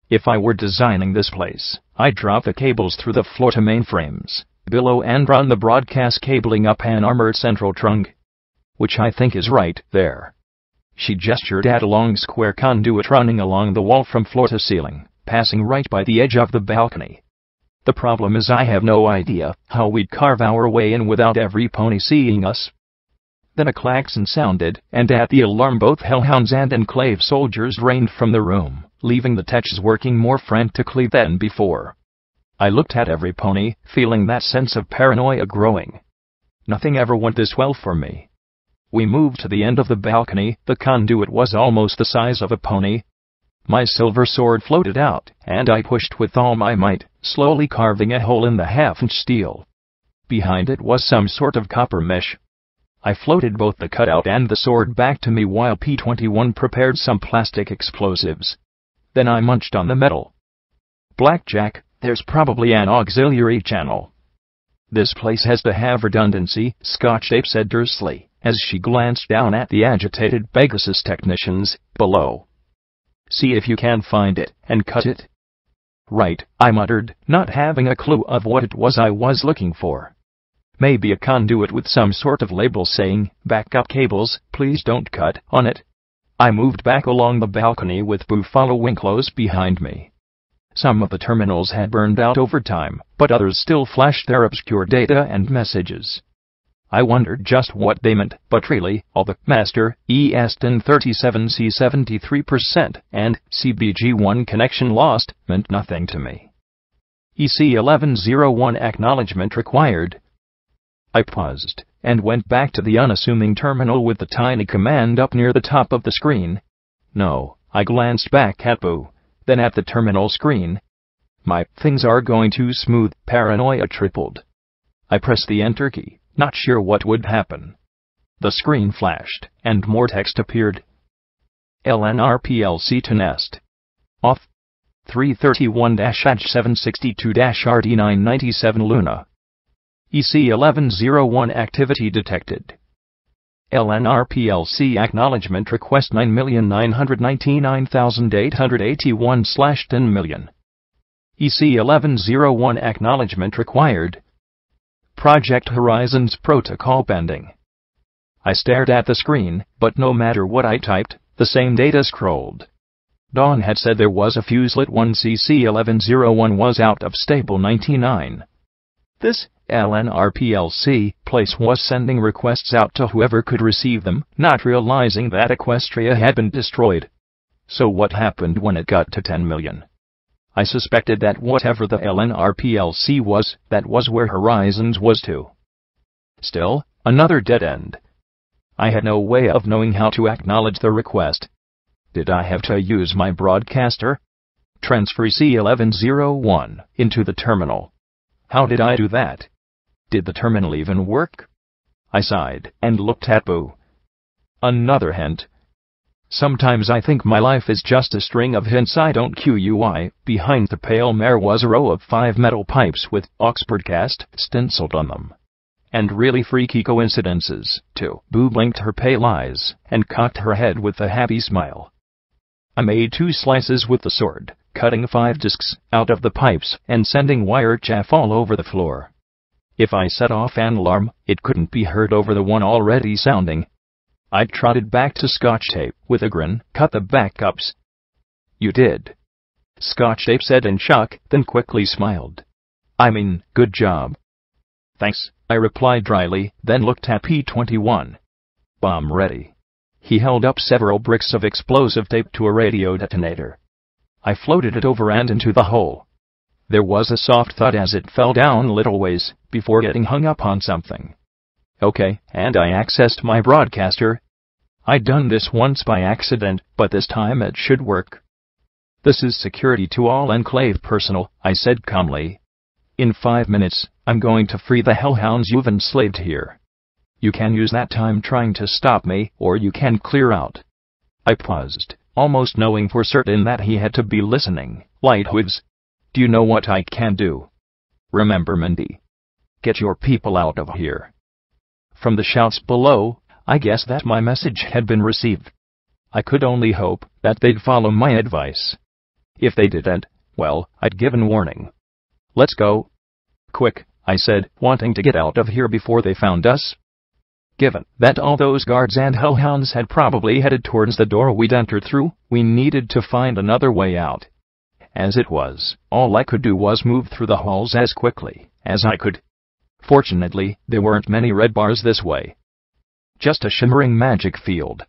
If I were designing this place, I'd drop the cables through the floor to mainframes, below and run the broadcast cabling up an armored central trunk. Which I think is right there. She gestured at a long square conduit running along the wall from floor to ceiling, passing right by the edge of the balcony. The problem is I have no idea how we'd carve our way in without every pony seeing us. Then a klaxon sounded, and at the alarm both Hellhounds and Enclave soldiers rained from the room, leaving the techs working more frantically than before. I looked at every pony, feeling that sense of paranoia growing. Nothing ever went this well for me. We moved to the end of the balcony. The conduit was almost the size of a pony. My silver sword floated out, and I pushed with all my might, slowly carving a hole in the half-inch steel. Behind it was some sort of copper mesh. I floated both the cutout and the sword back to me while P-21 prepared some plastic explosives. Then I munched on the metal. Blackjack, there's probably an auxiliary channel. This place has to have redundancy, Scotch Ape said tersely, as she glanced down at the agitated Pegasus technicians below. See if you can find it, and cut it. Right, I muttered, not having a clue of what it was I was looking for. Maybe a conduit with some sort of label saying, "Backup cables, please don't cut," on it. I moved back along the balcony with Boo following close behind me. Some of the terminals had burned out over time, but others still flashed their obscure data and messages. I wondered just what they meant, but really, all the Master, ESTN 37C 73%, and CBG1 connection lost meant nothing to me. EC 1101 acknowledgement required. I paused, and went back to the unassuming terminal with the tiny command up near the top of the screen. No, I glanced back at Boo, then at the terminal screen. My things are going too smooth, paranoia tripled. I pressed the Enter key, not sure what would happen. The screen flashed, and more text appeared. LNRPLC to Nest. Off. 331-762-RD997 Luna. EC 1101 activity detected. LNRPLC acknowledgement request 9,999,881/10 million. EC 1101 acknowledgement required. Project Horizon's protocol pending. I stared at the screen, but no matter what I typed, the same data scrolled. Dawn had said there was a fuse lit once CC 1101 was out of stable 99. This LNRPLC place was sending requests out to whoever could receive them, not realizing that Equestria had been destroyed. So what happened when it got to 10 million? I suspected that whatever the LNRPLC was, that was where Horizons was too. Still, another dead end. I had no way of knowing how to acknowledge the request. Did I have to use my broadcaster? Transfer C1101 into the terminal. How did I do that? Did the terminal even work? I sighed and looked at Boo. Another hint. Sometimes I think my life is just a string of hints I don't QUI. Behind the pale mare was a row of 5 metal pipes with Oxfordcast stenciled on them. And really freaky coincidences, too. Boo blinked her pale eyes and cocked her head with a happy smile. I made 2 slices with the sword, cutting 5 discs out of the pipes and sending wire chaff all over the floor. If I set off an alarm, it couldn't be heard over the one already sounding. I trotted back to Scotch Tape with a grin, cut the backups. You did. Scotch Tape said in shock, then quickly smiled. I mean, good job. Thanks, I replied dryly, then looked at P21. Bomb ready. He held up several bricks of explosive tape to a radio detonator. I floated it over and into the hole. There was a soft thud as it fell down a little ways, before getting hung up on something. Okay, and I accessed my broadcaster. I'd done this once by accident, but this time it should work. This is security to all Enclave personnel, I said calmly. In 5 minutes, I'm going to free the hellhounds you've enslaved here. You can use that time trying to stop me, or you can clear out. I paused, almost knowing for certain that he had to be listening. Lightwoods. Do you know what I can do? Remember, Mindy. Get your people out of here. From the shouts below, I guessed that my message had been received. I could only hope that they'd follow my advice. If they didn't, well, I'd given warning. Let's go. Quick, I said, wanting to get out of here before they found us. Given that all those guards and hellhounds had probably headed towards the door we'd entered through, we needed to find another way out. As it was, all I could do was move through the halls as quickly as I could. Fortunately, there weren't many red bars this way. Just a shimmering magic field.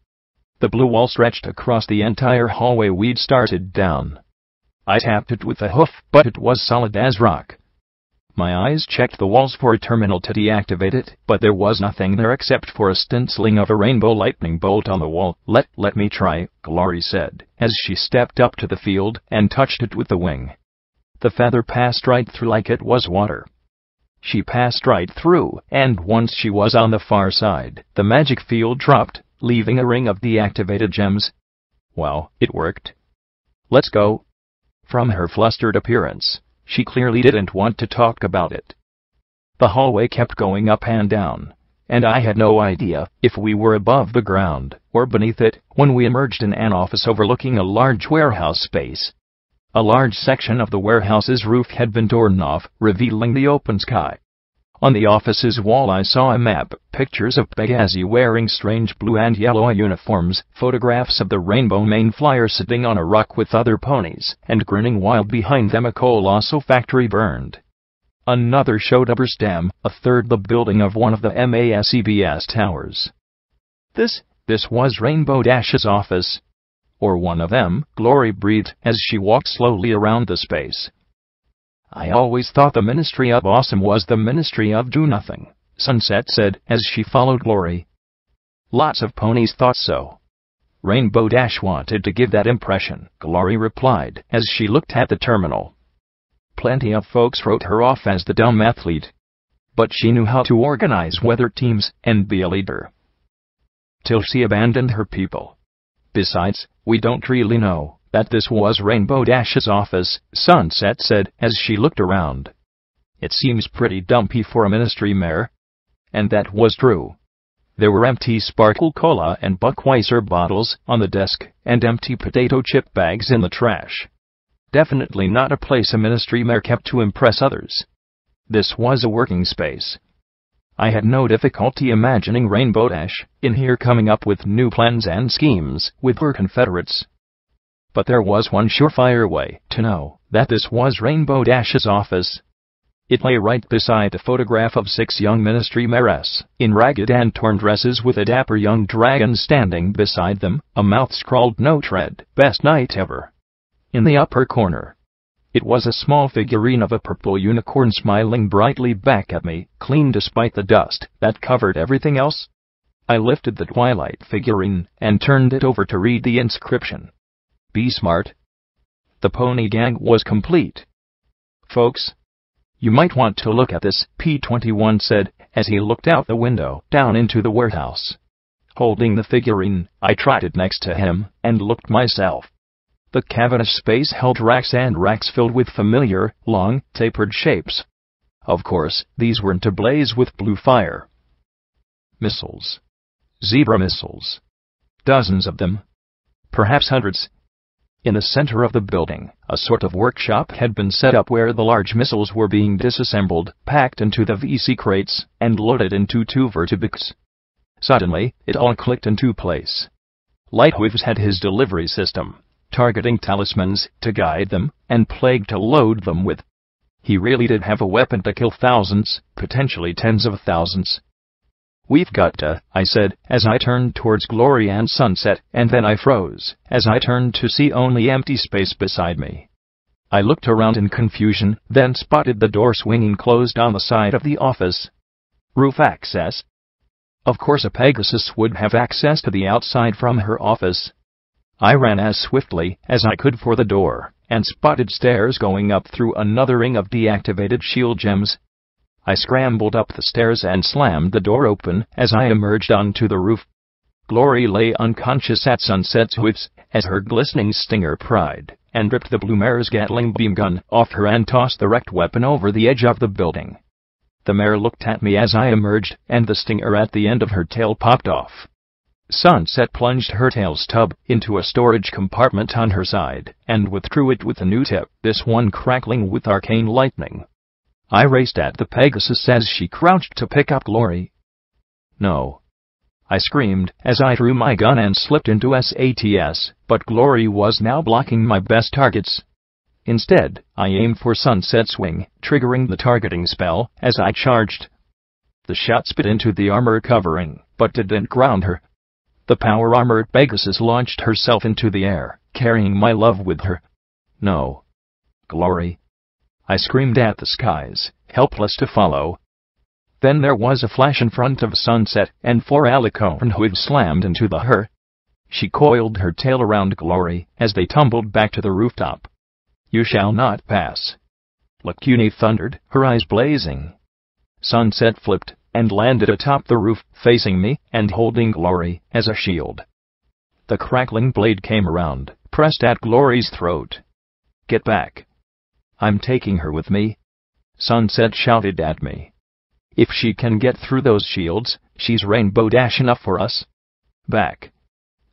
The blue wall stretched across the entire hallway we'd started down. I tapped it with a hoof, but it was solid as rock. My eyes checked the walls for a terminal to deactivate it, but there was nothing there except for a stenciling of a rainbow lightning bolt on the wall. Let me try, Glory said, as she stepped up to the field and touched it with the wing. The feather passed right through like it was water. She passed right through, and once she was on the far side, the magic field dropped, leaving a ring of deactivated gems. Wow, it worked. Let's go. From her flustered appearance, she clearly didn't want to talk about it. The hallway kept going up and down, and I had no idea if we were above the ground or beneath it when we emerged in an office overlooking a large warehouse space. A large section of the warehouse's roof had been torn off, revealing the open sky. On the office's wall I saw a map, pictures of Pegasus wearing strange blue and yellow uniforms, photographs of the Rainbow Mane Flyer sitting on a rock with other ponies, and grinning wild behind them a colossal factory burned. Another showed a burst dam, a third the building of one of the MASCBS towers. This was Rainbow Dash's office. Or one of them, Glory breathed as she walked slowly around the space. I always thought the Ministry of Awesome was the Ministry of Do-Nothing, Sunset said as she followed Glory. Lots of ponies thought so. Rainbow Dash wanted to give that impression, Glory replied as she looked at the terminal. Plenty of folks wrote her off as the dumb athlete. But she knew how to organize weather teams and be a leader. Till she abandoned her people. Besides, we don't really know that this was Rainbow Dash's office, Sunset said as she looked around. It seems pretty dumpy for a ministry mare. And that was true. There were empty Sparkle Cola and Buckweiser bottles on the desk, and empty potato chip bags in the trash. Definitely not a place a ministry mare kept to impress others. This was a working space. I had no difficulty imagining Rainbow Dash in here coming up with new plans and schemes with her confederates. But there was one surefire way to know that this was Rainbow Dash's office. It lay right beside a photograph of 6 young ministry mares in ragged and torn dresses with a dapper young dragon standing beside them, a mouth scrawled "Note read, Best Night Ever." In the upper corner, it was a small figurine of a purple unicorn smiling brightly back at me, clean despite the dust that covered everything else. I lifted the Twilight figurine and turned it over to read the inscription. Be smart. The pony gang was complete. Folks, you might want to look at this, P21 said, as he looked out the window, down into the warehouse. Holding the figurine, I trotted next to him, and looked myself. The cavernous space held racks and racks filled with familiar, long, tapered shapes. Of course, these weren't ablaze with blue fire. Missiles. Zebra missiles. Dozens of them. Perhaps hundreds. In the center of the building, a sort of workshop had been set up where the large missiles were being disassembled, packed into the VC crates, and loaded into 2 vertibix. Suddenly, it all clicked into place. Lighthooves had his delivery system, targeting talismans to guide them, and plague to load them with. He really did have a weapon to kill thousands, potentially tens of thousands. We've got to, I said, as I turned towards Glory and Sunset, and then I froze, as I turned to see only empty space beside me. I looked around in confusion, then spotted the door swinging closed on the side of the office. Roof access? Of course a Pegasus would have access to the outside from her office. I ran as swiftly as I could for the door, and spotted stairs going up through another ring of deactivated shield gems. I scrambled up the stairs and slammed the door open as I emerged onto the roof. Glory lay unconscious at Sunset's hooves as her glistening stinger pried and ripped the blue mare's Gatling beam gun off her and tossed the wrecked weapon over the edge of the building. The mare looked at me as I emerged, and the stinger at the end of her tail popped off. Sunset plunged her tail stub into a storage compartment on her side and withdrew it with a new tip, this one crackling with arcane lightning. I raced at the Pegasus as she crouched to pick up Glory. No! I screamed as I drew my gun and slipped into SATS, but Glory was now blocking my best targets. Instead, I aimed for Sunset's wing, triggering the targeting spell as I charged. The shot spit into the armor covering, but didn't ground her. The power-armored Pegasus launched herself into the air, carrying my love with her. No. Glory. I screamed at the skies, helpless to follow. Then there was a flash in front of Sunset, and 4 alicorn hooves slammed into her. She coiled her tail around Glory as they tumbled back to the rooftop. You shall not pass. Lacuni thundered, her eyes blazing. Sunset flipped and landed atop the roof, facing me and holding Glory as a shield. The crackling blade came around, pressed at Glory's throat. Get back. I'm taking her with me. Sunset shouted at me. If she can get through those shields, she's Rainbow Dash enough for us. Back.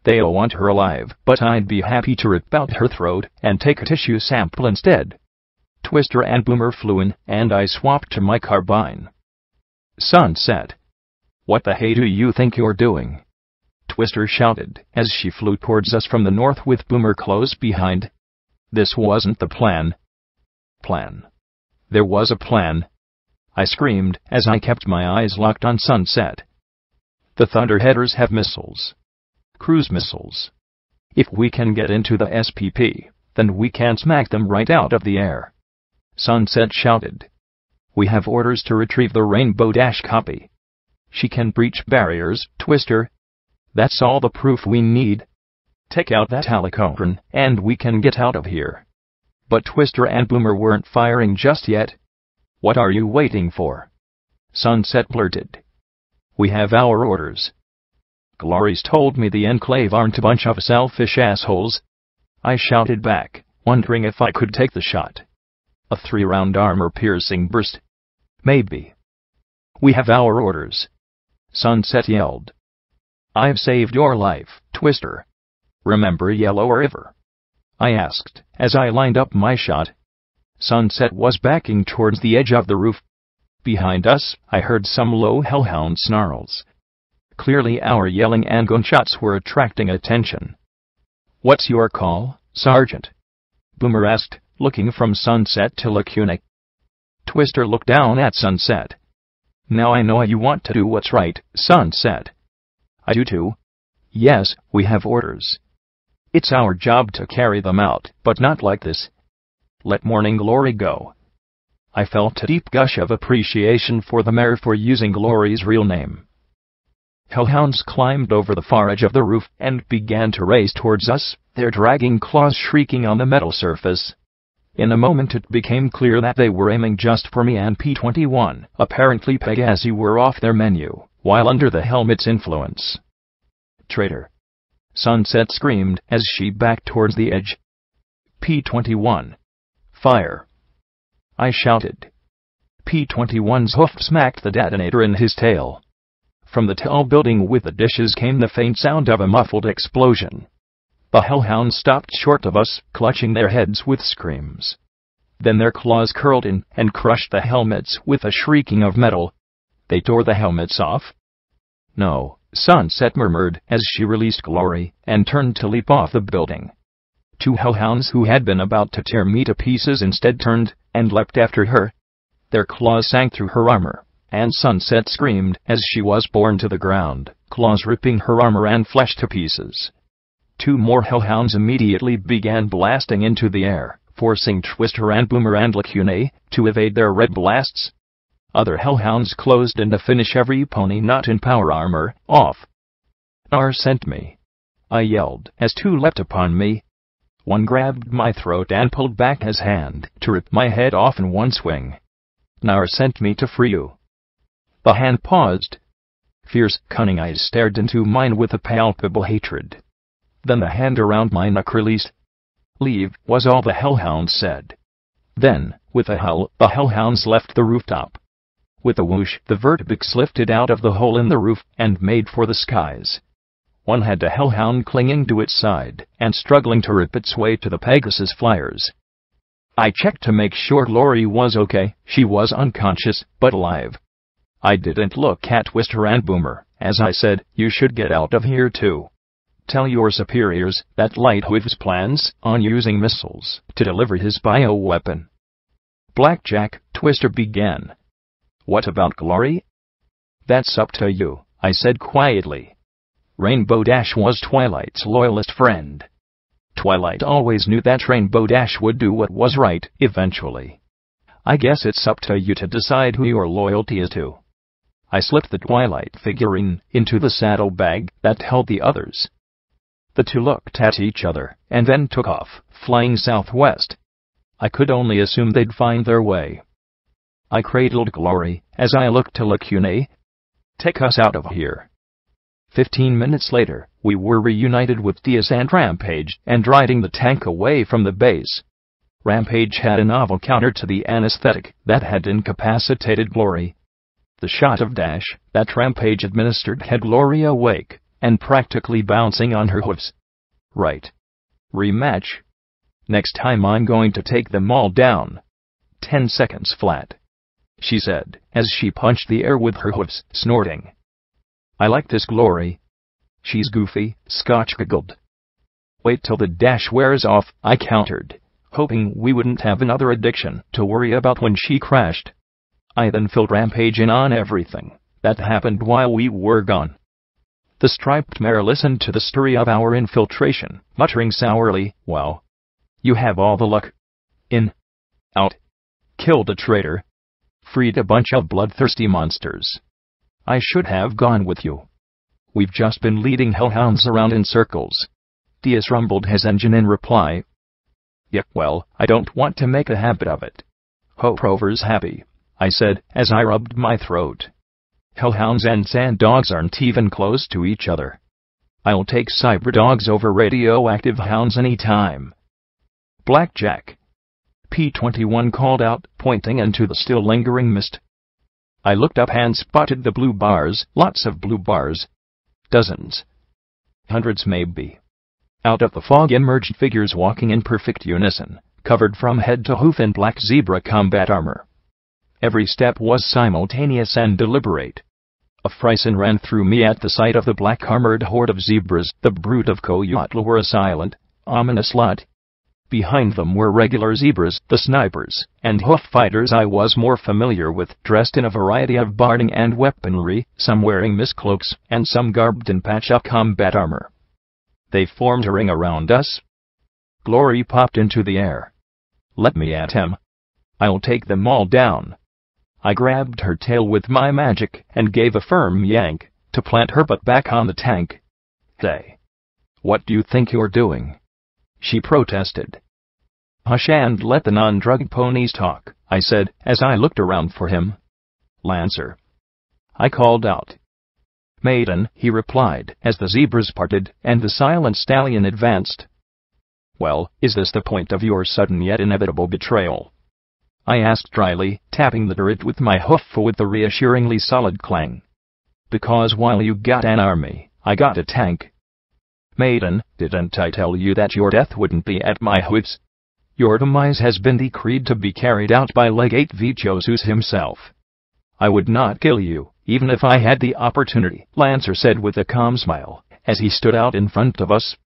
They all want her alive, but I'd be happy to rip out her throat and take a tissue sample instead. Twister and Boomer flew in, and I swapped to my carbine. Sunset. What the hey do you think you're doing? Twister shouted, as she flew towards us from the north with Boomer close behind. This wasn't the plan. There was a plan. I screamed, as I kept my eyes locked on Sunset. The Thunderheaders have missiles. Cruise missiles. If we can get into the SPP, then we can smack them right out of the air. Sunset shouted. We have orders to retrieve the Rainbow Dash copy. She can breach barriers, Twister. That's all the proof we need. Take out that helicopter, and we can get out of here. But Twister and Boomer weren't firing just yet. What are you waiting for? Sunset blurted. We have our orders. Glory's told me the Enclave aren't a bunch of selfish assholes. I shouted back, wondering if I could take the shot. A 3-round armor-piercing burst. Maybe. We have our orders. Sunset yelled. I've saved your life, Twister. Remember Yellow River? I asked, as I lined up my shot. Sunset was backing towards the edge of the roof. Behind us, I heard some low hellhound snarls. Clearly our yelling and gunshots were attracting attention. What's your call, Sergeant? Boomer asked, looking from Sunset to Lacuna. Twister looked down at Sunset. Now I know you want to do what's right, Sunset. I do too. Yes, we have orders. It's our job to carry them out, but not like this. Let Morning Glory go. I felt a deep gush of appreciation for the mayor for using Glory's real name. Hellhounds climbed over the far edge of the roof and began to race towards us, their dragging claws shrieking on the metal surface. In a moment it became clear that they were aiming just for me and P-21. Apparently Pegasi were off their menu, while under the helmet's influence. Traitor! Sunset screamed as she backed towards the edge. P-21. Fire! I shouted. P-21's hoof smacked the detonator in his tail. From the tall building with the dishes came the faint sound of a muffled explosion. The hellhounds stopped short of us, clutching their heads with screams. Then their claws curled in and crushed the helmets with a shrieking of metal. They tore the helmets off. No, Sunset murmured as she released Glory and turned to leap off the building. 2 hellhounds who had been about to tear me to pieces instead turned and leapt after her. Their claws sank through her armor, and Sunset screamed as she was borne to the ground, claws ripping her armor and flesh to pieces. 2 more hellhounds immediately began blasting into the air, forcing Twister and Boomer and Lacuna to evade their red blasts. Other hellhounds closed in to finish every pony not in power armor off. Nar sent me. I yelled as 2 leapt upon me. One grabbed my throat and pulled back his hand to rip my head off in one swing. Nar sent me to free you. The hand paused. Fierce, cunning eyes stared into mine with a palpable hatred. Then the hand around my neck released. Leave, was all the hellhounds said. Then, with a howl, the hellhounds left the rooftop. With a whoosh, the vertibix lifted out of the hole in the roof and made for the skies. One had a hellhound clinging to its side and struggling to rip its way to the Pegasus flyers. I checked to make sure Glory was okay. She was unconscious, but alive. I didn't look at Twister and Boomer, as I said, you should get out of here too. Tell your superiors that Lightwiv's plans on using missiles to deliver his bioweapon. Blackjack, Twister began. What about Glory? That's up to you, I said quietly. Rainbow Dash was Twilight's loyalist friend. Twilight always knew that Rainbow Dash would do what was right, eventually. I guess it's up to you to decide who your loyalty is to. I slipped the Twilight figurine into the saddlebag that held the others. The 2 looked at each other, and then took off, flying southwest. I could only assume they'd find their way. I cradled Glory as I looked to Lacuna. Take us out of here. 15 minutes later, we were reunited with Diaz and Rampage and riding the tank away from the base. Rampage had a novel counter to the anesthetic that had incapacitated Glory. The shot of Dash that Rampage administered had Glory awake, and practically bouncing on her hooves. Right. Rematch. Next time I'm going to take them all down. 10 seconds flat, she said, as she punched the air with her hooves, snorting. I like this glory. She's goofy, Scotch giggled. Wait till the dash wears off, I countered, hoping we wouldn't have another addiction to worry about when she crashed. I then filled rampaging on everything that happened while we were gone. The striped mare listened to the story of our infiltration, muttering sourly, wow. You have all the luck. In. Out. Killed a traitor. Freed a bunch of bloodthirsty monsters. I should have gone with you. We've just been leading hellhounds around in circles. Diaz rumbled his engine in reply. Yeah, well, I don't want to make a habit of it. Hope Rover's happy, I said, as I rubbed my throat. Hellhounds and sand dogs aren't even close to each other. I'll take cyber dogs over radioactive hounds any time. Blackjack. P-21 called out, pointing into the still lingering mist. I looked up and spotted the blue bars, lots of blue bars. Dozens. Hundreds maybe. Out of the fog emerged figures walking in perfect unison, covered from head to hoof in black zebra combat armor. Every step was simultaneous and deliberate. A frisson ran through me at the sight of the black-armored horde of zebras. The brood of Coyote were a silent, ominous lot. Behind them were regular zebras, the snipers, and hoof fighters I was more familiar with, dressed in a variety of barding and weaponry, some wearing miscloaks, and some garbed in patch-up combat armor. They formed a ring around us. Glory popped into the air. Let me at him. I'll take them all down. I grabbed her tail with my magic and gave a firm yank to plant her butt back on the tank. Hey. What do you think you're doing? She protested. Hush and let the non-drugged ponies talk, I said, as I looked around for him. Lancer. I called out. Maiden, he replied, as the zebras parted and the silent stallion advanced. Well, is this the point of your sudden yet inevitable betrayal? I asked dryly, tapping the turret with my hoof with a reassuringly solid clang. Because while you got an army, I got a tank. Maiden, didn't I tell you that your death wouldn't be at my hooves? Your demise has been decreed to be carried out by Legate Vichosus himself. I would not kill you, even if I had the opportunity, Lancer said with a calm smile, as he stood out in front of us.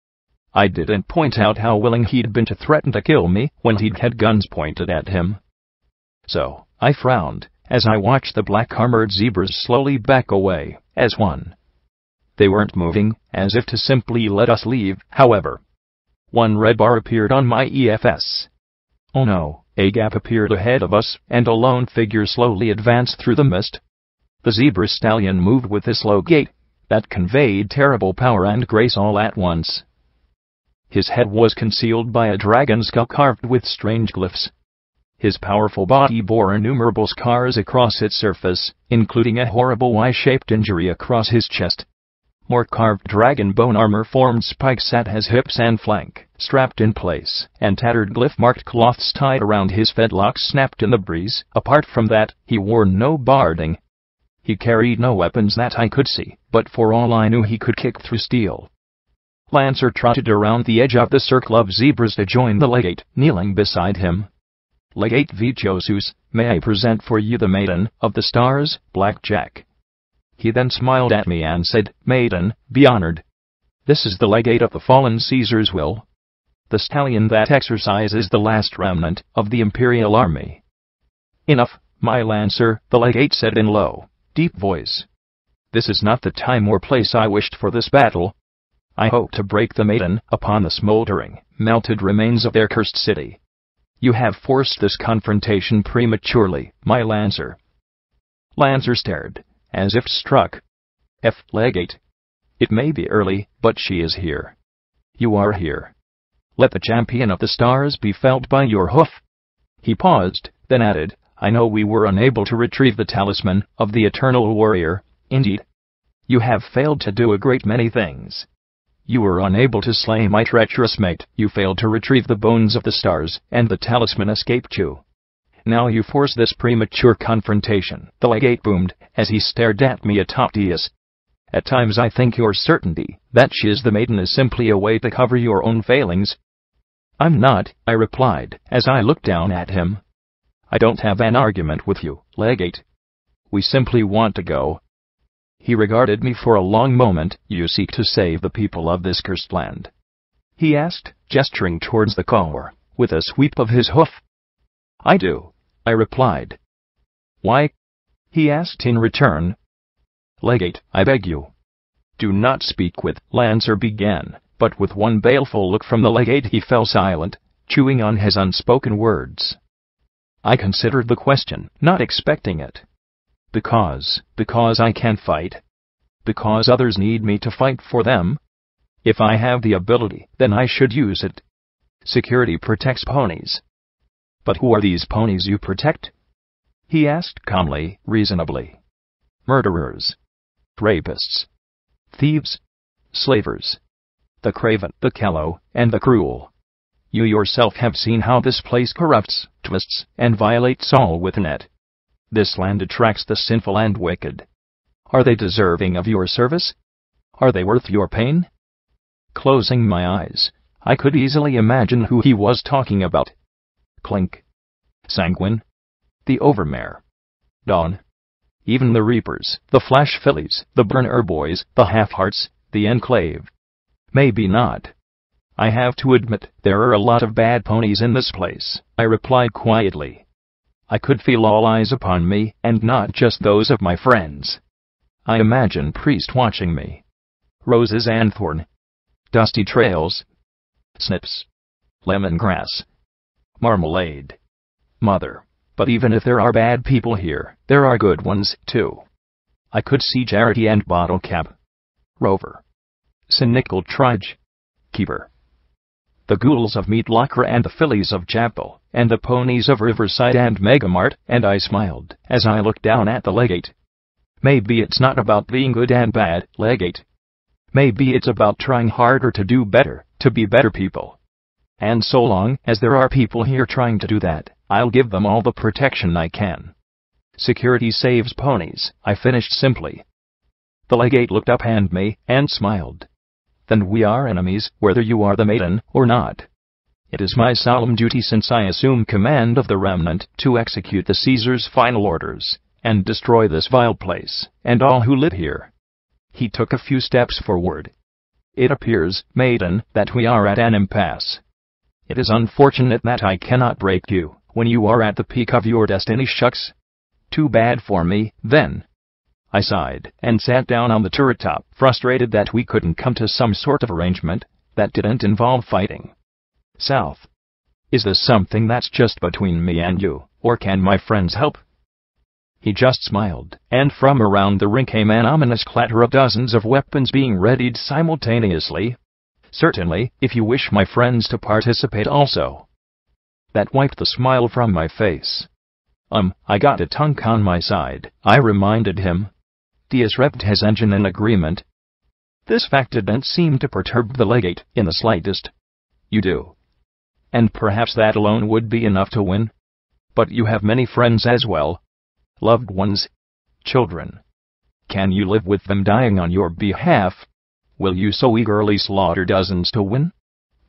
I didn't point out how willing he'd been to threaten to kill me when he'd had guns pointed at him. So, I frowned, as I watched the black-armored zebras slowly back away, as one. They weren't moving, as if to simply let us leave, however. One red bar appeared on my EFS. Oh no, a gap appeared ahead of us, and a lone figure slowly advanced through the mist. The zebra stallion moved with a slow gait that conveyed terrible power and grace all at once. His head was concealed by a dragon skull carved with strange glyphs. His powerful body bore innumerable scars across its surface, including a horrible Y-shaped injury across his chest. More carved dragon bone armor formed spikes at his hips and flank, strapped in place, and tattered glyph-marked cloths tied around his fedlocks snapped in the breeze. Apart from that, he wore no barding. He carried no weapons that I could see, but for all I knew he could kick through steel. Lancer trotted around the edge of the circle of zebras to join the legate, kneeling beside him. Legate Vichosus, may I present for you the Maiden of the Stars, Blackjack. He then smiled at me and said, Maiden, be honored. This is the legate of the fallen Caesar's will. The stallion that exercises the last remnant of the Imperial Army. Enough, my Lancer, the legate said in low, deep voice. This is not the time or place I wished for this battle. I hope to break the Maiden upon the smoldering, melted remains of their cursed city. You have forced this confrontation prematurely, my Lancer. Lancer stared, as if struck. Legate. It may be early, but she is here. You are here. Let the champion of the stars be felt by your hoof. He paused, then added, I know we were unable to retrieve the talisman of the eternal warrior, indeed. You have failed to do a great many things. You were unable to slay my treacherous mate, you failed to retrieve the bones of the stars, and the talisman escaped you. Now you force this premature confrontation, the legate boomed, as he stared at me atop Diaz. At times I think your certainty that she is the maiden is simply a way to cover your own failings. I'm not, I replied, as I looked down at him. I don't have an argument with you, Legate. We simply want to go. He regarded me for a long moment. You seek to save the people of this cursed land? He asked, gesturing towards the car, with a sweep of his hoof. I do, I replied. Why? He asked in return. Legate, I beg you. Do not speak with, Lancer began, but with one baleful look from the legate he fell silent, chewing on his unspoken words. I considered the question, not expecting it. Because I can fight. Because others need me to fight for them. If I have the ability, then I should use it. Security protects ponies. But who are these ponies you protect? He asked calmly, reasonably. Murderers. Rapists. Thieves. Slavers. The craven, the callow, and the cruel. You yourself have seen how this place corrupts, twists, and violates all within it. This land attracts the sinful and wicked. Are they deserving of your service? Are they worth your pain? Closing my eyes, I could easily imagine who he was talking about. Clink. Sanguine. The Overmare. Dawn. Even the Reapers, the Flash Fillies, the Burner Boys, the Half-Hearts, the Enclave. Maybe not. I have to admit, there are a lot of bad ponies in this place, I replied quietly. I could feel all eyes upon me, and not just those of my friends. I imagine Priest watching me. Roses and thorn. Dusty trails. Snips. Lemongrass. Marmalade. Mother. But even if there are bad people here, there are good ones, too. I could see Charity and Bottlecap. Rover. Cynical Trudge. Keeper. The ghouls of Meat Locker and the fillies of Chapel, and the ponies of Riverside and Megamart, and I smiled as I looked down at the legate. Maybe it's not about being good and bad, Legate. Maybe it's about trying harder to do better, to be better people. And so long as there are people here trying to do that, I'll give them all the protection I can. Security saves ponies, I finished simply. The legate looked up at me and smiled. Then we are enemies, whether you are the maiden or not. It is my solemn duty, since I assume command of the Remnant, to execute the Caesar's final orders, and destroy this vile place, and all who live here. He took a few steps forward. It appears, maiden, that we are at an impasse. It is unfortunate that I cannot break you, when you are at the peak of your destiny. Shucks. Too bad for me, then. I sighed, and sat down on the turret top, frustrated that we couldn't come to some sort of arrangement that didn't involve fighting. South. Is this something that's just between me and you, or can my friends help? He just smiled, and from around the ring came an ominous clatter of dozens of weapons being readied simultaneously. Certainly, if you wish my friends to participate also. That wiped the smile from my face. I got a tongue on my side, I reminded him. Dias revved his engine in agreement. This fact didn't seem to perturb the legate in the slightest. You do. And perhaps that alone would be enough to win. But you have many friends as well. Loved ones. Children. Can you live with them dying on your behalf? Will you so eagerly slaughter dozens to win?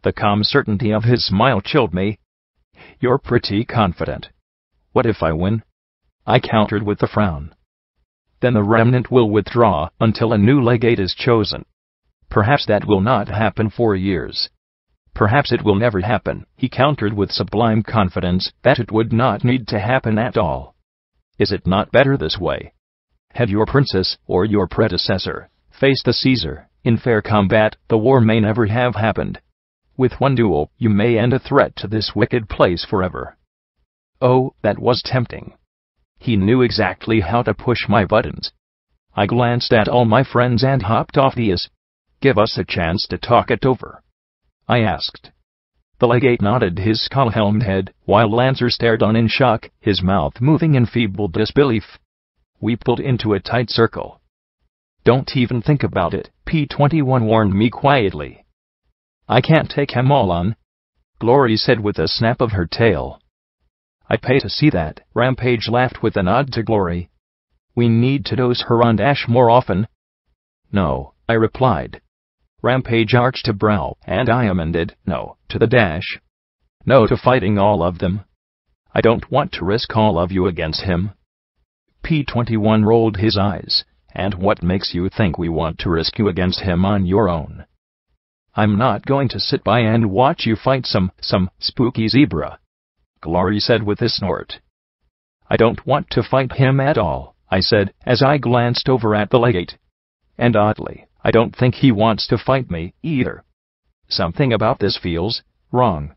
The calm certainty of his smile chilled me. You're pretty confident. What if I win? I countered with a frown. Then the Remnant will withdraw until a new legate is chosen. Perhaps that will not happen for years. Perhaps it will never happen, he countered with sublime confidence that it would not need to happen at all. Is it not better this way? Had your princess, or your predecessor, faced the Caesar, in fair combat, the war may never have happened. With one duel, you may end a threat to this wicked place forever. Oh, that was tempting. He knew exactly how to push my buttons. I glanced at all my friends and hopped off Dias. Give us a chance to talk it over, I asked. The legate nodded his skull-helmed head, while Lancer stared on in shock, his mouth moving in feeble disbelief. We pulled into a tight circle. Don't even think about it, P-21 warned me quietly. I can't take him all on, Glory said with a snap of her tail. I'd pay to see that, Rampage laughed with a nod to Glory. We need to dose her on Dash more often. No, I replied. Rampage arched a brow, and I amended, no, to the dash. No to fighting all of them. I don't want to risk all of you against him. P-21 rolled his eyes. And what makes you think we want to risk you against him on your own? I'm not going to sit by and watch you fight some spooky zebra, Glory said with a snort. I don't want to fight him at all, I said, as I glanced over at the legate. And oddly, I don't think he wants to fight me, either. Something about this feels wrong.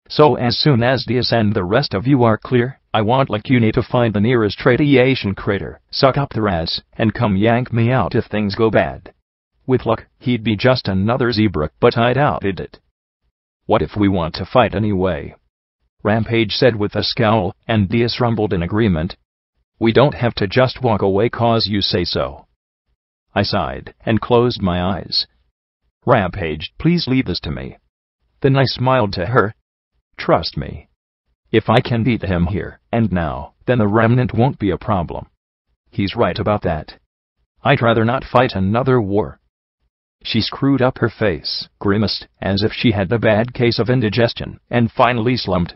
So as soon as Diaz and the rest of you are clear, I want like you need to find the nearest radiation crater, suck up the rats, and come yank me out if things go bad. With luck, he'd be just another zebra, but I doubted it. What if we want to fight anyway? Rampage said with a scowl, and Diaz rumbled in agreement. We don't have to just walk away 'cause you say so. I sighed, and closed my eyes. Rampage, please leave this to me. Then I smiled to her. Trust me. If I can beat him here, and now, then the Remnant won't be a problem. He's right about that. I'd rather not fight another war. She screwed up her face, grimaced, as if she had a bad case of indigestion, and finally slumped.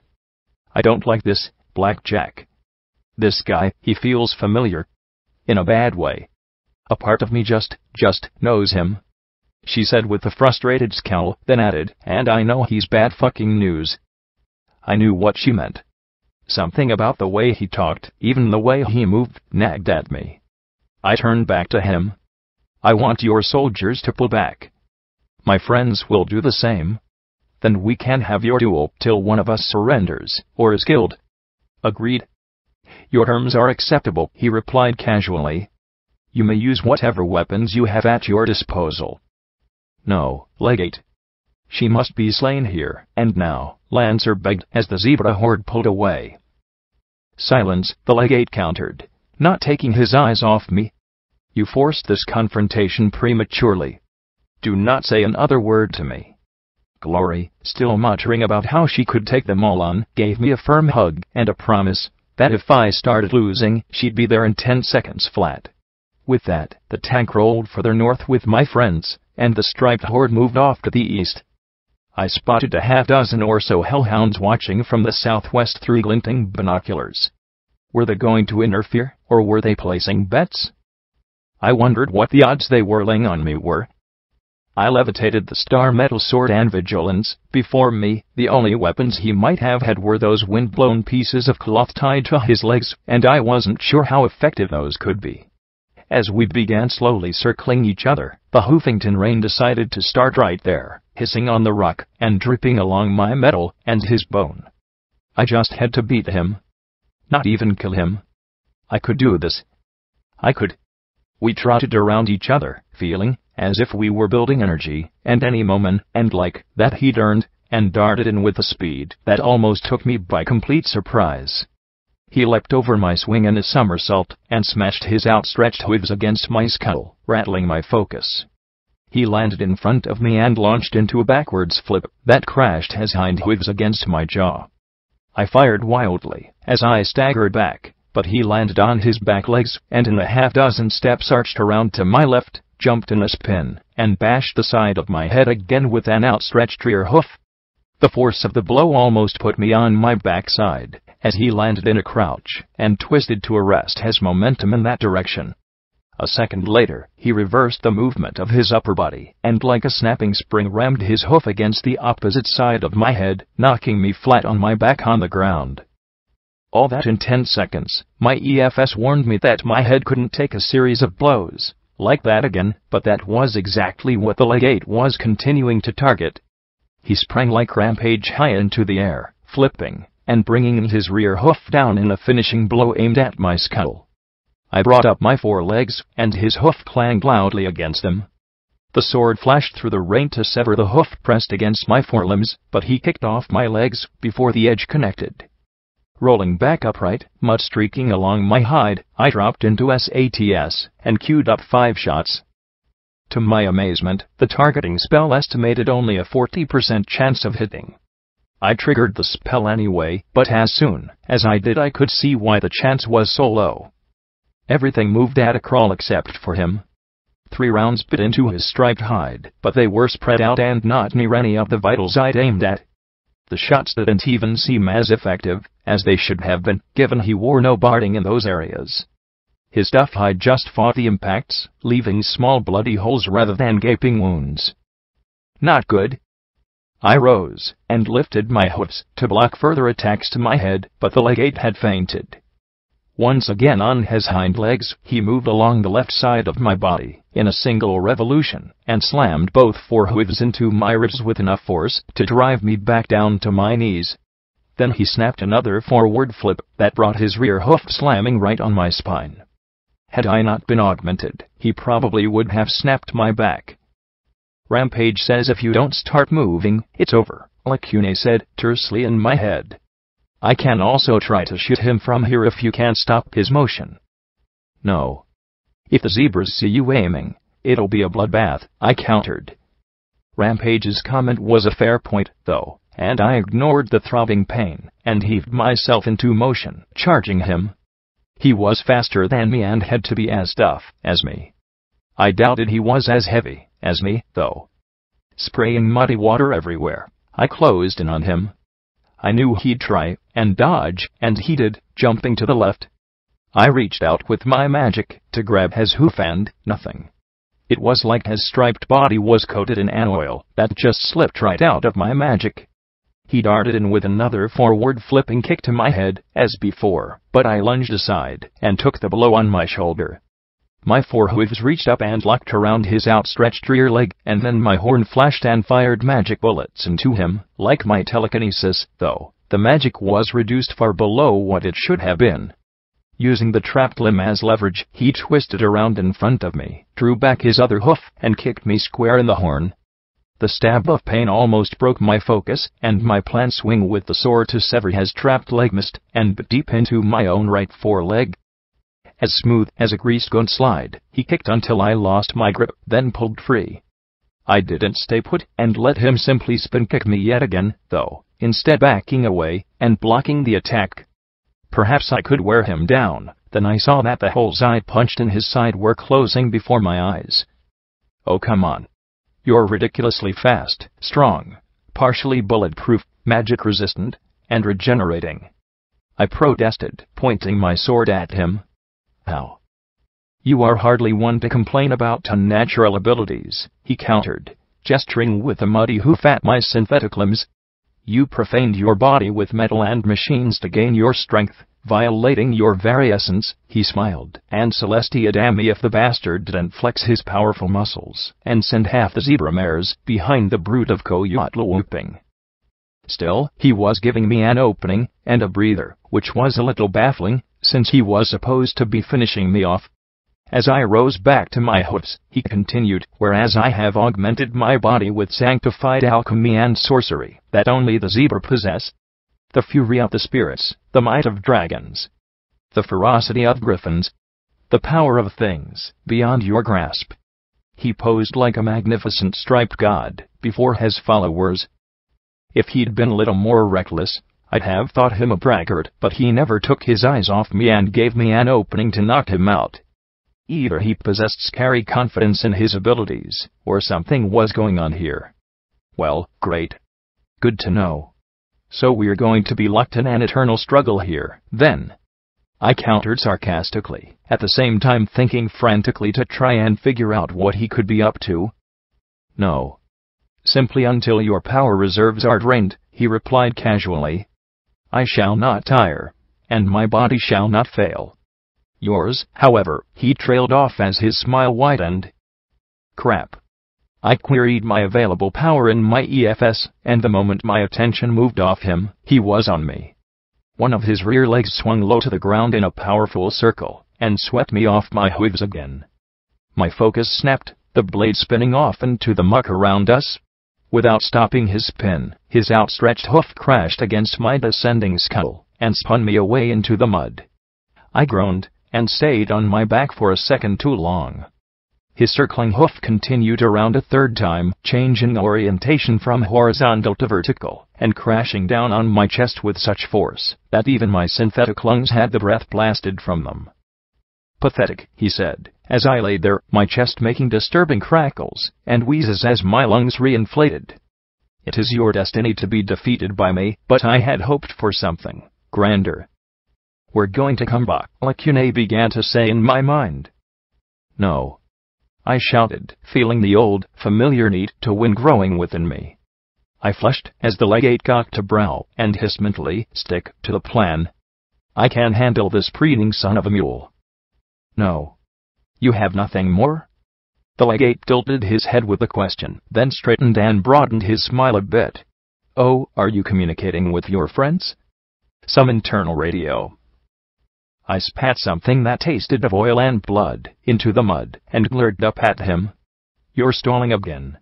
I don't like this, Blackjack. This guy, he feels familiar. In a bad way. A part of me just knows him. She said with a frustrated scowl, then added, and I know he's bad fucking news. I knew what she meant. Something about the way he talked, even the way he moved, nagged at me. I turned back to him. I want your soldiers to pull back. My friends will do the same. Then we can have your duel till one of us surrenders, or is killed. Agreed. Your terms are acceptable, he replied casually. You may use whatever weapons you have at your disposal. No, Legate. She must be slain here, and now, Lancer begged as the zebra horde pulled away. Silence, the Legate countered, not taking his eyes off me. You forced this confrontation prematurely. Do not say another word to me. Glory, still muttering about how she could take them all on, gave me a firm hug and a promise that if I started losing, she'd be there in 10 seconds flat. With that, the tank rolled further north with my friends, and the striped horde moved off to the east. I spotted a half-dozen or so hellhounds watching from the southwest through glinting binoculars. Were they going to interfere, or were they placing bets? I wondered what the odds they were laying on me were. I levitated the star metal sword and vigilance. Before me, the only weapons he might have had were those wind-blown pieces of cloth tied to his legs, and I wasn't sure how effective those could be. As we began slowly circling each other, the Hoofington rain decided to start right there, hissing on the rock, and dripping along my metal and his bone. I just had to beat him. Not even kill him. I could do this. I could. We trotted around each other, feeling as if we were building energy, and any moment, and like that he turned, and darted in with a speed that almost took me by complete surprise. He leapt over my swing in a somersault, and smashed his outstretched hooves against my skull, rattling my focus. He landed in front of me and launched into a backwards flip that crashed his hind hooves against my jaw. I fired wildly as I staggered back, but he landed on his back legs, and in a half-dozen steps arched around to my left, jumped in a spin, and bashed the side of my head again with an outstretched rear hoof. The force of the blow almost put me on my backside, as he landed in a crouch, and twisted to arrest his momentum in that direction. A second later, he reversed the movement of his upper body, and like a snapping spring rammed his hoof against the opposite side of my head, knocking me flat on my back on the ground. All that in 10 seconds, my EFS warned me that my head couldn't take a series of blows like that again, but that was exactly what the Legate was continuing to target. He sprang like Rampage high into the air, flipping, and bringing his rear hoof down in a finishing blow aimed at my skull. I brought up my forelegs, and his hoof clanged loudly against them. The sword flashed through the rain to sever the hoof pressed against my forelimbs, but he kicked off my legs before the edge connected. Rolling back upright, mud streaking along my hide, I dropped into SATS, and queued up 5 shots. To my amazement, the targeting spell estimated only a 40% chance of hitting. I triggered the spell anyway, but as soon as I did I could see why the chance was so low. Everything moved at a crawl except for him. 3 rounds bit into his striped hide, but they were spread out and not near any of the vitals I'd aimed at. The shots didn't even seem as effective as they should have been, given he wore no barding in those areas. His tough hide just fought the impacts, leaving small bloody holes rather than gaping wounds. Not good. I rose and lifted my hooves to block further attacks to my head, but the legate had fainted. Once again on his hind legs, he moved along the left side of my body in a single revolution and slammed both forehooves into my ribs with enough force to drive me back down to my knees. Then he snapped another forward flip that brought his rear hoof slamming right on my spine. Had I not been augmented, he probably would have snapped my back. Rampage says if you don't start moving, it's over, Lacune said tersely in my head. I can also try to shoot him from here if you can't stop his motion. No. If the zebras see you aiming, it'll be a bloodbath, I countered. Rampage's comment was a fair point, though, and I ignored the throbbing pain and heaved myself into motion, charging him. He was faster than me and had to be as tough as me. I doubted he was as heavy as me, though. Spraying muddy water everywhere, I closed in on him. I knew he'd try and dodge, and he did, jumping to the left. I reached out with my magic to grab his hoof and nothing. It was like his striped body was coated in an oil that just slipped right out of my magic. He darted in with another forward flipping kick to my head, as before, but I lunged aside and took the blow on my shoulder. My forehooves reached up and locked around his outstretched rear leg, and then my horn flashed and fired magic bullets into him. Like my telekinesis, though, the magic was reduced far below what it should have been. Using the trapped limb as leverage, he twisted around in front of me, drew back his other hoof, and kicked me square in the horn. The stab of pain almost broke my focus, and my planned swing with the sword to sever his trapped leg missed, and bit deep into my own right foreleg. As smooth as a greased gun slide, he kicked until I lost my grip, then pulled free. I didn't stay put and let him simply spin kick me yet again, though, instead backing away and blocking the attack. Perhaps I could wear him down. Then I saw that the holes I'd punched in his side were closing before my eyes. Oh, come on. You're ridiculously fast, strong, partially bulletproof, magic-resistant, and regenerating. I protested, pointing my sword at him. How? You are hardly one to complain about unnatural abilities, he countered, gesturing with a muddy hoof at my synthetic limbs. You profaned your body with metal and machines to gain your strength, violating your very essence, he smiled, and Celestia damn me if the bastard didn't flex his powerful muscles and send half the zebra mares behind the brood of Coyotl whooping. Still, he was giving me an opening and a breather, which was a little baffling, since he was supposed to be finishing me off. As I rose back to my hoofs, he continued, whereas I have augmented my body with sanctified alchemy and sorcery that only the zebra possess. The fury of the spirits, the might of dragons, the ferocity of griffins, the power of things beyond your grasp. He posed like a magnificent striped god before his followers. If he'd been a little more reckless, I'd have thought him a braggart, but he never took his eyes off me and gave me an opening to knock him out. Either he possessed scary confidence in his abilities, or something was going on here. Well, great. Good to know. So we're going to be locked in an eternal struggle here, then. I countered sarcastically, at the same time thinking frantically to try and figure out what he could be up to. No. Simply until your power reserves are drained, he replied casually. I shall not tire, and my body shall not fail. Yours, however, he trailed off as his smile widened. Crap. I queried my available power in my EFS, and the moment my attention moved off him, he was on me. One of his rear legs swung low to the ground in a powerful circle, and swept me off my hooves again. My focus snapped, the blade spinning off into the muck around us. Without stopping his spin, his outstretched hoof crashed against my descending skull, and spun me away into the mud. I groaned, and stayed on my back for a second too long. His circling hoof continued around a third time, changing orientation from horizontal to vertical, and crashing down on my chest with such force that even my synthetic lungs had the breath blasted from them. Pathetic, he said, as I lay there, my chest making disturbing crackles and wheezes as my lungs reinflated. It is your destiny to be defeated by me, but I had hoped for something grander. We're going to come back, Lacune began to say in my mind. No, I shouted, feeling the old, familiar need to win growing within me. I flushed as the legate got to brow and hissed mentally, stick to the plan. I can handle this preening son of a mule. No. You have nothing more? The legate tilted his head with a question, then straightened and broadened his smile a bit. Oh, are you communicating with your friends? Some internal radio. I spat something that tasted of oil and blood into the mud and glared up at him. You're stalling again.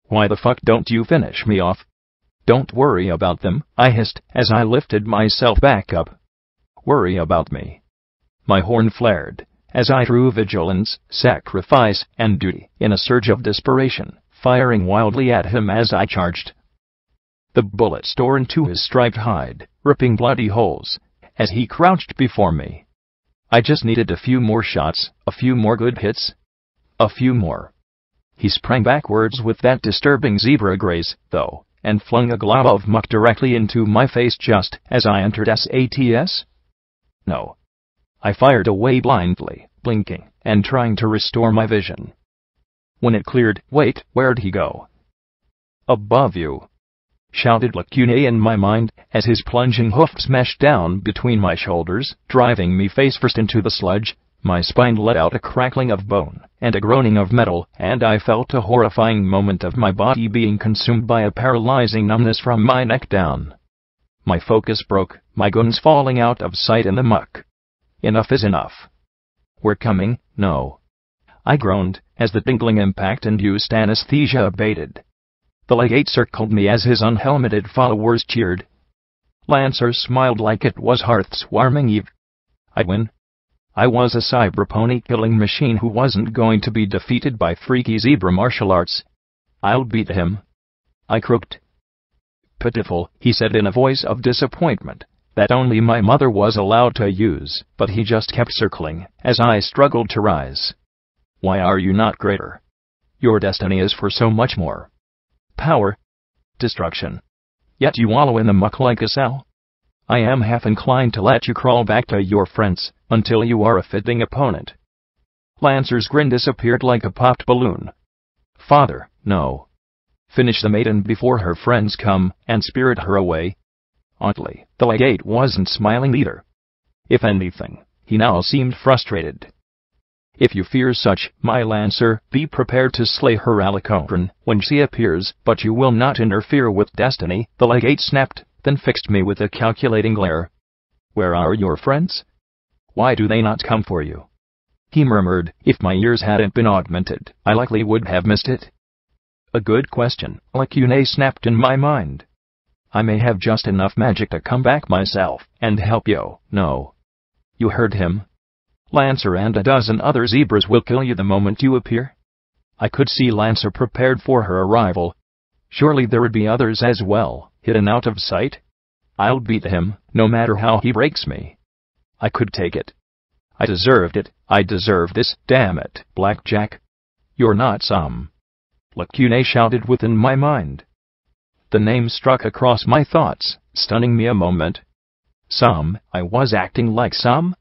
Why the fuck don't you finish me off? Don't worry about them, I hissed as I lifted myself back up. Worry about me. My horn flared as I threw vigilance, sacrifice, and duty in a surge of desperation, firing wildly at him as I charged. The bullets tore into his striped hide, ripping bloody holes as he crouched before me. I just needed a few more shots, a few more good hits. A few more. He sprang backwards with that disturbing zebra graze, though, and flung a glob of muck directly into my face just as I entered SATS. No. I fired away blindly, blinking, and trying to restore my vision. When it cleared, wait, where'd he go? Above you, shouted Lacune in my mind, as his plunging hoofs smashed down between my shoulders, driving me face first into the sludge. My spine let out a crackling of bone and a groaning of metal, and I felt a horrifying moment of my body being consumed by a paralyzing numbness from my neck down. My focus broke, my guns falling out of sight in the muck. Enough is enough. We're coming, no. I groaned, as the tingling impact-induced anesthesia abated. The legate circled me as his unhelmeted followers cheered. Lancer smiled like it was Hearth's-warming eve. I'd win. I was a cyberpony killing machine who wasn't going to be defeated by freaky zebra martial arts. I'll beat him. I croaked. Pitiful, he said in a voice of disappointment that only my mother was allowed to use, but he just kept circling as I struggled to rise. Why are you not greater? Your destiny is for so much more. Power. Destruction. Yet you wallow in the muck like a sow. I am half inclined to let you crawl back to your friends until you are a fitting opponent. Lancer's grin disappeared like a popped balloon. Father, no. Finish the maiden before her friends come and spirit her away. Oddly, the legate wasn't smiling either. If anything, he now seemed frustrated. If you fear such, my Lancer, be prepared to slay her alicorn when she appears, but you will not interfere with destiny, the legate snapped, then fixed me with a calculating glare. Where are your friends? Why do they not come for you? He murmured, if my ears hadn't been augmented, I likely would have missed it. A good question, Lacune snapped in my mind. I may have just enough magic to come back myself and help you. No. You heard him. Lancer and a dozen other zebras will kill you the moment you appear. I could see Lancer prepared for her arrival. Surely there would be others as well, hidden out of sight. I'll beat him, no matter how he breaks me. I could take it. I deserved it. I deserve this, damn it, Blackjack. You're not some. Lacune shouted within my mind. The name struck across my thoughts, stunning me a moment. Some? I was acting like some?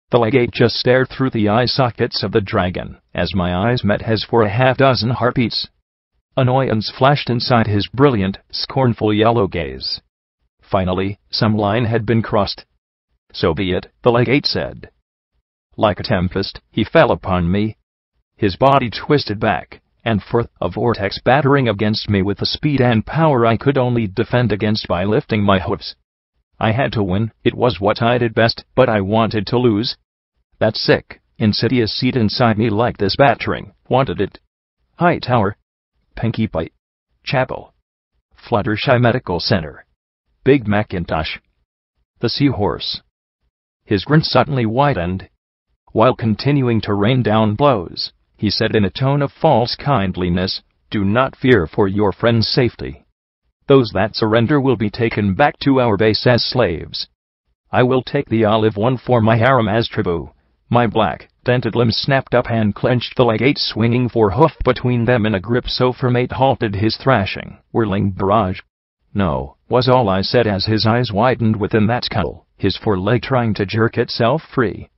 The legate just stared through the eye sockets of the dragon, as my eyes met his for a half-dozen heartbeats. Annoyance flashed inside his brilliant, scornful yellow gaze. Finally, some line had been crossed. So be it, the legate said. Like a tempest, he fell upon me. His body twisted back and forth, a vortex battering against me with a speed and power I could only defend against by lifting my hoofs. I had to win, it was what I did best, but I wanted to lose. That sick, insidious seed inside me like this battering, wanted it. High Tower. Pinkie Pie. Chapel. Fluttershy Medical Center. Big Macintosh. The Seahorse. His grin suddenly widened. While continuing to rain down blows, he said in a tone of false kindliness, do not fear for your friend's safety. Those that surrender will be taken back to our base as slaves. I will take the olive one for my harem as tribute. My black, dented limbs snapped up and clenched, the legate's swinging forehoof between them in a grip so firm it halted his thrashing, whirling barrage. "No," was all I said as his eyes widened within that skull, his foreleg trying to jerk itself free.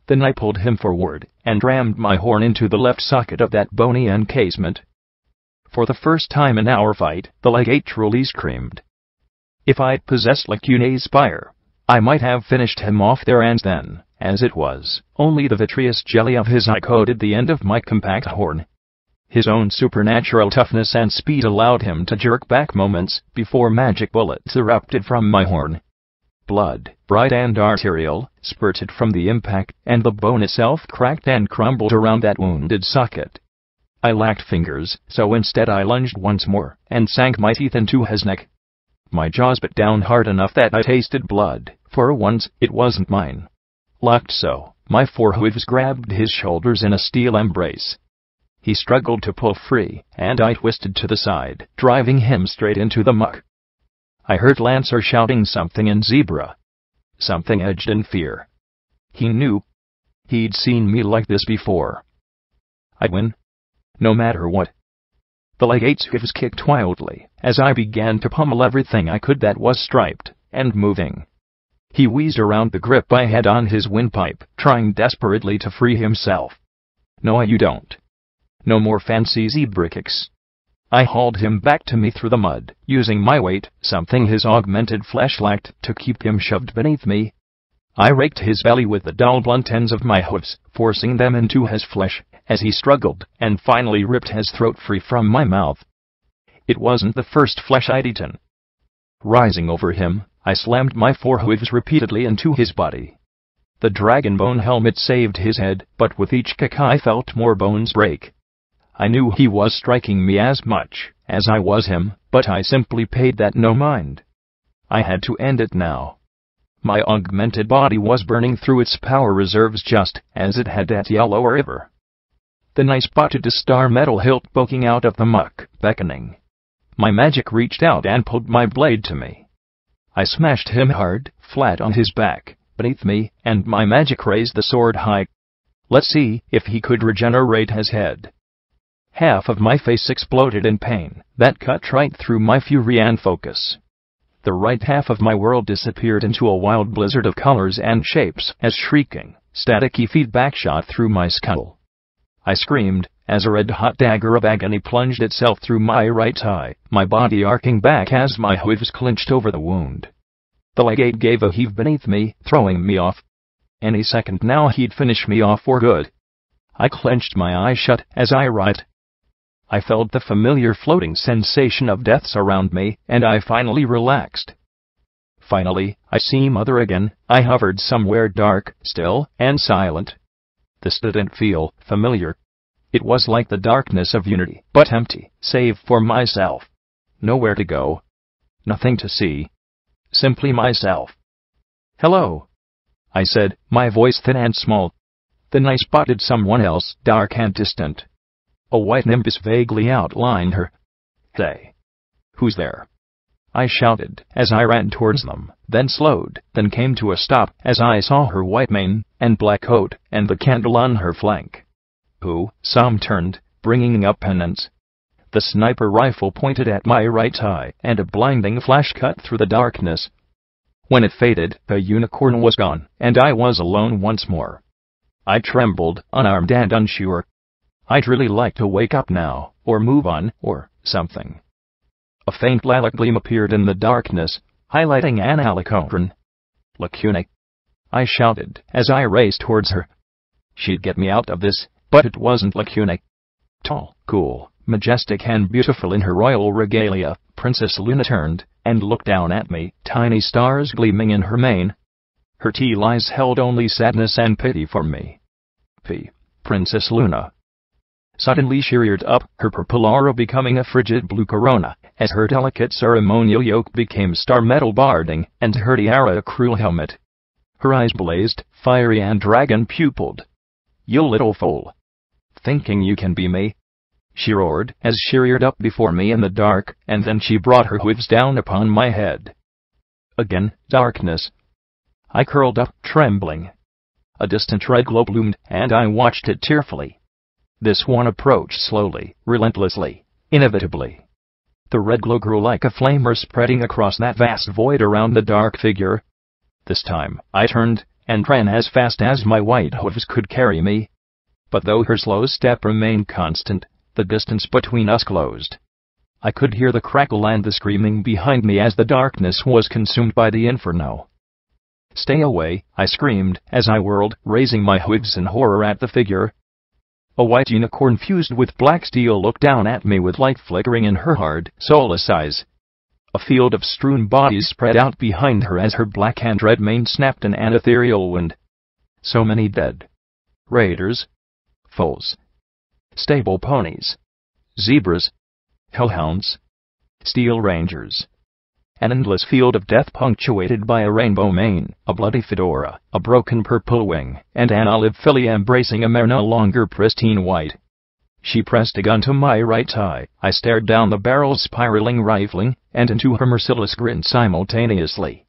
Then I pulled him forward, and rammed my horn into the left socket of that bony encasement. For the first time in our fight, the legate truly screamed. If I'd possessed Lacunae's fire, I might have finished him off there and then. As it was, only the vitreous jelly of his eye coated the end of my compact horn. His own supernatural toughness and speed allowed him to jerk back moments before magic bullets erupted from my horn. Blood, bright and arterial, spurted from the impact, and the bone itself cracked and crumbled around that wounded socket. I lacked fingers, so instead I lunged once more, and sank my teeth into his neck. My jaws bit down hard enough that I tasted blood. For once, it wasn't mine. Locked so, my forehooves grabbed his shoulders in a steel embrace. He struggled to pull free, and I twisted to the side, driving him straight into the muck. I heard Lancer shouting something in Zebra. Something edged in fear. He knew. He'd seen me like this before. I'd win. No matter what. The legate's hooves kicked wildly, as I began to pummel everything I could that was striped and moving. He wheezed around the grip I had on his windpipe, trying desperately to free himself. "No, you don't. No more fancy zebra kicks." I hauled him back to me through the mud, using my weight, something his augmented flesh lacked, to keep him shoved beneath me. I raked his belly with the dull blunt ends of my hooves, forcing them into his flesh, as he struggled, and finally ripped his throat free from my mouth. It wasn't the first flesh I'd eaten. Rising over him, I slammed my forehooves repeatedly into his body. The dragon bone helmet saved his head, but with each kick I felt more bones break. I knew he was striking me as much as I was him, but I simply paid that no mind. I had to end it now. My augmented body was burning through its power reserves just as it had at Yellow River. Then I spotted a star metal hilt poking out of the muck, beckoning. My magic reached out and pulled my blade to me. I smashed him hard, flat on his back, beneath me, and my magic raised the sword high. Let's see if he could regenerate his head. Half of my face exploded in pain, that cut right through my fury and focus. The right half of my world disappeared into a wild blizzard of colors and shapes as shrieking, staticky feedback shot through my skull. I screamed, as a red-hot dagger of agony plunged itself through my right eye, my body arcing back as my hooves clenched over the wound. The legate gave a heave beneath me, throwing me off. Any second now he'd finish me off for good. I clenched my eyes shut as I writhed. I felt the familiar floating sensation of death surround me, and I finally relaxed. Finally, I see Mother again. I hovered somewhere dark, still, and silent. This didn't feel familiar. It was like the darkness of Unity, but empty, save for myself. Nowhere to go. Nothing to see. Simply myself. "Hello," I said, my voice thin and small. Then I spotted someone else, dark and distant. A white nimbus vaguely outlined her. "Hey. Who's there?" I shouted as I ran towards them, then slowed, then came to a stop as I saw her white mane and black coat and the candle on her flank. "Who?" Some turned, bringing up pennants. The sniper rifle pointed at my right eye, and a blinding flash cut through the darkness. When it faded, the unicorn was gone, and I was alone once more. I trembled, unarmed and unsure. I'd really like to wake up now, or move on, or something. A faint lilac gleam appeared in the darkness, highlighting an alicorn. "Lacuna!" I shouted as I raced towards her. She'd get me out of this, but it wasn't Lacuna. Tall, cool, majestic and beautiful in her royal regalia, Princess Luna turned and looked down at me, tiny stars gleaming in her mane. Her teal eyes held only sadness and pity for me. Princess Luna. Suddenly she reared up, her purple aura becoming a frigid blue corona, as her delicate ceremonial yoke became star metal barding, and her tiara a cruel helmet. Her eyes blazed, fiery and dragon-pupilled. "You little fool! Thinking you can be me?" she roared, as she reared up before me in the dark, and then she brought her hooves down upon my head. Again, darkness. I curled up, trembling. A distant red glow loomed, and I watched it tearfully. This one approached slowly, relentlessly, inevitably. The red glow grew like a flamer spreading across that vast void around the dark figure. This time, I turned, and ran as fast as my white hooves could carry me. But though her slow step remained constant, the distance between us closed. I could hear the crackle and the screaming behind me as the darkness was consumed by the inferno. "Stay away," I screamed, as I whirled, raising my hooves in horror at the figure. A white unicorn fused with black steel looked down at me with light flickering in her hard, soulless eyes. A field of strewn bodies spread out behind her as her black and red mane snapped in an ethereal wind. So many dead. Raiders. Foals. Stable ponies. Zebras. Hellhounds. Steel rangers. An endless field of death punctuated by a rainbow mane, a bloody fedora, a broken purple wing, and an olive filly embracing a mare no longer pristine white. She pressed a gun to my right thigh. I stared down the barrel's spiraling rifling, and into her merciless grin simultaneously.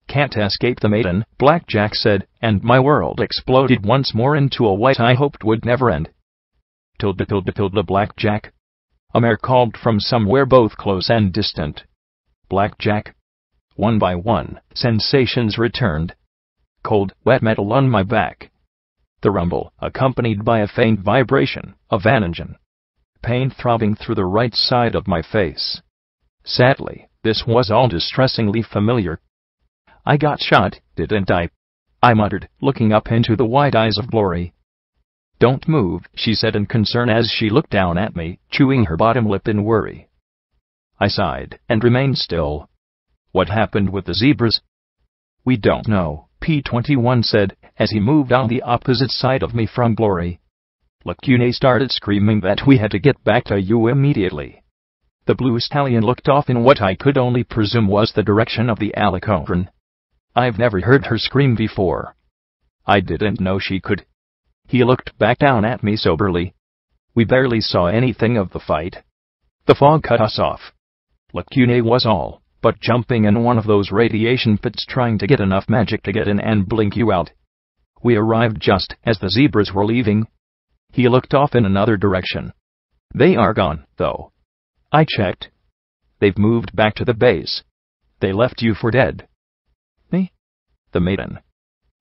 "Can't escape the maiden," Blackjack said, and my world exploded once more into a white I hoped would never end. "Tilde, Blackjack." A mare called from somewhere both close and distant. "Blackjack." One by one, sensations returned. Cold, wet metal on my back. The rumble, accompanied by a faint vibration, of an engine. Pain throbbing through the right side of my face. Sadly, this was all distressingly familiar. "I got shot, didn't I?" I muttered, looking up into the wide eyes of Glory. "Don't move," she said in concern as she looked down at me, chewing her bottom lip in worry. I sighed, and remained still. "What happened with the zebras?" "We don't know," P-21 said, as he moved on the opposite side of me from Glory. Lacune started screaming that we had to get back to you immediately. The blue stallion looked off in what I could only presume was the direction of the Alicorn. I've never heard her scream before. I didn't know she could. He looked back down at me soberly. We barely saw anything of the fight. The fog cut us off. Lacune was all but jumping in one of those radiation pits trying to get enough magic to get in and blink you out. We arrived just as the zebras were leaving. He looked off in another direction. "They are gone, though." I checked. "They've moved back to the base. They left you for dead." "Me?" "The maiden.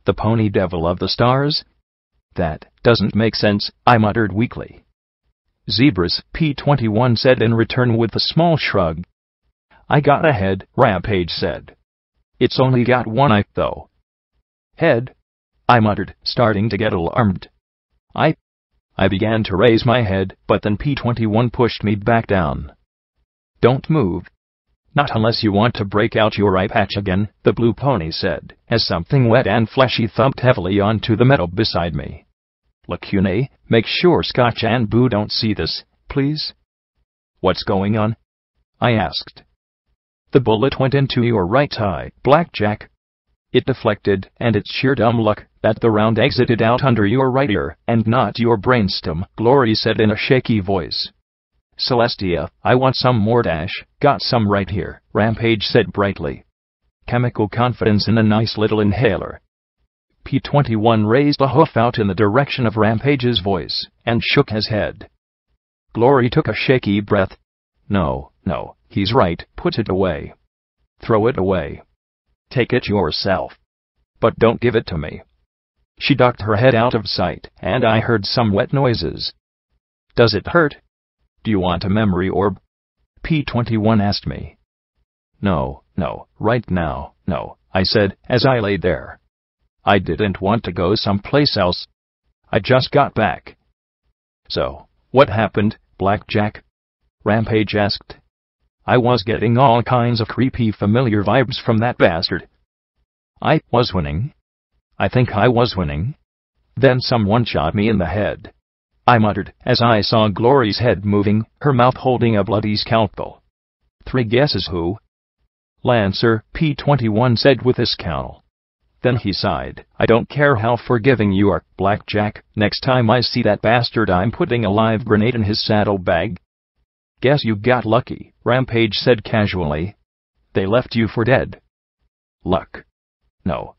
The pony devil of the stars?" "That doesn't make sense," I muttered weakly. "Zebras," P-21 said in return with a small shrug. "I got a head," Rampage said. "It's only got one eye, though." "Head?" I muttered, starting to get alarmed. I began to raise my head, but then P-21 pushed me back down. "Don't move." "Not unless you want to break out your eye patch again," the blue pony said, as something wet and fleshy thumped heavily onto the metal beside me. "Lacune, make sure Scotch and Boo don't see this, please." "What's going on?" I asked. "The bullet went into your right eye, Blackjack. It deflected, and it's sheer dumb luck that the round exited out under your right ear, and not your brainstem," Glory said in a shaky voice. "Celestia, I want some more dash." "Got some right here," Rampage said brightly. Chemical confidence in a nice little inhaler. P-21 raised a hoof out in the direction of Rampage's voice, and shook his head. Glory took a shaky breath. No, he's right, put it away. Throw it away. Take it yourself. But don't give it to me." She ducked her head out of sight, and I heard some wet noises. "Does it hurt? Do you want a memory orb?" P-21 asked me. No, right now, no," I said, as I lay there. I didn't want to go someplace else. I just got back. "So, what happened, Blackjack?" Rampage asked. I was getting all kinds of creepy familiar vibes from that bastard. I was winning. I think I was winning. Then someone shot me in the head. I muttered as I saw Glory's head moving, her mouth holding a bloody scalpel. "3 guesses who?" "Lancer," P-21 said with a scowl. Then he sighed. "I don't care how forgiving you are, Blackjack. Next time I see that bastard, I'm putting a live grenade in his saddlebag." "Guess you got lucky," Rampage said casually. "They left you for dead." "Luck. No.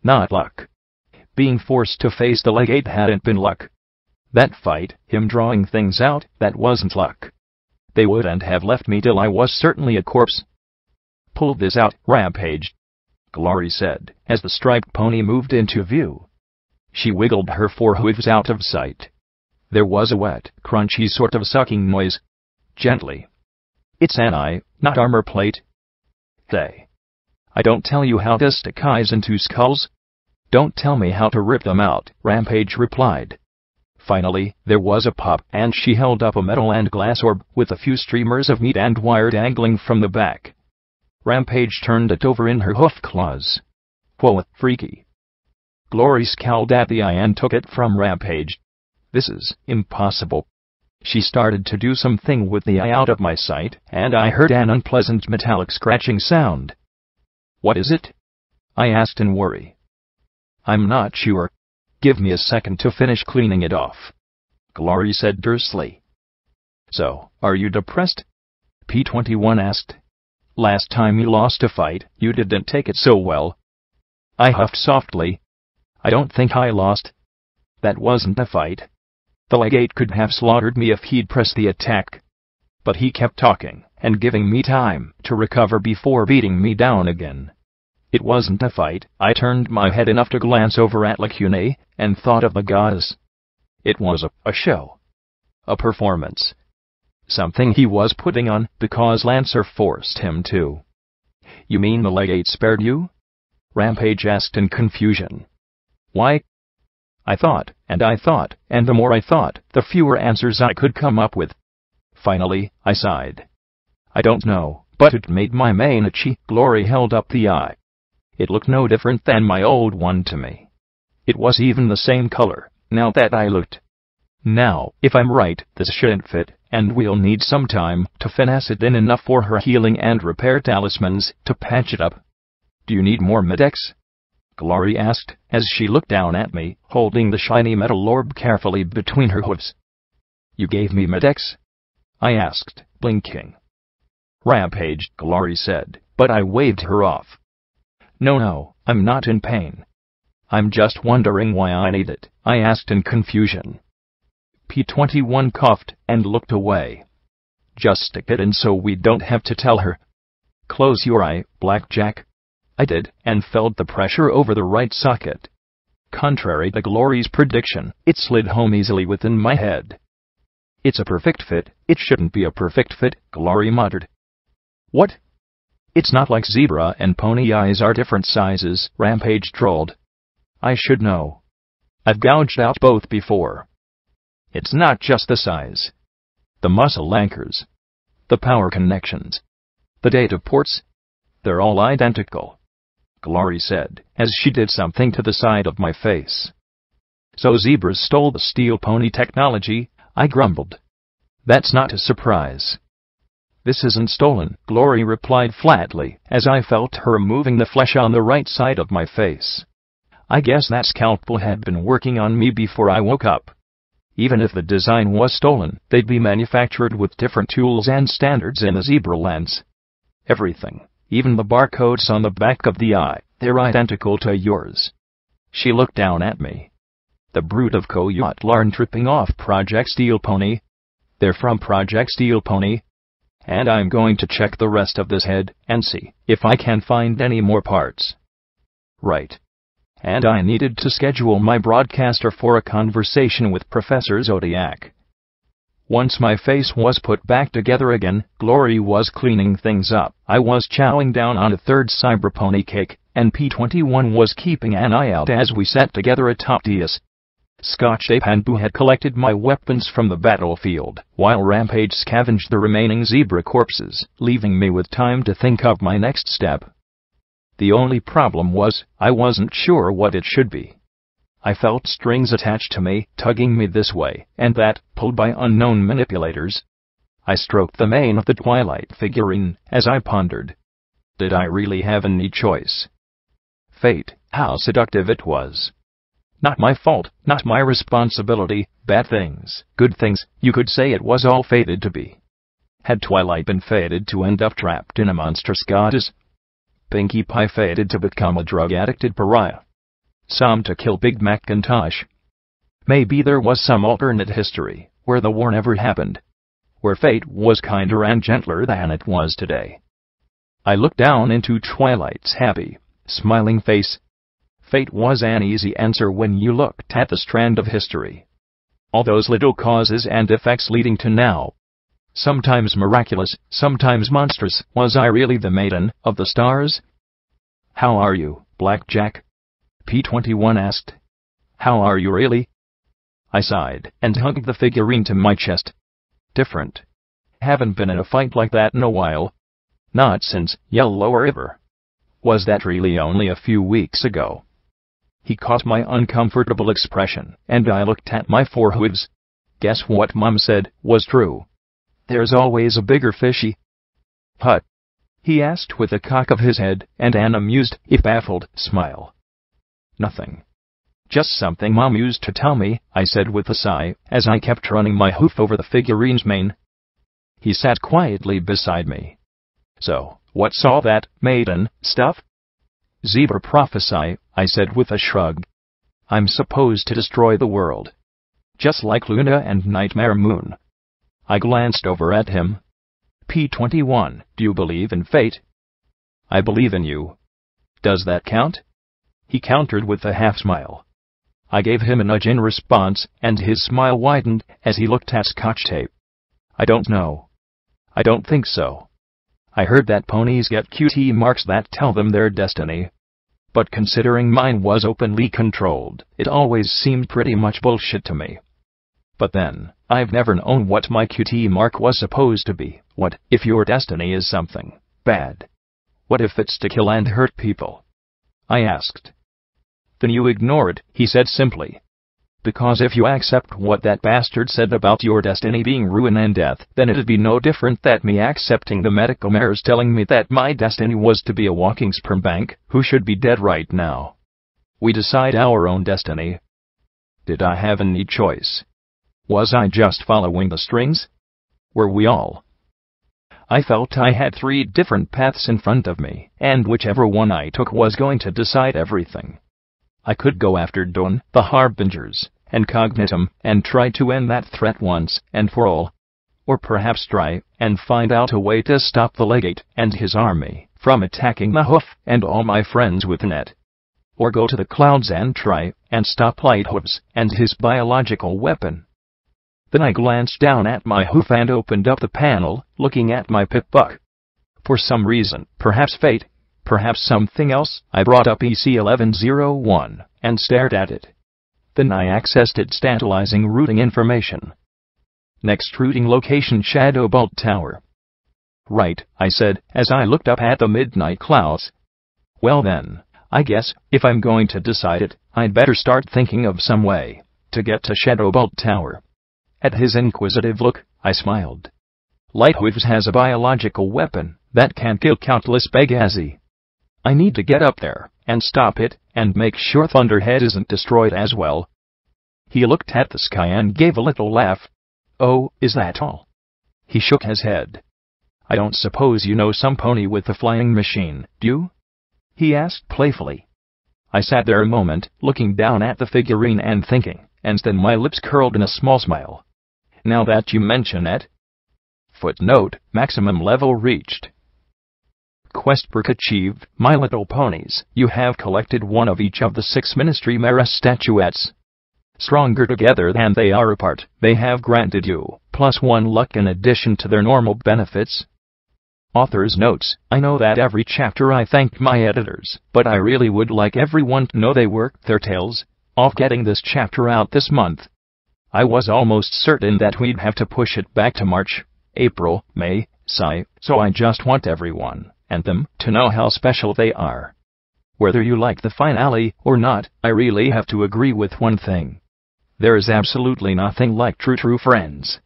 Not luck." Being forced to face the legate hadn't been luck. That fight, him drawing things out, that wasn't luck. They wouldn't have left me till I was certainly a corpse. "Pull this out, Rampage," Glory said, as the striped pony moved into view. She wiggled her forehooves out of sight. There was a wet, crunchy sort of sucking noise. Gently. "It's an eye, not armor plate." I don't tell you how to stick eyes into skulls. Don't tell me how to rip them out," Rampage replied. Finally, there was a pop, and she held up a metal and glass orb, with a few streamers of meat and wire dangling from the back. Rampage turned it over in her hoof claws. "Whoa, freaky." Glory scowled at the eye and took it from Rampage. "This is impossible." She started to do something with the eye out of my sight, and I heard an unpleasant metallic scratching sound. "What is it?" I asked in worry. "I'm not sure. Give me a second to finish cleaning it off," Glory said tersely. "So, are you depressed?" P-21 asked. "Last time you lost a fight, you didn't take it so well." I huffed softly. "I don't think I lost. That wasn't a fight. The legate could have slaughtered me if he'd pressed the attack. But he kept talking, and giving me time to recover before beating me down again. It wasn't a fight." I turned my head enough to glance over at Lacune, and thought of the goddess. It was a show. A performance. Something he was putting on, because Lancer forced him to. "You mean the legate spared you?" Rampage asked in confusion. "Why?" I thought, and the more I thought, the fewer answers I could come up with. Finally, I sighed. "I don't know, but it made my mane itchy." Glory held up the eye. It looked no different than my old one to me. It was even the same color, now that I looked. "Now, if I'm right, this shouldn't fit, and we'll need some time to finesse it in enough for her healing and repair talismans to patch it up. Do you need more Medex?" Glory asked, as she looked down at me, holding the shiny metal orb carefully between her hooves. "You gave me Medex?" I asked, blinking. "Rampage," Glory said, but I waved her off. No, I'm not in pain. I'm just wondering why I need it," I asked in confusion. P-21 coughed and looked away. "Just stick it in so we don't have to tell her." "Close your eye, Blackjack." I did, and felt the pressure over the right socket. Contrary to Glory's prediction, it slid home easily within my head. "It's a perfect fit." "It shouldn't be a perfect fit," Glory muttered. "What?" "It's not like zebra and pony eyes are different sizes," Rampage trolled. "I should know. I've gouged out both before. It's not just the size. The muscle anchors. The power connections. The data ports. They're all identical," Glory said, as she did something to the side of my face. "So zebras stole the steel pony technology," I grumbled. "That's not a surprise." "This isn't stolen," Glory replied flatly, as I felt her removing the flesh on the right side of my face. "I guess that scalpel had been working on me before I woke up. Even if the design was stolen, they'd be manufactured with different tools and standards in the zebra lands. Everything, even the barcodes on the back of the eye, they're identical to yours." She looked down at me. "The brood of Coyote aren't ripping off Project Steel Pony. They're from Project Steel Pony. And I'm going to check the rest of this head, and see if I can find any more parts." Right. And I needed to schedule my broadcaster for a conversation with Professor Zodiac. Once my face was put back together again, Glory was cleaning things up. I was chowing down on a third cyberpony cake, and P-21 was keeping an eye out as we sat together atop dais. Scotch Ape and Boo had collected my weapons from the battlefield, while Rampage scavenged the remaining zebra corpses, leaving me with time to think of my next step. The only problem was, I wasn't sure what it should be. I felt strings attached to me, tugging me this way and that, pulled by unknown manipulators. I stroked the mane of the Twilight figurine, as I pondered. Did I really have any choice? Fate, how seductive it was. Not my fault, not my responsibility. Bad things, good things, you could say it was all fated to be. Had Twilight been fated to end up trapped in a monstrous goddess? Pinkie Pie fated to become a drug-addicted pariah? some to kill Big Macintosh. Maybe there was some alternate history, where the war never happened, where fate was kinder and gentler than it was today. I looked down into Twilight's happy, smiling face. Fate was an easy answer when you looked at the strand of history. All those little causes and effects leading to now. Sometimes miraculous, sometimes monstrous. Was I really the maiden of the stars? How are you, Blackjack? P-21 asked. How are you really? I sighed and hugged the figurine to my chest. Different. Haven't been in a fight like that in a while. Not since Yellow River. Was that really only a few weeks ago? He caught my uncomfortable expression, and I looked at my forehooves. Guess what Mom said was true. There's always a bigger fishy. What? He asked with a cock of his head and an amused, if baffled, smile. Nothing. Just something Mom used to tell me, I said with a sigh, as I kept running my hoof over the figurine's mane. He sat quietly beside me. So, what's all that maiden stuff? Zebra prophesy, I said with a shrug. I'm supposed to destroy the world. Just like Luna and Nightmare Moon. I glanced over at him. P-21, do you believe in fate? I believe in you. Does that count? He countered with a half-smile. I gave him a nudge in response, and his smile widened as he looked at Scotch tape. I don't know. I don't think so. I heard that ponies get QT marks that tell them their destiny. But considering mine was openly controlled, it always seemed pretty much bullshit to me. But then, I've never known what my QT mark was supposed to be. What if your destiny is something bad? What if it's to kill and hurt people? I asked. Then you ignore it, he said simply. Because if you accept what that bastard said about your destiny being ruin and death, then it'd be no different than me accepting the medical mares telling me that my destiny was to be a walking sperm bank, who should be dead right now. We decide our own destiny. Did I have any choice? Was I just following the strings? Were we all? I felt I had 3 different paths in front of me, and whichever one I took was going to decide everything. I could go after Dawn, the Harbingers, and Cognitum, and try to end that threat once and for all. Or perhaps try and find out a way to stop the legate and his army from attacking the hoof and all my friends with Net. Or go to the clouds and try and stop Lighthooves and his biological weapon. Then I glanced down at my hoof and opened up the panel, looking at my Pip-Buck. For some reason, perhaps fate, perhaps something else, I brought up EC1101 and stared at it. Then I accessed its tantalizing routing information. Next routing location Shadow Tower. Right, I said, as I looked up at the midnight clouds. Well then, I guess, if I'm going to decide it, I'd better start thinking of some way to get to Shadow Tower. At his inquisitive look, I smiled. Lighthooves has a biological weapon that can kill countless Pegazi. I need to get up there and stop it and make sure Thunderhead isn't destroyed as well. He looked at the sky and gave a little laugh. Oh, is that all? He shook his head. I don't suppose you know some pony with a flying machine, do you? He asked playfully. I sat there a moment, looking down at the figurine and thinking, and then my lips curled in a small smile. Now that you mention it. Footnote, maximum level reached. Quest perk achieved, My Little Ponies. You have collected one of each of the 6 Ministry Mara statuettes. Stronger together than they are apart, they have granted you +1 luck in addition to their normal benefits. Author's notes, I know that every chapter I thank my editors, but I really would like everyone to know they worked their tails off getting this chapter out this month. I was almost certain that we'd have to push it back to March, April, May, so I just want everyone and them to know how special they are. Whether you like the finale or not, I really have to agree with one thing. There is absolutely nothing like true friends.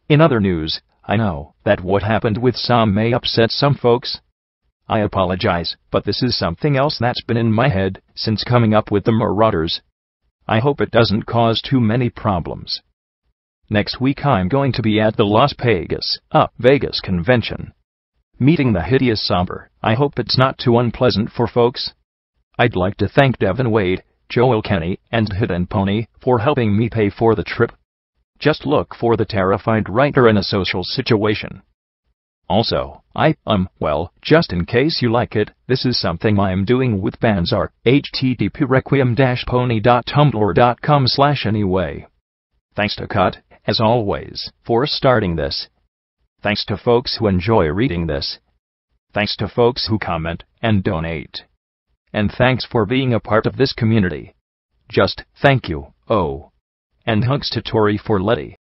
In other news, I know that what happened with Sam may upset some folks. I apologize, but this is something else that's been in my head since coming up with the Marauders. I hope it doesn't cause too many problems. Next week I'm going to be at the Las Vegas convention. Meeting the hideous Somber. I hope it's not too unpleasant for folks. I'd like to thank Devin Wade, Joel Kenny, and Hidden Pony for helping me pay for the trip. Just look for the terrified writer in a social situation. Also, well, just in case you like it, this is something I'm doing with Banzar, http://requiem-pony.tumblr.com/anyway. Thanks to Cut, as always, for starting this. Thanks to folks who enjoy reading this. Thanks to folks who comment and donate. And thanks for being a part of this community. Just thank you. Oh. And hugs to Tori for Letty.